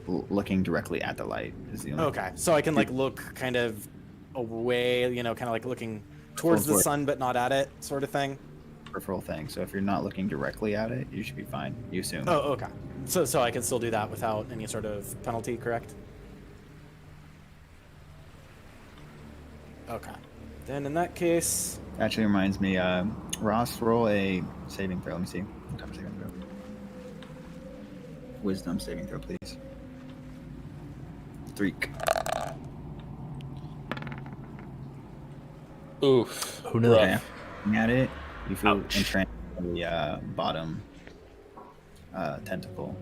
Looking directly at the light is the only. Okay, so I can like look kind of away, kind of like looking towards the sun but not at it, sort of thing. Peripheral thing. So if you're not looking directly at it, you should be fine. You assume. Oh, okay. So I can still do that without any sort of penalty, correct? Okay. Then in that case, Actually reminds me, Ross, roll a saving throw. Let me see. What type of saving throw? Wisdom saving throw, please. 3. Oof. Oh no. Okay. Looking at it, you feel entranced in the bottom tentacle.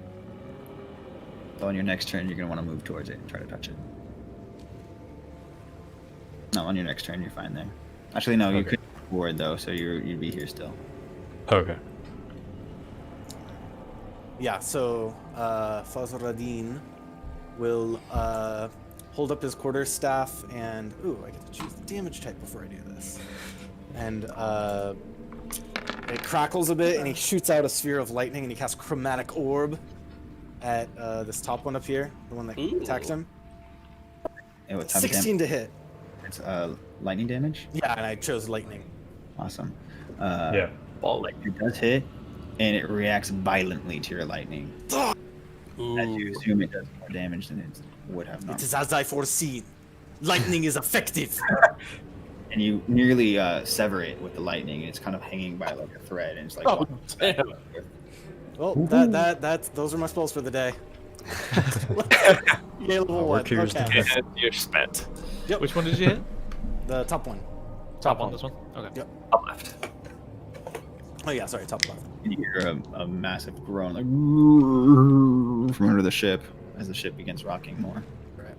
So on your next turn, you're going to want to move towards it and try to touch it. No, on your next turn, you're fine there. Actually, no, you could move forward, though, so you'd be here still. okay. yeah, so Fazradine will hold up his quarterstaff and I get to choose the damage type before I do this. And it crackles a bit, and he shoots out a sphere of lightning, and he casts Chromatic Orb at this top one up here, the one that attacked him. And what type 16 to hit. It's lightning damage. Yeah, and I chose lightning. Awesome. Yeah, ball like It does hit, and it reacts violently to your lightning. As you assume it does more damage than it would have not. It is as I foreseen. Lightning is effective. And you nearly sever it with the lightning. It's kind of hanging by like a thread, and it's like. Oh, damn. Well, that's those are my spells for the day. Yeah, level 1. here's the Okay. and you're spent. Yep. Which one did you hit? The top one. Top one. This one. Okay. Yep. Up left. Oh yeah, sorry, top left. You hear a massive groan, like from under the ship, as the ship begins rocking more. Right.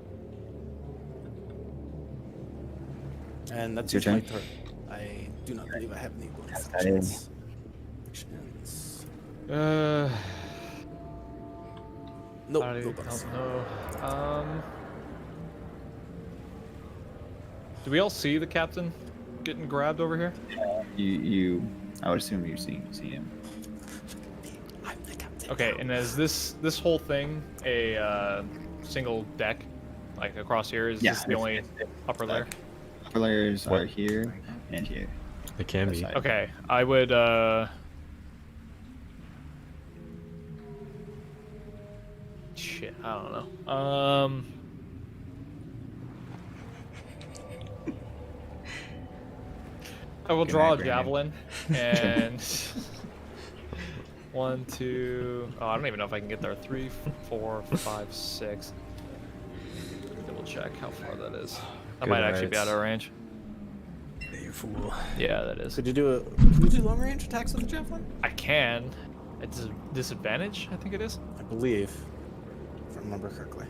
And that's Your my turn. turn. I do not believe I have any bonus That is. actions. Actions. Nope, I no don't bonus. know. Do we all see the captain getting grabbed over here? I would assume you see him. I'm the captain. Okay, and is this whole thing a single deck, like across here? Is this the only upper layer? Upper layers are here and here. It can be. Aside. Okay, I would. Shit, I don't know. I will Good draw night, a Brandon. javelin and 1, 2. Oh, I don't even know if I can get there. 3, 4, 5, 6. Double check how far that is. That Good might actually be rights. out of range. You fool. Yeah, that is. Could you do long range attacks with the javelin? I can. It's a disadvantage, I think it is. I believe, if I remember correctly.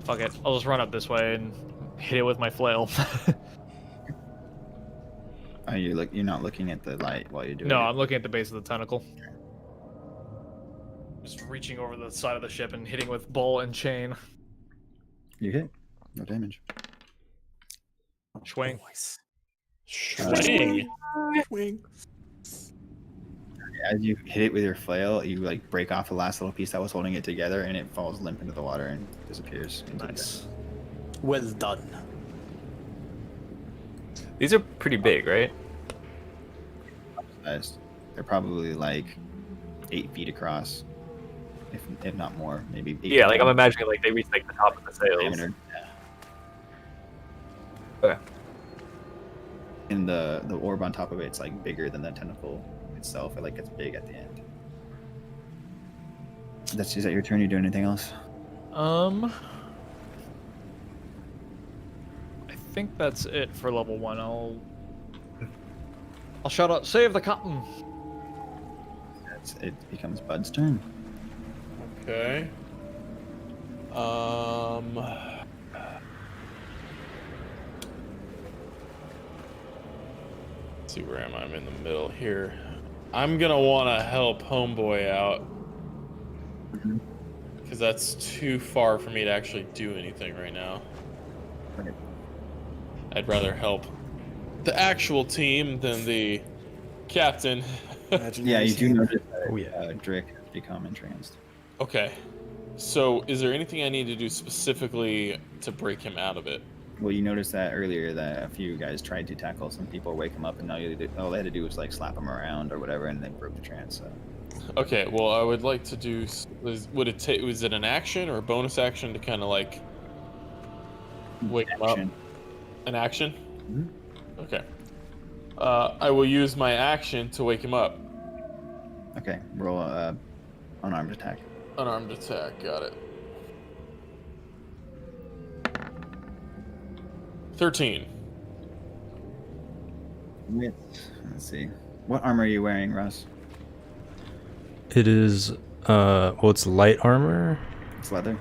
Fuck it. I'll just run up this way and hit it with my flail. You're not looking at the light while you're doing No, it. I'm looking at the base of the tentacle. Just reaching over the side of the ship and hitting with ball and chain. You hit. No damage. Swing. Nice. Swing. Swing. As you hit it with your flail, you like break off the last little piece that was holding it together, and it falls limp into the water and disappears. Into Nice. Well done. These are pretty big, right? the size. They're probably like 8 feet across, if not more, maybe. 8 Yeah, like I'm feet imagining like they reach like the top of the sails. diameter. Okay. And the orb on top of it's like bigger than the tentacle itself. It like gets big at the end. Is that your turn? You doing anything else? I think that's it for level 1. I'll shout out, save the captain. It becomes Bud's turn. Okay. Let's see, where am I? I'm in the middle here. I'm gonna want to help Homeboy out. Because that's too far for me to actually do anything right now. Okay. I'd rather help the actual team than the captain. Yeah, you do notice that Oh, yeah. Drick has become entranced. Okay. So, is there anything I need to do specifically to break him out of it? Well, you noticed that earlier that a few guys tried to tackle some people, wake them up, and all they had to do was like slap them around or whatever, and they broke the trance. So. Okay, well, I would like to do. Was it an action or a bonus action to kind of like wake him up? Action. An action? Mhm. Okay. I will use my action to wake him up. Okay, roll a unarmed attack. Unarmed attack, got it. 13. Let's see. What armor are you wearing, Russ? It is, it's light armor. It's leather.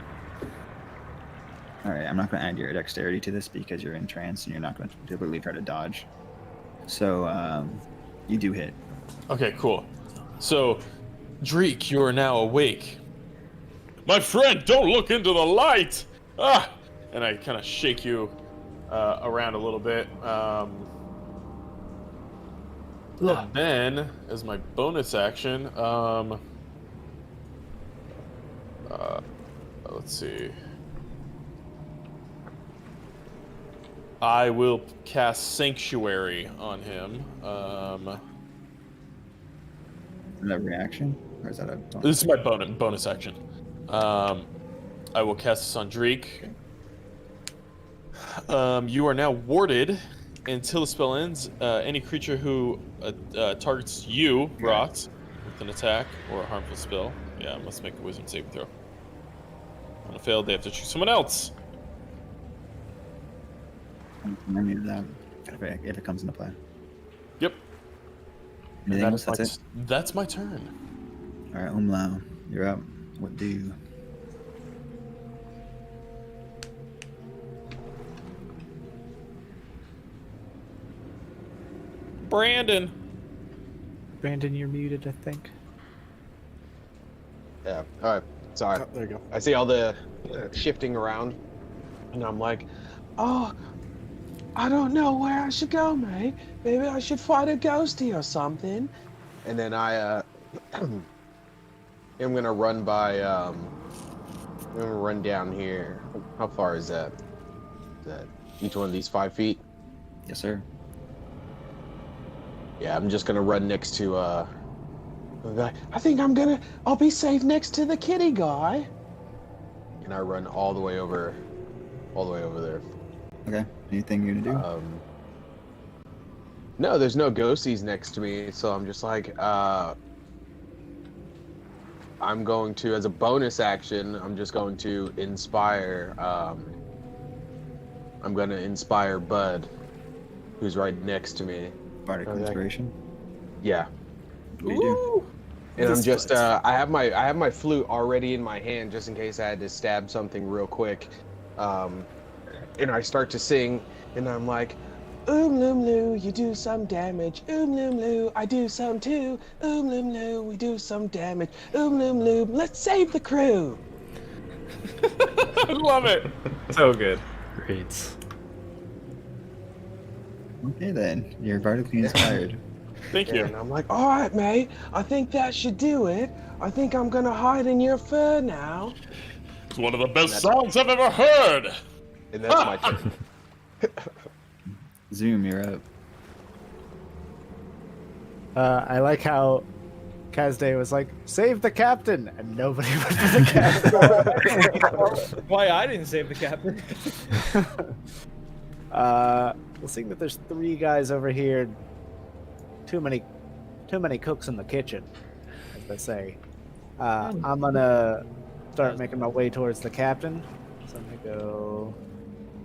All right, I'm not going to add your dexterity to this because you're in trance and you're not going to typically try to dodge. So you do hit. Okay, cool. So Dreek, you are now awake. My friend, don't look into the light! Ah! And I kind of shake you around a little bit. And then, as my bonus action, let's see. I will cast Sanctuary on him. Is that a reaction? Or is that a... This is my bonus action. I will cast this on Dreek. You are now warded until the spell ends. Any creature who targets you, Rot, with an attack or a harmful spell, must make a wisdom saving throw. On a failed, they have to choose someone else. I need that if it comes into play. Yep. Anything else? That's it? That's my turn. All right, Umlau, you're up. What do you... Brandon, you're muted, I think. Yeah. All right. Sorry. Oh, there you go. I see all the shifting around, and I'm like, oh, I don't know where I should go, mate. Maybe I should fight a ghosty or something. And then I am gonna run by. I'm gonna run down here. How far is that? Is that each one of these 5 feet? Yes, sir. Yeah, I'm just gonna run next to I think I'll be safe next to the kitty guy. And I run all the way over there. Okay. Anything you're gonna do? No, there's no ghosties next to me, so I'm just like, I'm going to, as a bonus action, I'm just going to inspire, I'm gonna inspire Bud, who's right next to me. Bardic Inspiration? Yeah. What do you do? And I'm just, I have my flute already in my hand just in case I had to stab something real quick. And I start to sing, and I'm like, loom loo, you do some damage. Loom loo, I do some too. Loom loo, we do some damage. Loom loom, let's save the crew. I love it. So good. Great. Okay then, you're bardically inspired. Thank you. And I'm like, all right, mate, I think that should do it. I think I'm gonna hide in your fur now. It's one of the best songs I've ever heard. And that's my turn. Zoom, you're up. I like how Kazday was like, save the captain, and nobody went for the captain. Why I didn't save the captain? We'll see that there's 3 guys over here. Too many cooks in the kitchen, as they say. I'm gonna start making my way towards the captain. So I'm gonna go.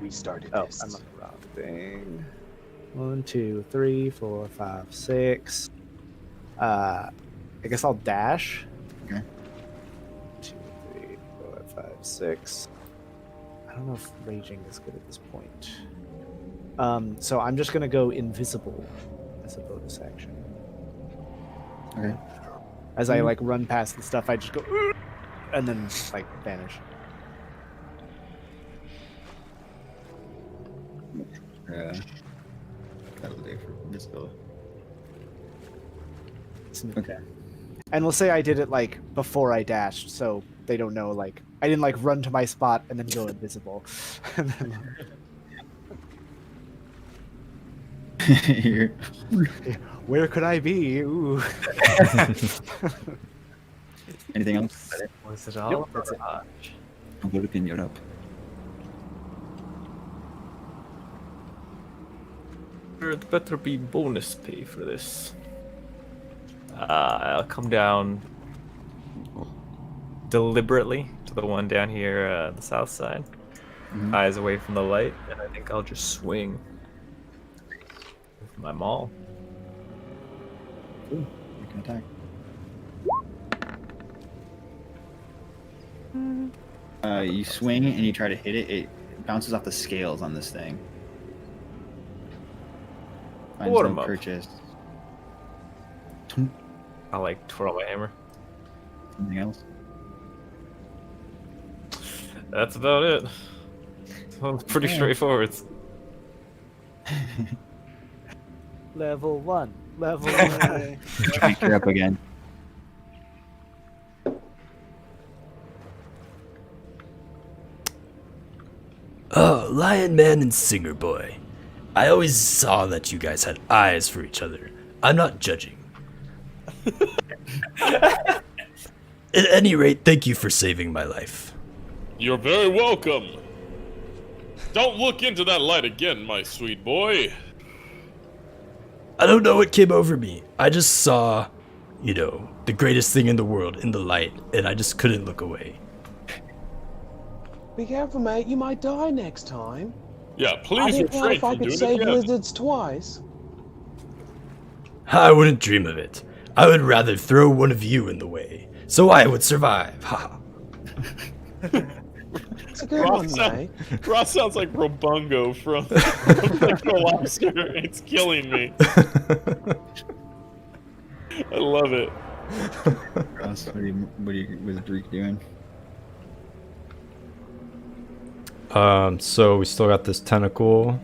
We started Oh, this. I'm on the wrong thing. 1, 2, 3, 4, 5, 6. I guess I'll dash. Okay. 2, 3, 4, 5, 6. I don't know if raging is good at this point. So I'm just gonna go invisible as a bonus action. Okay. As I like run past the stuff, I just go and then like vanish. That'll do for invisibility. Okay. And we'll say I did it like before I dashed, so they don't know. Like I didn't like run to my spot and then go invisible. And then, You're... where could I be? Ooh. Anything else? Was it all? That's it. I'm looking you up. There'd better be bonus pay for this. I'll come down deliberately to the one down here, the south side. Eyes away from the light, and I think I'll just swing with my maul. You can attack. You swing and you try to hit it. It bounces off the scales on this thing. Finds What no am I- purchase. I like twirl my hammer. Anything else? That's about it. Well, pretty straightforward. Level 1. Level 1. Drink, you're up again. Oh, Lion Man and Singer Boy. I always saw that you guys had eyes for each other. I'm not judging. At any rate, thank you for saving my life. You're very welcome. Don't look into that light again, my sweet boy. I don't know what came over me. I just saw, the greatest thing in the world in the light, and I just couldn't look away. Be careful, mate. You might die next time. Yeah, I please didn't know refrain if I from could doing save it again. lizards twice. I wouldn't dream of it. I would rather throw one of you in the way, so I would survive. Ha. It's a good one, mate. Ross sounds like Robungo from Sexual Lobster. It's killing me. I love it. Ross, what's Drake doing? So we still got this tentacle,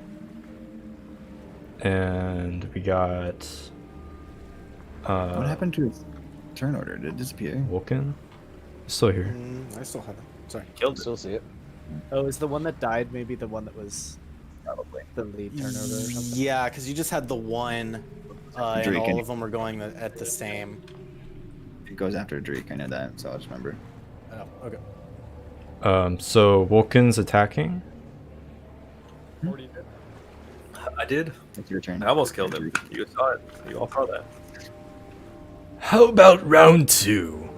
and we got What happened to its turn order? Did it disappear? Vulcan. Still here. I still have it. Sorry. Killed it. Still see it. Oh, is the one that died maybe the one that was probably the lead turnover or something? Yeah, because you just had the one, and Drake all and- of them were going at the same. It goes after Drake. I know that, so I'll just remember. Oh, okay. So Vulcan's attacking. I did. It's your turn. I almost killed him. You saw it. You all saw that. How about round 2?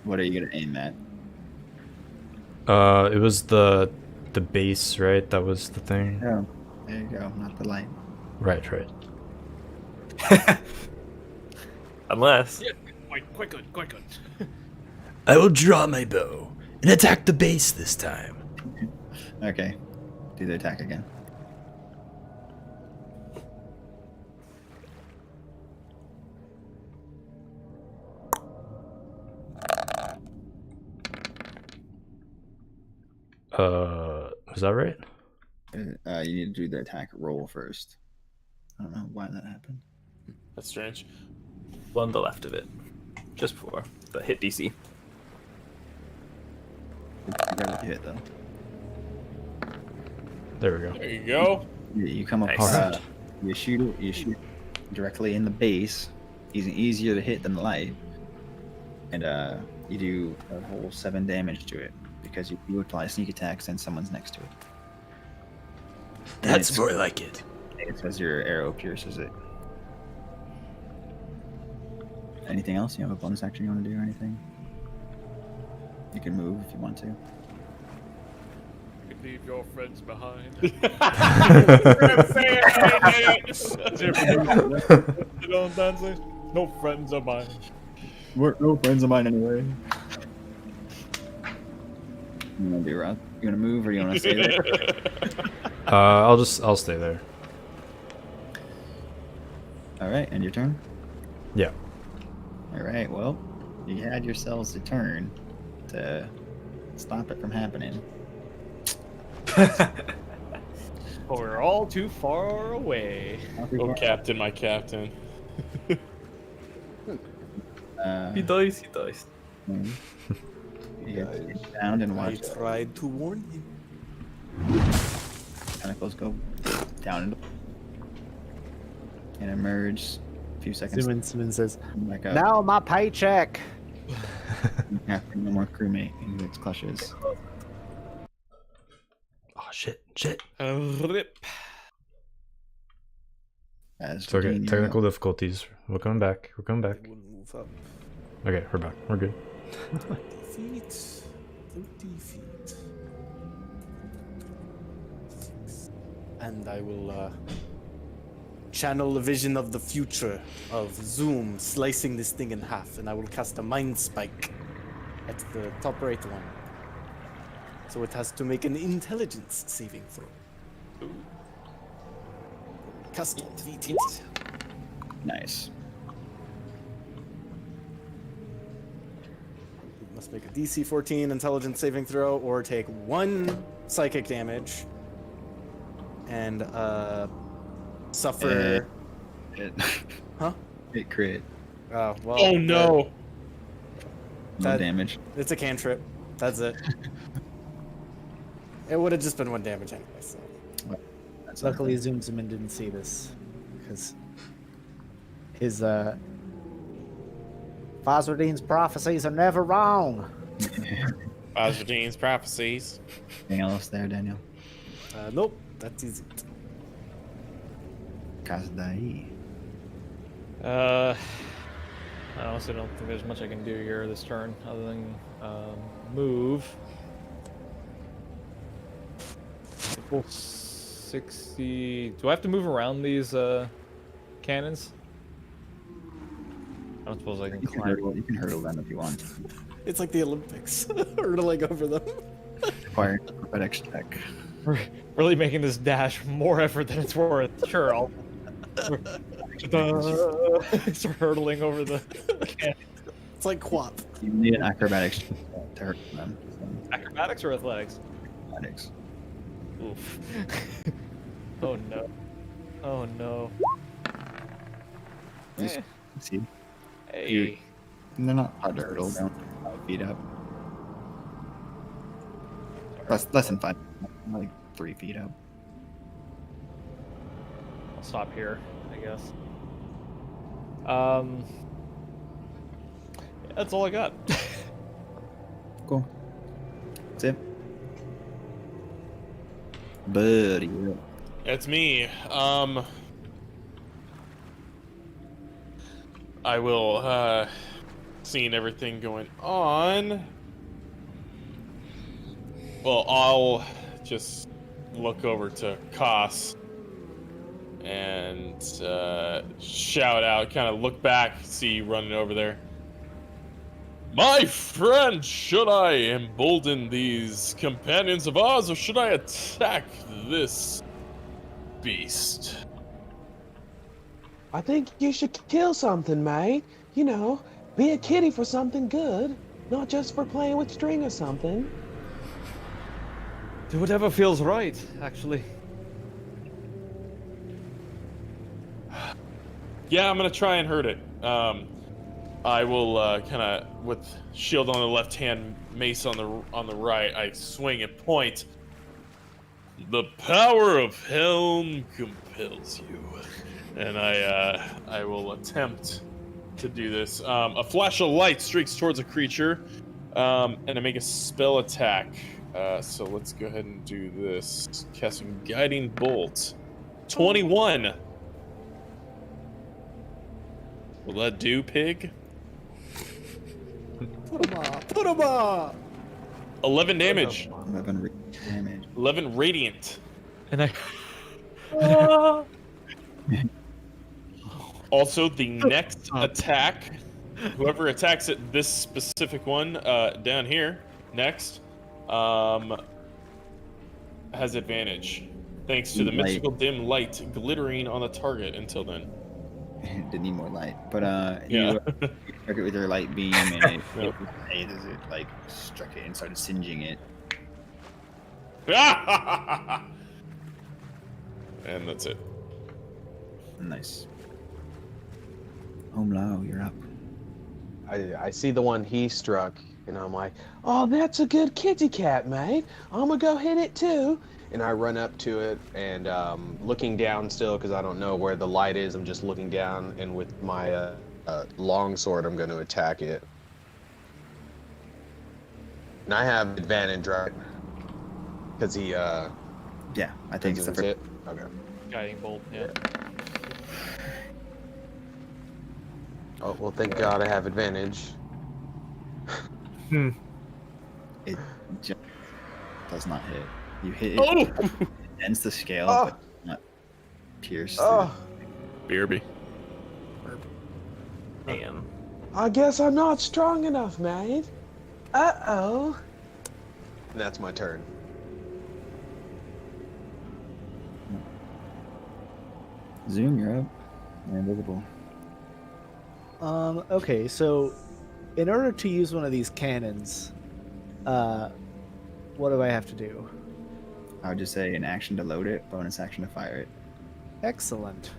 What are you gonna aim at? It was the base, right? That was the thing. Oh, there you go. Not the light. Right. Unless. Quite good. I will draw my bow and attack the base this time. Okay. Do the attack again. Was that right? You need to do the attack roll first. I don't know why that happened. That's strange. On the left of it. Just before the hit DC. You got to hit though. There we go. There you go. You come up. Nice. You shoot it. You shoot directly in the base. Easier to hit than the light. And you do a whole 7 damage to it because you apply sneak attacks and someone's next to it. And That's it's- more like it. It says your arrow pierces it. Anything else? You have a bonus action you want to do or anything? You can move if you want to. Leave your friends behind. You know, dancing. No friends of mine. We're no friends of mine anyway. You want to do, Rob? You want to move or you want to stay there? I'll stay there. All right, and your turn. Yeah. All right. Well, you had yourselves a turn to stop it from happening. But we're all too far away. Oh, Captain, my captain. He dies. You get down and I watch tried to warn you. tentacles go down into and emerge a few seconds. Simmon says, Back up. now my paycheck. After no more crewmate in its clutches. Oh, shit. Rip. As It's okay. Virginia- Technical difficulties. We're coming back. I will move up. Okay, we're back. We're good. 20 feet. 30 feet. And I will channel the vision of the future of Zoom slicing this thing in half, and I will cast a mind spike at the top right one. So it has to make an intelligence saving throw. Cast it. Nice. must make a DC 14 intelligence saving throw or take 1 psychic damage and suffer. Huh? It crit. Oh, well. Oh no! No That- damage. It's a cantrip. That's it. It would have just been 1 damage anyway. So. That's Luckily, Zoom didn't see this because his Fazardine's prophecies are never wrong. Osridine's prophecies. anything else there, Daniel? Nope. That's easy. Kazdai. I honestly don't think there's much I can do here this turn other than move. Full 60. Do I have to move around these cannons? I don't suppose I can climb. You can hurdle them if you want. It's like the Olympics, hurtling over them. Require acrobatics check. Really making this dash more effort than it's worth. Sure, I'll start hurtling over the cannon. It's like Quap. You need an acrobatics check to hurdle them. Acrobatics or athletics? Acrobatics. Oof. Oh no. Oh no. Just Eh. see. Hey. They're not hard to hurdle. They're 5 feet up. Less than 5. Like 3 feet up. I'll stop here, I guess. That's all I got. Cool. That's it. Buddy. It's me. I will, seeing everything going on. Well, I'll just look over to Koss and shout out, kind of look back, see you running over there. My friend, should I embolden these companions of ours, or should I attack this beast? I think you should kill something, mate. You know, be a kitty for something good, not just for playing with string or something. Do whatever feels right, actually. Yeah, I'm gonna try and hurt it. I will kind of, with shield on the left hand, mace on the right, I swing and point. The power of Helm compels you, and I will attempt to do this. A flash of light streaks towards a creature, and I make a spell attack. So let's go ahead and do this. Casting Guiding Bolt. 21. Will that do, pig? Put him up. Put him up. 11 damage. 11 damage. 11 radiant. And I. Also, the next attack, whoever attacks it, this specific one down here, next, has advantage. Thanks to the Light. mystical dim light glittering on the target until then. Didn't need more light, but Yeah. you struck it with your light beam, and it, Yep. it like struck it and started singeing it. And that's it. Nice. Home Lao, you're up. I see the one he struck, and I'm like, oh, that's a good kitty cat, mate. I'm gonna go hit it too. And I run up to it, and looking down still, because I don't know where the light is, I'm just looking down, and with my long sword, I'm going to attack it. And I have advantage, right? Because he, Yeah, I think that's so. it. Okay. Guiding bolt, yeah. Oh, well, thank God I have advantage. It just does not hit. You hit it. Oh! It ends the scale, Oh. but not pierce. Oh, BRB. Damn. I guess I'm not strong enough, mate. Uh-oh. And that's my turn. Zoom, you're up. You're invisible. Okay, so In order to use one of these cannons, what do I have to do? I would just say an action to load it, bonus action to fire it. Excellent.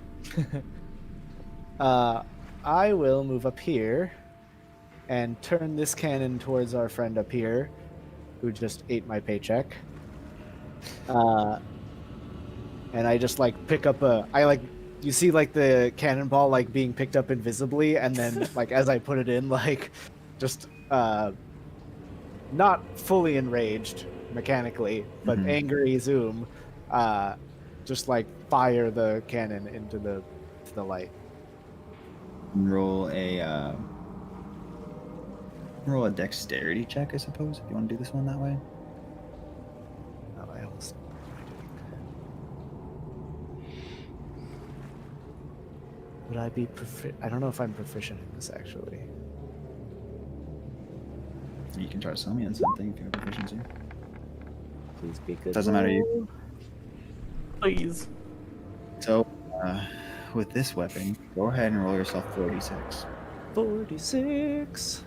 I will move up here and turn this cannon towards our friend up here, who just ate my paycheck. And I just like pick up you see like the cannonball like being picked up invisibly, and then like as I put it in, like just not fully enraged mechanically, but angry Zoom, just like fire the cannon into the light. Roll a dexterity check, I suppose, if you want to do this one that way. Oh, I almost. Would I be I don't know if I'm proficient in this actually. You can try to sell me on something if you have proficiency. Please be good. Doesn't matter you. Please. So, with this weapon, go ahead and roll yourself 46. 46.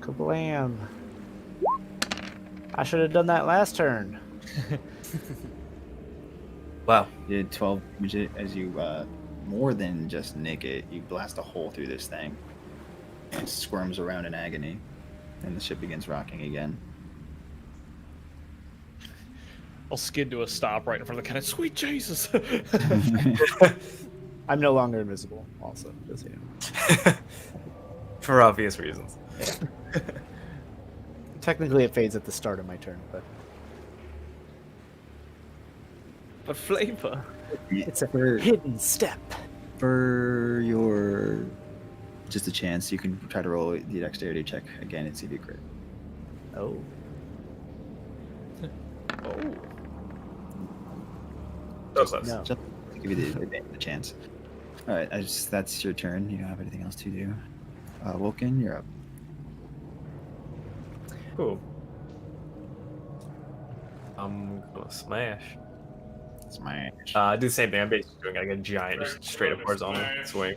Kablam. I should have done that last turn. Wow. You did 12 damage as you more than just nick it. You blast a hole through this thing. And it squirms around in agony. And the ship begins rocking again. I'll skid to a stop right in front of the cannon. Sweet Jesus! I'm no longer invisible, also, just so you know. For obvious reasons. Technically, it fades at the start of my turn, but flavor. it's a hidden step. For your... just a chance, you can try to roll the dexterity check again and see if you crit. Oh. Oh. So close. No. Just to give you the chance. Alright, that's your turn. You don't have anything else to do. Wilkin, you're up. Cool. I'm gonna smash. Smash. Do the same thing. I'm basically doing like a giant, just straight up horizontal swing.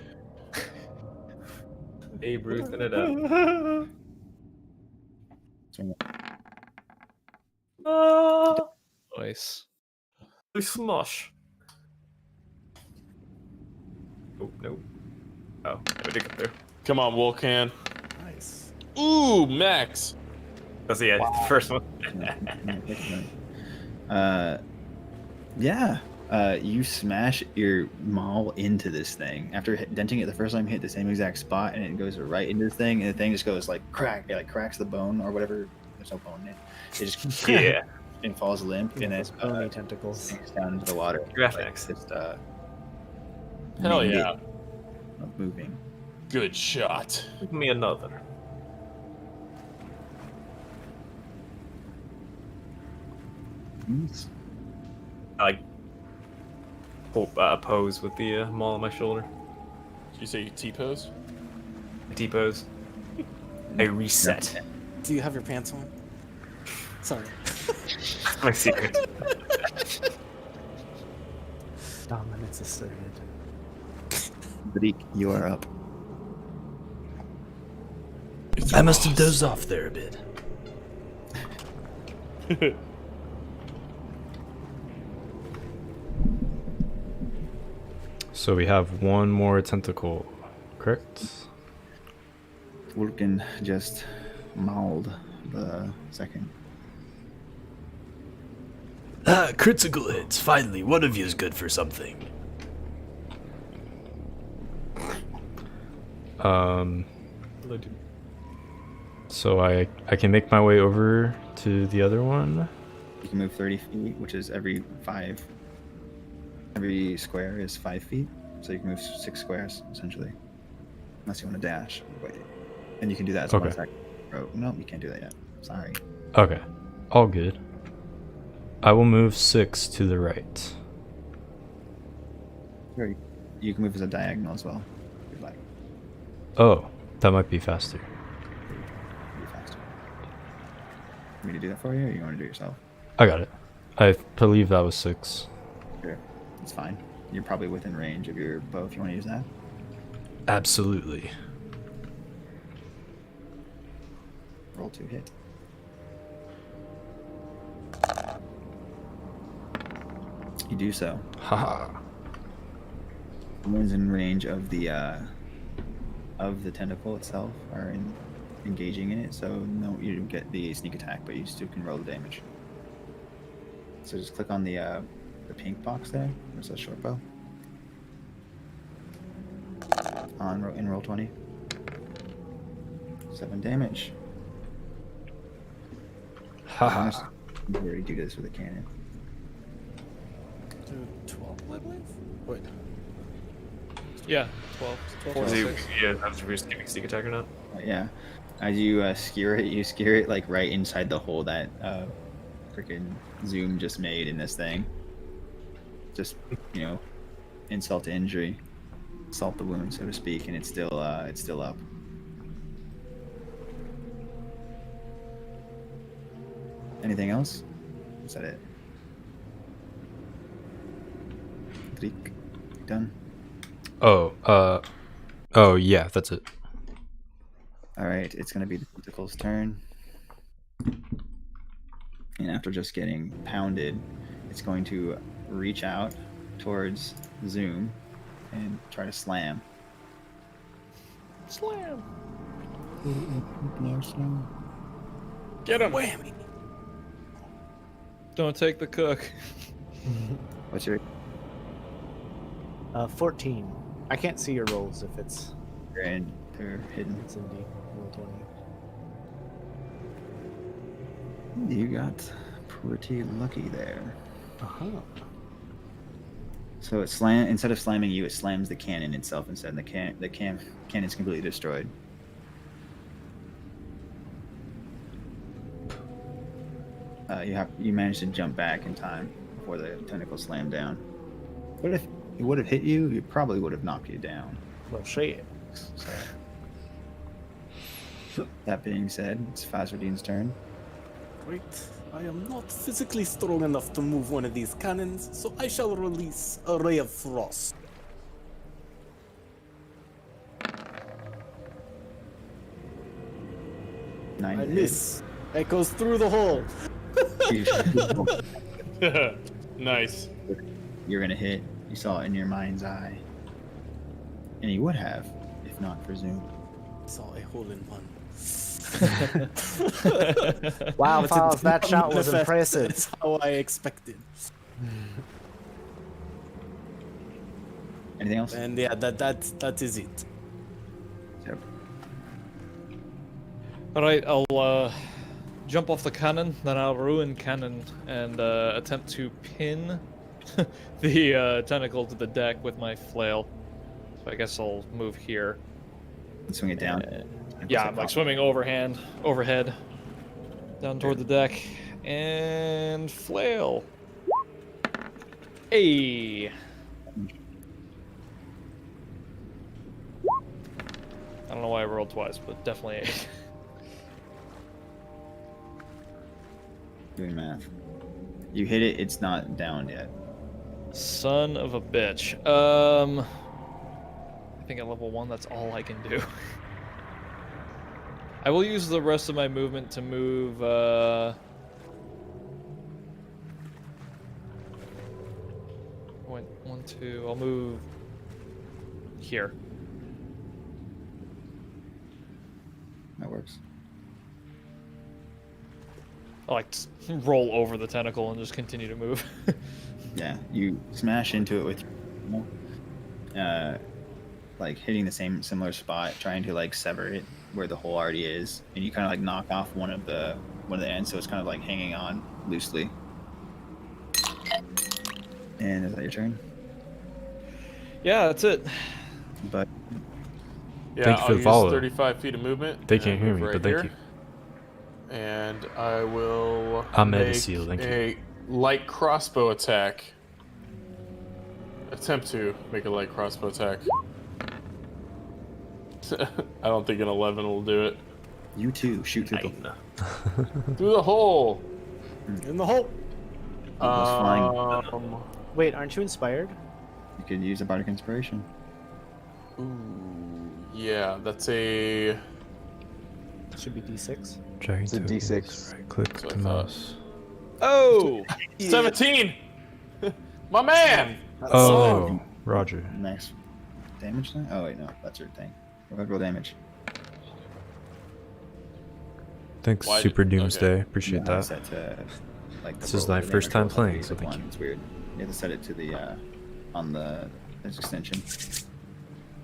Babe Ruthing it up. Nice. We smash. Oh no. Oh, we did come through. Come on, Vulcan. Nice. Ooh, Max. That's the first one. You smash your maul into this thing. After denting it the first time, you hit the same exact spot, and it goes right into the thing, and the thing just goes like crack. It like cracks the bone or whatever. There's no bone in it. It just Yeah. and falls limp, and then Those bony tentacles. sinks down into the water. Graphics. Just Hell made yeah. it of moving. Good shot. Give me another. I like pose with the maul on my shoulder. Did you say you T-pose? I T-pose. I reset. Do you have your pants on? Sorry. My secret. Dominance asserted. Badik, you are up. I must have dozed off there a bit. So we have one more tentacle, correct? Vulcan just mauled the second. Ah, critical hits. Finally, one of you is good for something. So I can make my way over to the other one. You can move 30 feet, which is every square is 5 feet. So you can move 6 squares, essentially. Unless you want to dash. Wait. And you can do that as Okay. one second. Oh, no, you can't do that yet. Sorry. Okay, all good. I will move 6 to the right. Sure, you can move as a diagonal as well, if you'd like. Oh, that might be faster. Be faster. Want me to do that for you, or you want to do it yourself? I got it. I believe that was 6. Sure. It's fine. You're probably within range of your bow if you want to use that. Absolutely. Roll to hit. You do so. Haha. The ones in range of the tentacle itself are engaging in it, so no, you don't get the sneak attack, but you still can roll the damage. So just click on the pink box there. There's a short bow. In roll 20. 7 damage. Haha. You already do this with a cannon. 12, I believe. Wait. Yeah, 12. 12 Is he, 6. yeah, I'm not sure if he's giving sneak attack or not. Yeah. As you skewer it like right inside the hole that freaking Zoom just made in this thing. Just, insult to injury. Salt the wound, so to speak, and it's still up. Anything else? Is that it? Trick. Done. Oh yeah, that's it. All right, it's gonna be the tentacle's turn, and after just getting pounded, it's going to reach out towards Zoom and try to slam. Slam! Get him! Whammy. Don't take the cook. What's your 14. I can't see your rolls if it's and they're hidden? it's indeed roll 20. You got pretty lucky there. Uh-huh. So it instead of slamming you, it slams the cannon itself instead, and the cannon's completely destroyed. You managed to jump back in time before the tentacle slammed down. What if it would have hit you? It probably would have knocked you down. Well, shit. So, that being said, it's Fazardine's turn. Wait, I am not physically strong enough to move one of these cannons, so I shall release a ray of frost. Nine I to miss. It goes through the hole. hit. Nice. You're gonna hit. You saw it in your mind's eye, and you would have if not for Zoom. Saw a hole in one. Wow, But it Files, did that not shot was manifest impressive. as how I expected. Anything else? And yeah, that is it. Yep. Alright, I'll jump off the cannon, then I'll ruin cannon and attempt to pin the tentacle to the deck with my flail. So I guess I'll move here. Swing it down. Yeah, I'm like swimming overhead, down toward the deck, and flail. Hey. I don't know why I rolled twice, but definitely 8. Doing math. You hit it. It's not down yet. Son of a bitch. I think at level 1, that's all I can do. I will use the rest of my movement to move, one, two, I'll move here. That works. I'll like roll over the tentacle and just continue to move. Yeah, you smash into it with like hitting the similar spot, trying to like sever it where the hole already is, and you kind of like knock off one of the ends, so it's kind of like hanging on loosely. And is that your turn? Yeah, that's it. But Yeah, Thank you for I'll the follow. use 35 feet of movement. They can't and hear move me, right but thank here. you. And I will I'm make Mediceal, thank you. a light crossbow attack. Attempt to make a light crossbow attack. I don't think an 11 will do it. you too shoot through the Through the hole! In the hole. Wait, aren't you inspired? You could use a bardic inspiration. Ooh. Yeah, that's a. Should be D6. Dragging It's a to D6. right click That's what to I thought. mouse. Oh, 17. My man. Oh, Roger. Max damage thing? Oh wait, no, that's your thing. Roll damage. Thanks, Why- Super okay. Doomsday. Appreciate Yeah, that. set to, like, This the is roll- my the first damage time rolls playing, basic so thank one. you. It's weird. You have to set it to the on the extension.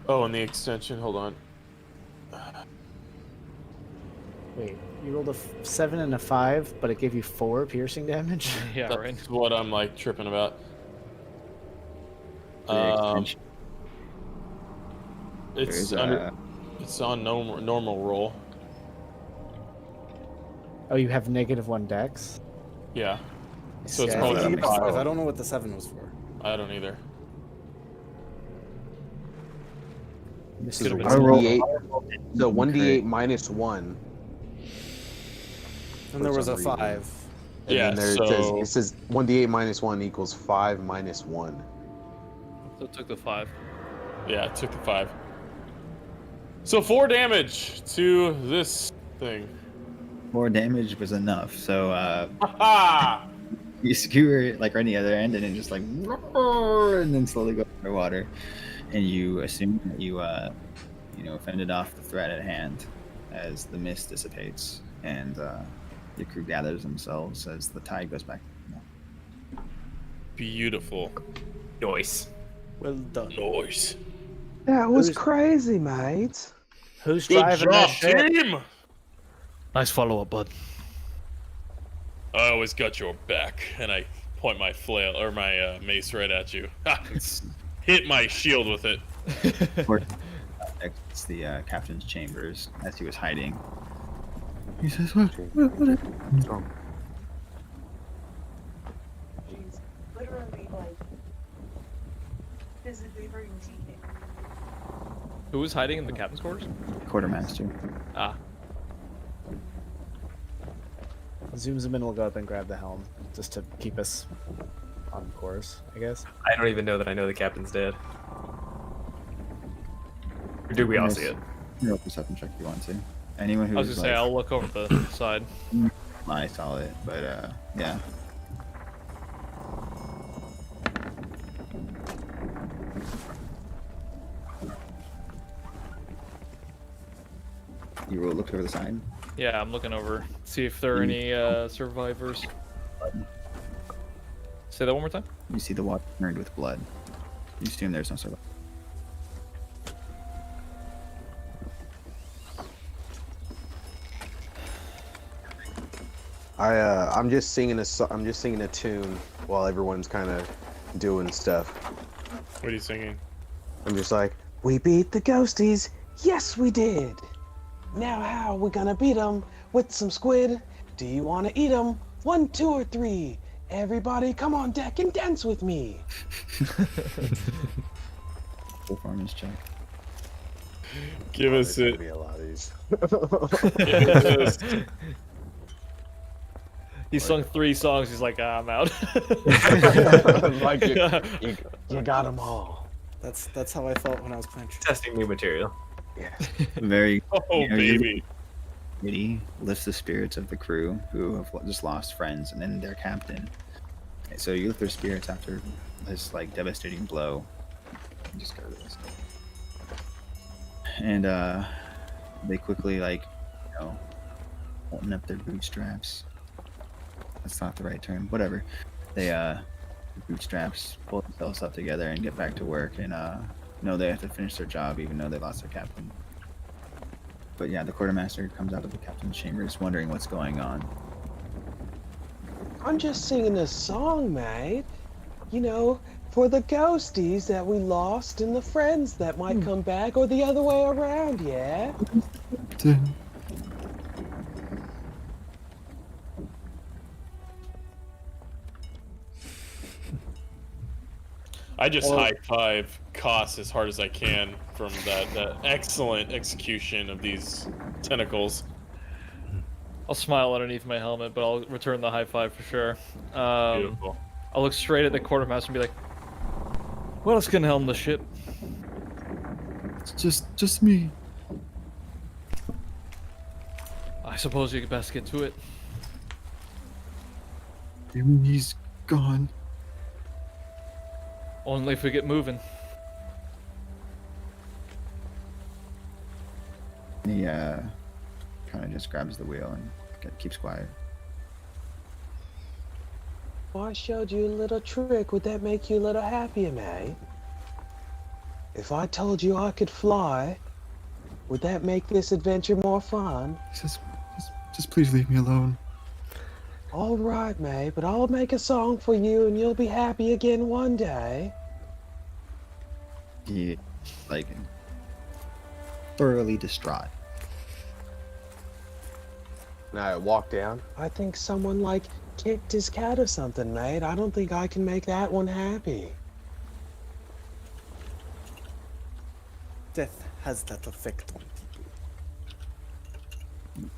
Oh, and the extension. Hold on. Wait, you rolled a 7 and a 5, but it gave you 4 piercing damage? yeah, That's right. what I'm like tripping about. The extension. It's There's under. It's on normal roll. Oh, you have -1 dex? Yeah. So it's Yeah, probably I a think it's 5. 5. I don't know what the 7 was for. I don't either. This Could've could've been been something. So 1d8 minus 1. And there For was a some reason. 5. And Yeah, then there so- it says 1d8 minus 1 equals 5 minus 1. So it took the 5. Yeah, it took the 5. So 4 damage to this thing. More damage was enough. So Ha! you skewer it like right on the other end, and it just like roar, and then slowly go underwater. And you assume that you fended off the threat at hand as the mist dissipates and the crew gathers themselves as the tide goes back. Beautiful. Noise. Well done. Noise. That was crazy, mate. Who's Good driving job, this ship? team! Nice follow up, bud. I always got your back, and I point my flail or my mace right at you. Hit my shield with it. It's the captain's chambers as he was hiding. He says, Literally, like, physically hurting teeth. Who was hiding in the captain's quarters? Quartermaster. Ah, Zoom in will go up and grab the helm, just to keep us on course, I guess. I don't even know that I know the captain's dead. Or do we all see it? Roll perception check if you want to. Anyone who's I was gonna say I'll look over the side. I saw it, but yeah. You will look over the side. Yeah, I'm looking over. See if there are any survivors. Say that one more time. You see the water turned with blood. You assume there's no survivor. I'm just singing a tune while everyone's kind of doing stuff. What are you singing? I'm just like, we beat the ghosties. Yes, we did. Now how we gonna beat them? With some squid. Do you want to eat them? 1, 2, or 3. Everybody come on deck and dance with me. Performance check. Give us There's it. gonna be a lot of these. Give us- He sung 3 songs. He's like, I'm out. Like you got them all. That's how I felt when I was playing. Testing new material. Very Oh, baby. He lifts the spirits of the crew who have just lost friends and then their captain. So you lift their spirits after this like devastating blow. Just go to this. And they quickly holding up their bootstraps. That's not the right term. Whatever. They bootstraps pull themselves up together and get back to work and know they have to finish their job even though they lost their captain. But yeah, the quartermaster comes out of the captain's chambers wondering what's going on. I'm just singing a song, mate. You know, for the ghosties that we lost and the friends that might come back, or the other way around, yeah? I just high five Koss as hard as I can from that excellent execution of these tentacles. I'll smile underneath my helmet, but I'll return the high five for sure. Beautiful. I'll look straight at the quartermaster and be like, "What else can helm the ship?" It's just me. I suppose you could best get to it. He's gone. Only if we get moving. He kind of just grabs the wheel and keeps quiet. Well, I showed you a little trick. Would that make you a little happier, mate? If I told you I could fly, would that make this adventure more fun? Just please leave me alone. All right, mate, but I'll make a song for you and you'll be happy again one day. He, thoroughly distraught. And I walk down. I think someone, kicked his cat or something, mate. I don't think I can make that one happy. Death has that effect on people.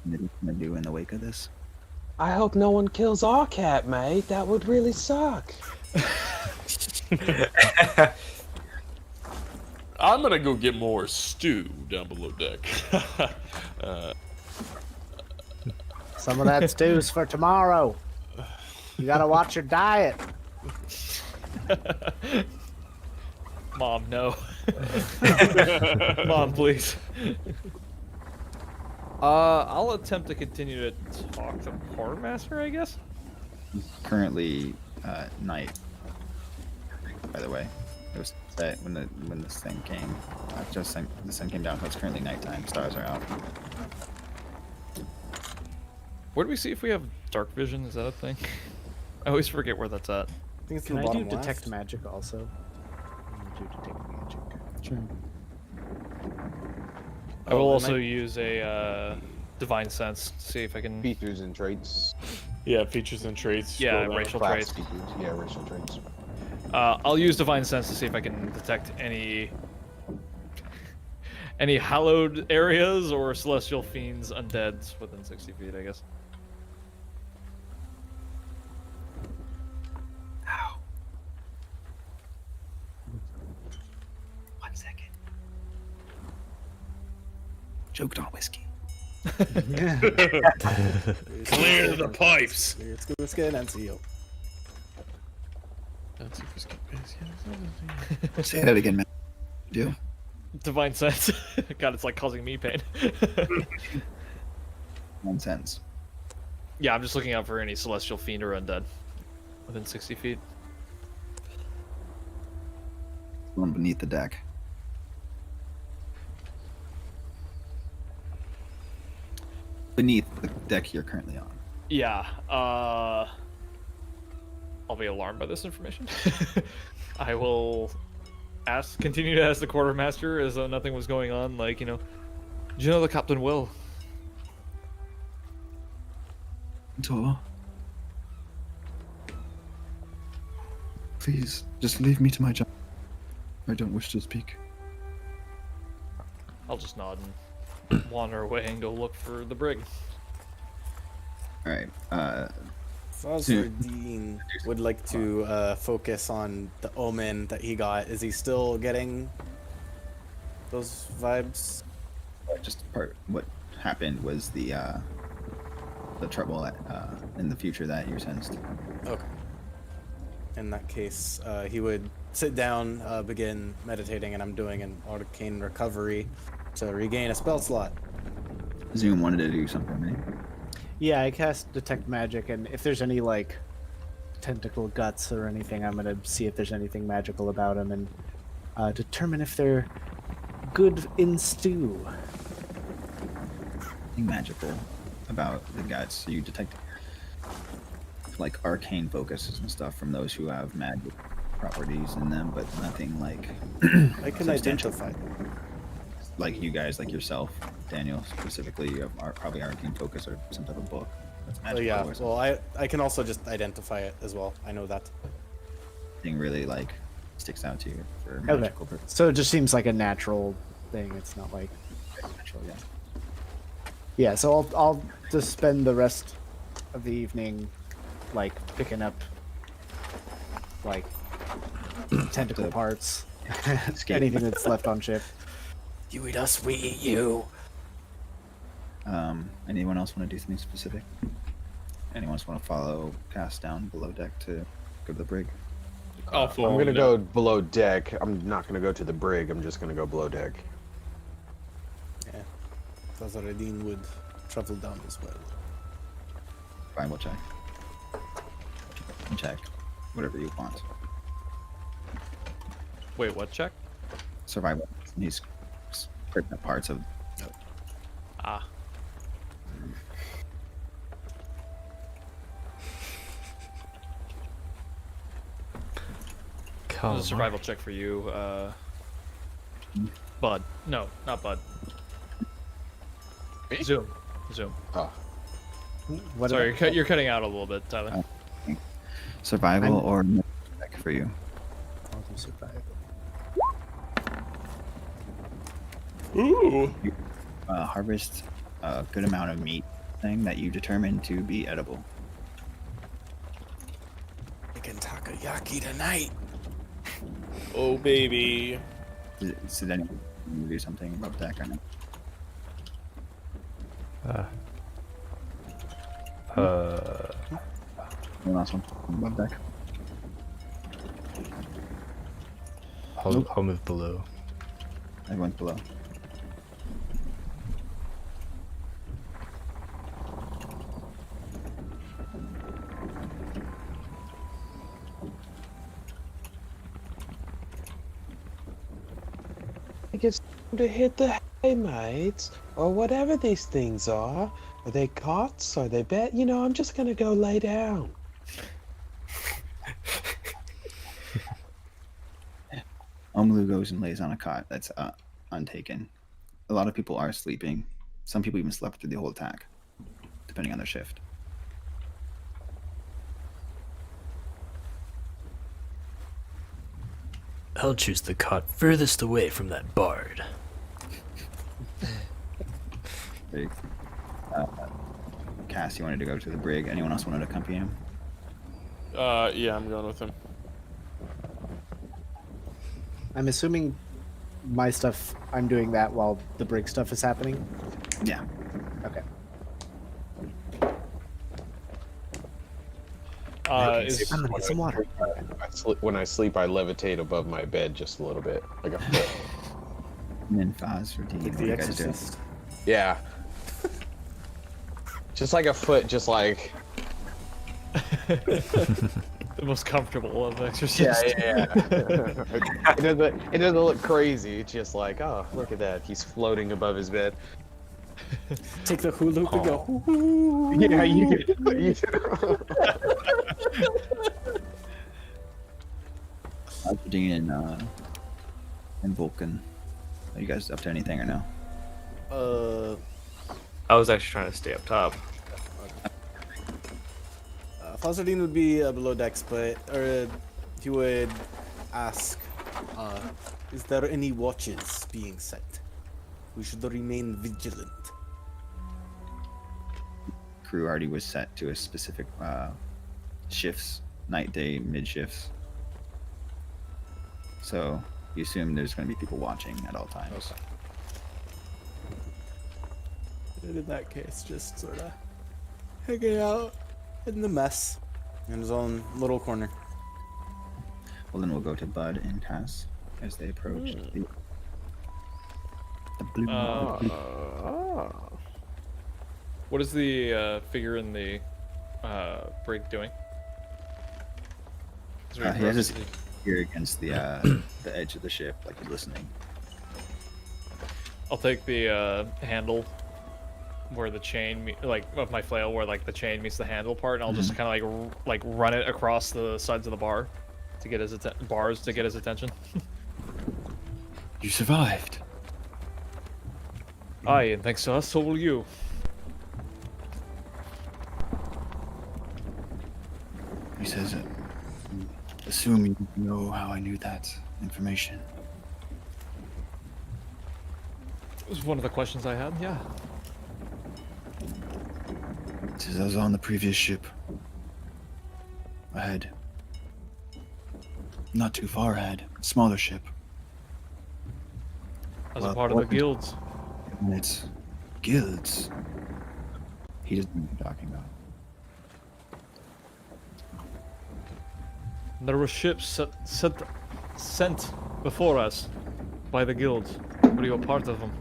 What are you gonna do in the wake of this? I hope no one kills our cat, mate. That would really suck. I'm gonna go get more stew down below deck. Some of that stew's for tomorrow. You gotta watch your diet. Mom, no. Mom, please. I'll attempt to continue to talk to Quartermaster, I guess. Currently, night. By the way, it was set when this thing came. This thing came down, so it's currently nighttime. Stars are out. Where do we see if we have dark vision? Is that a thing? I always forget where that's at. I think it's Can in the I do bottom detect left. magic also? I need to detect magic. Sure. I will Oh, also and use a divine sense to see if I can. Features and traits. Yeah, features and traits. Yeah, scroll down. racial Class traits. features. Yeah, racial traits. I'll use divine sense to see if I can detect any hallowed areas or celestial fiends, undeads within 60 feet, I guess. Ow. 1 second. Choked on whiskey. Clear the pipes. It's good skin and seal. Say that again, man. Do. Divine sense. God, it's like causing me pain. Nonsense. Yeah, I'm just looking out for any celestial fiend or undead within 60 feet. One beneath the deck. Beneath the deck you're currently on. Yeah, I'll be alarmed by this information. I will continue to ask the quartermaster as though nothing was going on. Like, do you know the captain will? Tor. Please, just leave me to my job. I don't wish to speak. I'll just nod and wander away and go look for the brig. Alright, Dean would like to focus on the omen that he got. Is he still getting those vibes? just what happened was the trouble in the future that you sensed. Okay. In that case, he would sit down, begin meditating, and I'm doing an arcane recovery to regain a spell slot. Zoom wanted to do something, right? Yeah, I cast detect magic, and if there's any tentacle guts or anything, I'm gonna see if there's anything magical about them and determine if they're good in stew. Nothing magical about the guts. So you detect arcane focuses and stuff from those who have magic properties in them, but nothing I can identify them. Like you guys, like yourself, Daniel specifically, you have probably arcane focus or some type of book that's Oh magical. yeah, or something. well I can also just identify it as well. I know that. Thing really sticks out to you for Okay. magical purposes. So it just seems like a natural thing. It's not like Natural, yeah. yeah. So I'll just spend the rest of the evening picking up tentacle parts, anything that's left on ship. You eat us, we eat you. Anyone else want to do something specific? Anyone else want to follow Cass down below deck to go to the brig? I'll I'm follow gonna him go down. below deck. I'm not gonna go to the brig. I'm just gonna go below deck. Yeah. Tazaradin would travel down as well. Fine, we'll check. Check. Whatever you want. Wait, what check? Survival. He's certain parts of. Ah. Come This is a survival check for you, Bud. No, not Bud. Zoom. Oh, What Sorry, about- you're cutting out a little bit, Tyler. Survival I'm- or check for you. I'll do survival. Ooh. Harvest a good amount of meat thing that you determine to be edible. Making takoyaki tonight. Oh, baby. So then you do something above deck or no? One last one above deck. I'll move below. Everyone's below. I guess time to hit the hay, mates, or whatever these things are. Are they cots? Are they bed? You know, I'm just gonna go lay down. Omlu goes and lays on a cot that's untaken. A lot of people are sleeping. Some people even slept through the whole attack, depending on their shift. I'll choose the cot furthest away from that bard. Big. Cass, you wanted to go to the brig. Anyone else wanted to accompany him? Yeah, I'm going with him. I'm assuming my stuff, I'm doing that while the brig stuff is happening. Yeah. Okay. Is I'm gonna get some water. When I sleep, I levitate above my bed just a little bit, like a foot. And then Faz or Dean, Like what the do you guys do? Exorcist. Yeah. Just like a foot, just like. the most comfortable of Yeah, exorcists. yeah. It doesn't look crazy. It's just like, oh, look at that. He's floating above his bed. Take the hula hoop and go. "Hoo-hoo." Yeah, you. Dean and Vulcan. Are you guys up to anything or no? I was actually trying to stay up top. Fazardine would be below decks, but he would ask, is there any watches being set? We should remain vigilant. Crew already was set to a specific shifts, night, day, mid shifts. So you assume there's going to be people watching at all times. And in that case, just sort of hanging out in the mess in his own little corner. Well, then we'll go to Bud and Cass as they approach the blue. What is the figure in the brig doing? Is there any He has his purpose- ear against the edge of the ship, like he's listening. I'll take the handle where the chain, like of my flail, where like the chain meets the handle part, and I'll just kind of like run it across the sides of the bar to get his bars to get his attention. You survived. Aye, and thanks to us, so will you. He says it. Assume you know how I knew that information. It was one of the questions I had. Yeah. He says I was on the previous ship. Ahead. Not too far ahead. Smaller ship. As a Well, part of the what- guilds. And it's Guilds. He doesn't know what you're talking about. There were ships sent before us by the guilds. Were you a part of them?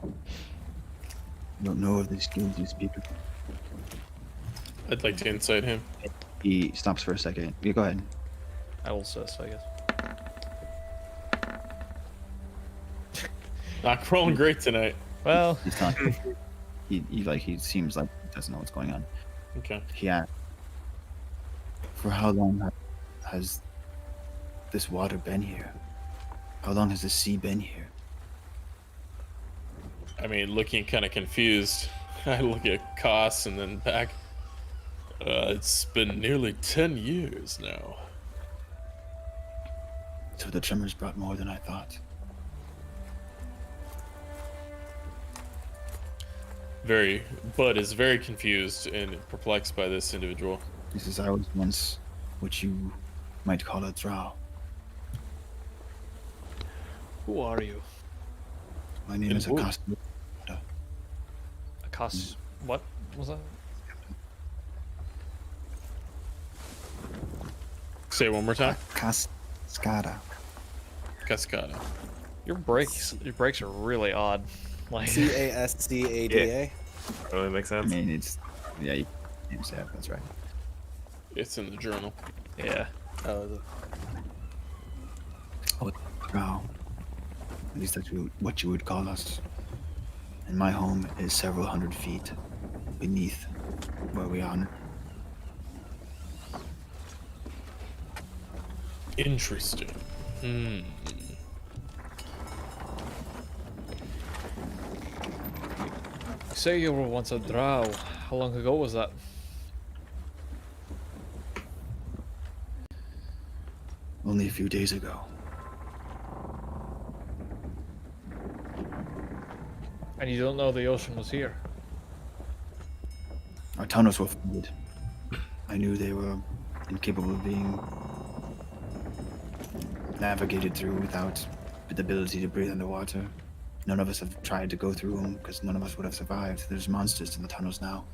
I don't know of these guilds you speak of. I'd like to insight him. He stops for a second. You go ahead. I will assist, I guess. Not rolling great tonight. Well, He's telling he seems like he doesn't know what's going on. Okay. He asked, for how long has this water been here? How long has the sea been here? I mean, looking kind of confused. I look at Koss and then back. It's been nearly 10 years now. So the tremors brought more than I thought. Bud is very confused and perplexed by this individual. He says, I was once what you might call a drow. who are you? My name And is who? Akas. Akas. What was that? Say it one more time. Cascada. Cascada. Your brakes are really odd. Like Cascada. Really makes I sense. mean, it's yeah. You say it, that's right. It's in the journal. yeah. Drow. At least that's what you would call us. And my home is several hundred feet beneath where we are. Interesting. Hmm. You say you were once a drow. How long ago was that? Only a few days ago. And you don't know the ocean was here? Our tunnels were flooded. I knew they were incapable of being navigated through without the ability to breathe underwater. None of us have tried to go through them because none of us would have survived. There's monsters in the tunnels now.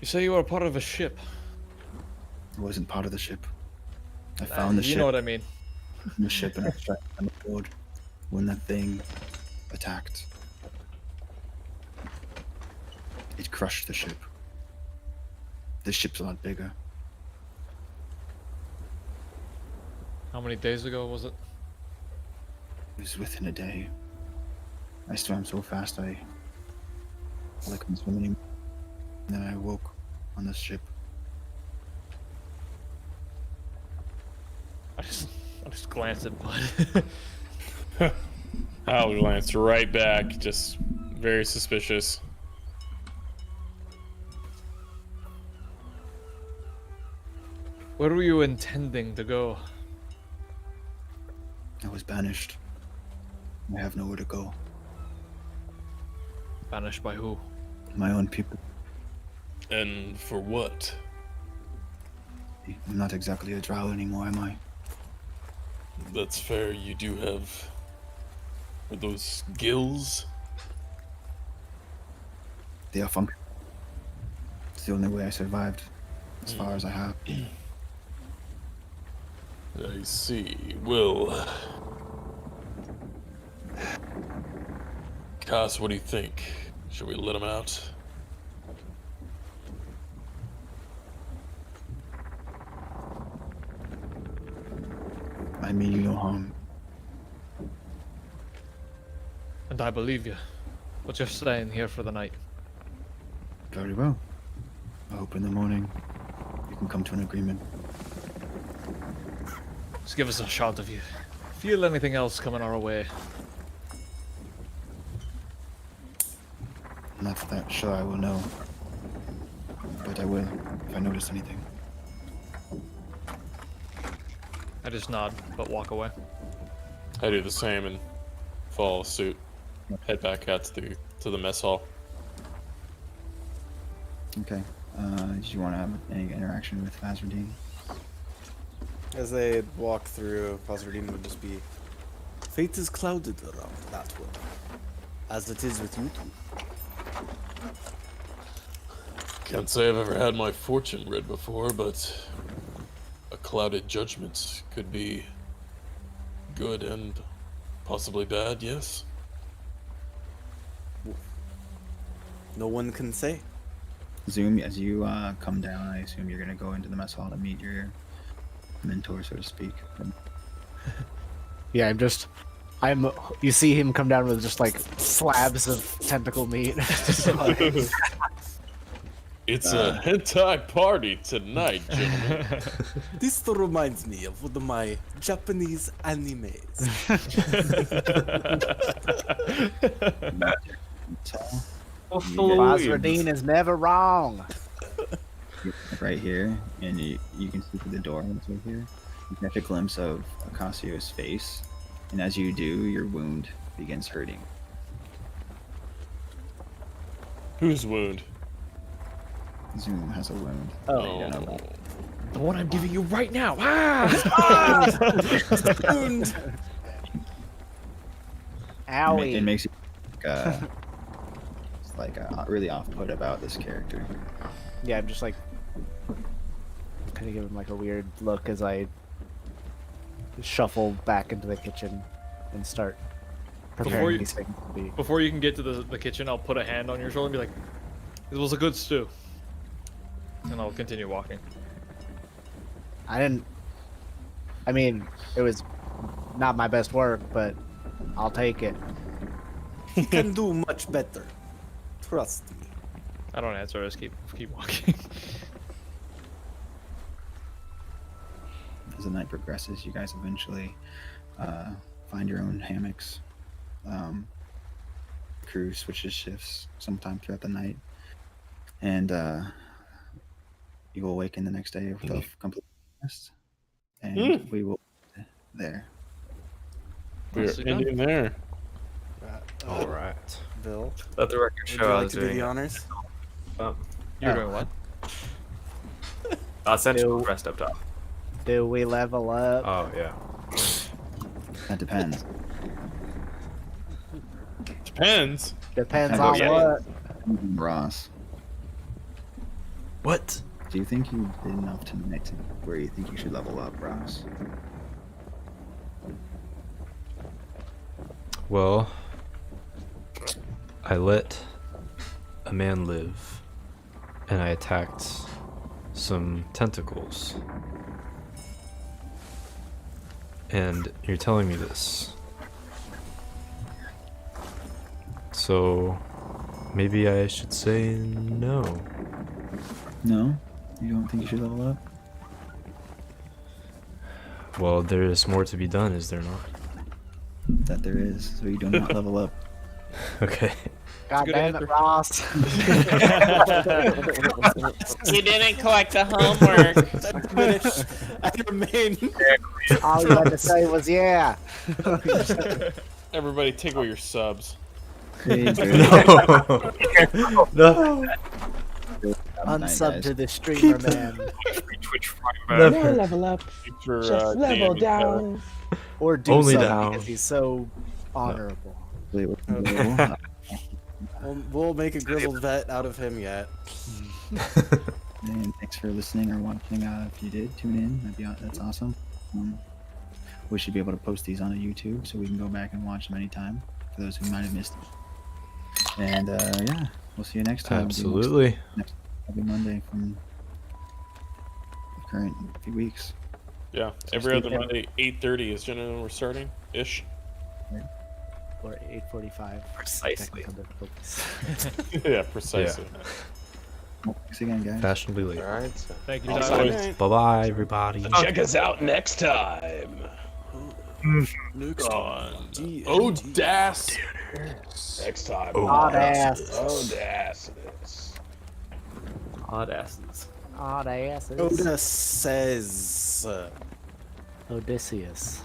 You say you were part of a ship. I wasn't part of the ship. I found the you ship. know what I mean. The ship and I tried to climb aboard when that thing attacked. It crushed the ship. The ship's a lot bigger. How many days ago was it? It was within a day. I swam so fast I couldn't swim anymore. And then I woke on this ship. I just glanced at Bud. I'll glance right back, just very suspicious. Where were you intending to go? I was banished. I have nowhere to go. Banished by who? My own people. And for what? I'm not exactly a drow anymore, am I? That's fair. You do have those gills. They are functional. It's the only way I survived, as far as I have. I see. Well, Koss, what do you think? Should we let him out? I mean you no harm. And I believe you. But you're staying here for the night. Very well. I hope in the morning you can come to an agreement. Just give us a shot if you feel anything else coming our way. I'm not that sure I will know. But I will if I notice anything. I just nod, but walk away. I do the same and follow suit. Head back out to the mess hall. Okay. Did you want to have any interaction with Azradine? As they walk through, Pasardine would just be, fate is clouded around that way, as it is with you two. Can't say I've ever had my fortune read before, but a clouded judgment could be good and possibly bad, yes? No one can say. Zoom, as you come down, I assume you're going to go into the mess hall to meet your mentor, so to speak. Yeah, you see him come down with just like slabs of tentacle meat. Just like- It's a hentai party tonight, gentlemen. This reminds me of one of my Japanese animes. Basradine is never wrong. Right here, and you can see through the door that's right here. You catch a glimpse of Ocasio's face, and as you do, your wound begins hurting. Whose wound? Zoom has a wound. Oh, You don't know about. The one I'm giving you right now. Ah! Owie. It makes you really off-put about this character. Yeah, I'm just like kind of give him like a weird look as I shuffle back into the kitchen and start preparing these things to be. Before you can get to the kitchen, I'll put a hand on your shoulder and be like, "It was a good stew," and I'll continue walking. I mean, it was not my best work, but I'll take it. He can do much better. Trust me. I don't answer. I just keep walking. As the night progresses, you guys eventually find your own hammocks. Crew switches shifts sometime throughout the night, and you will awaken the next day with a complete rest, and we will be there. We're ending there. All right. Bill, Let the record would show you I like was to do doing the it. honors? You're doing what? Essential Ew. rest up top. Do we level up? Oh yeah. That depends. Depends. Depends Oh, on yeah. what. Ross, What? do you think you did enough tonight to where you think you should level up, Ross? Well, I let a man live, and I attacked some tentacles. And you're telling me this. So, maybe I should say no. No? You don't think you should level up? Well, there's more to be done, is there not? That there is, so you do not level up. Okay. God good damn answer. it, Ross. You didn't collect the homework. I remain. All you had to say was yeah. Everybody take away your subs. Hey, Drew. No. No. Unsub to the streamer, man. Twitch Never. level up. For, Just Dan level and down. Or do Only something down. because he's so honorable. Wait, what can we do? We'll make a grizzled vet out of him yet. And thanks for listening or watching. If you did tune in, that's awesome. We should be able to post these on YouTube so we can go back and watch them anytime for those who might have missed it. And yeah, we'll see you next time. Absolutely. Every Monday from the current few weeks. Yeah, every other Monday, 8:30 is generally when we're starting ish. Or 8:45. Precisely. Technical difficulties. Yeah, precisely. Thanks again, guys. Fashionably late. All right. Thank you, Also, Tyler. Bye bye, everybody. Check us out next time. Next on D&D. Odasses. Next time. Odd asses. Odasses. Odd asses. Odd asses. Oda says. Odysseus.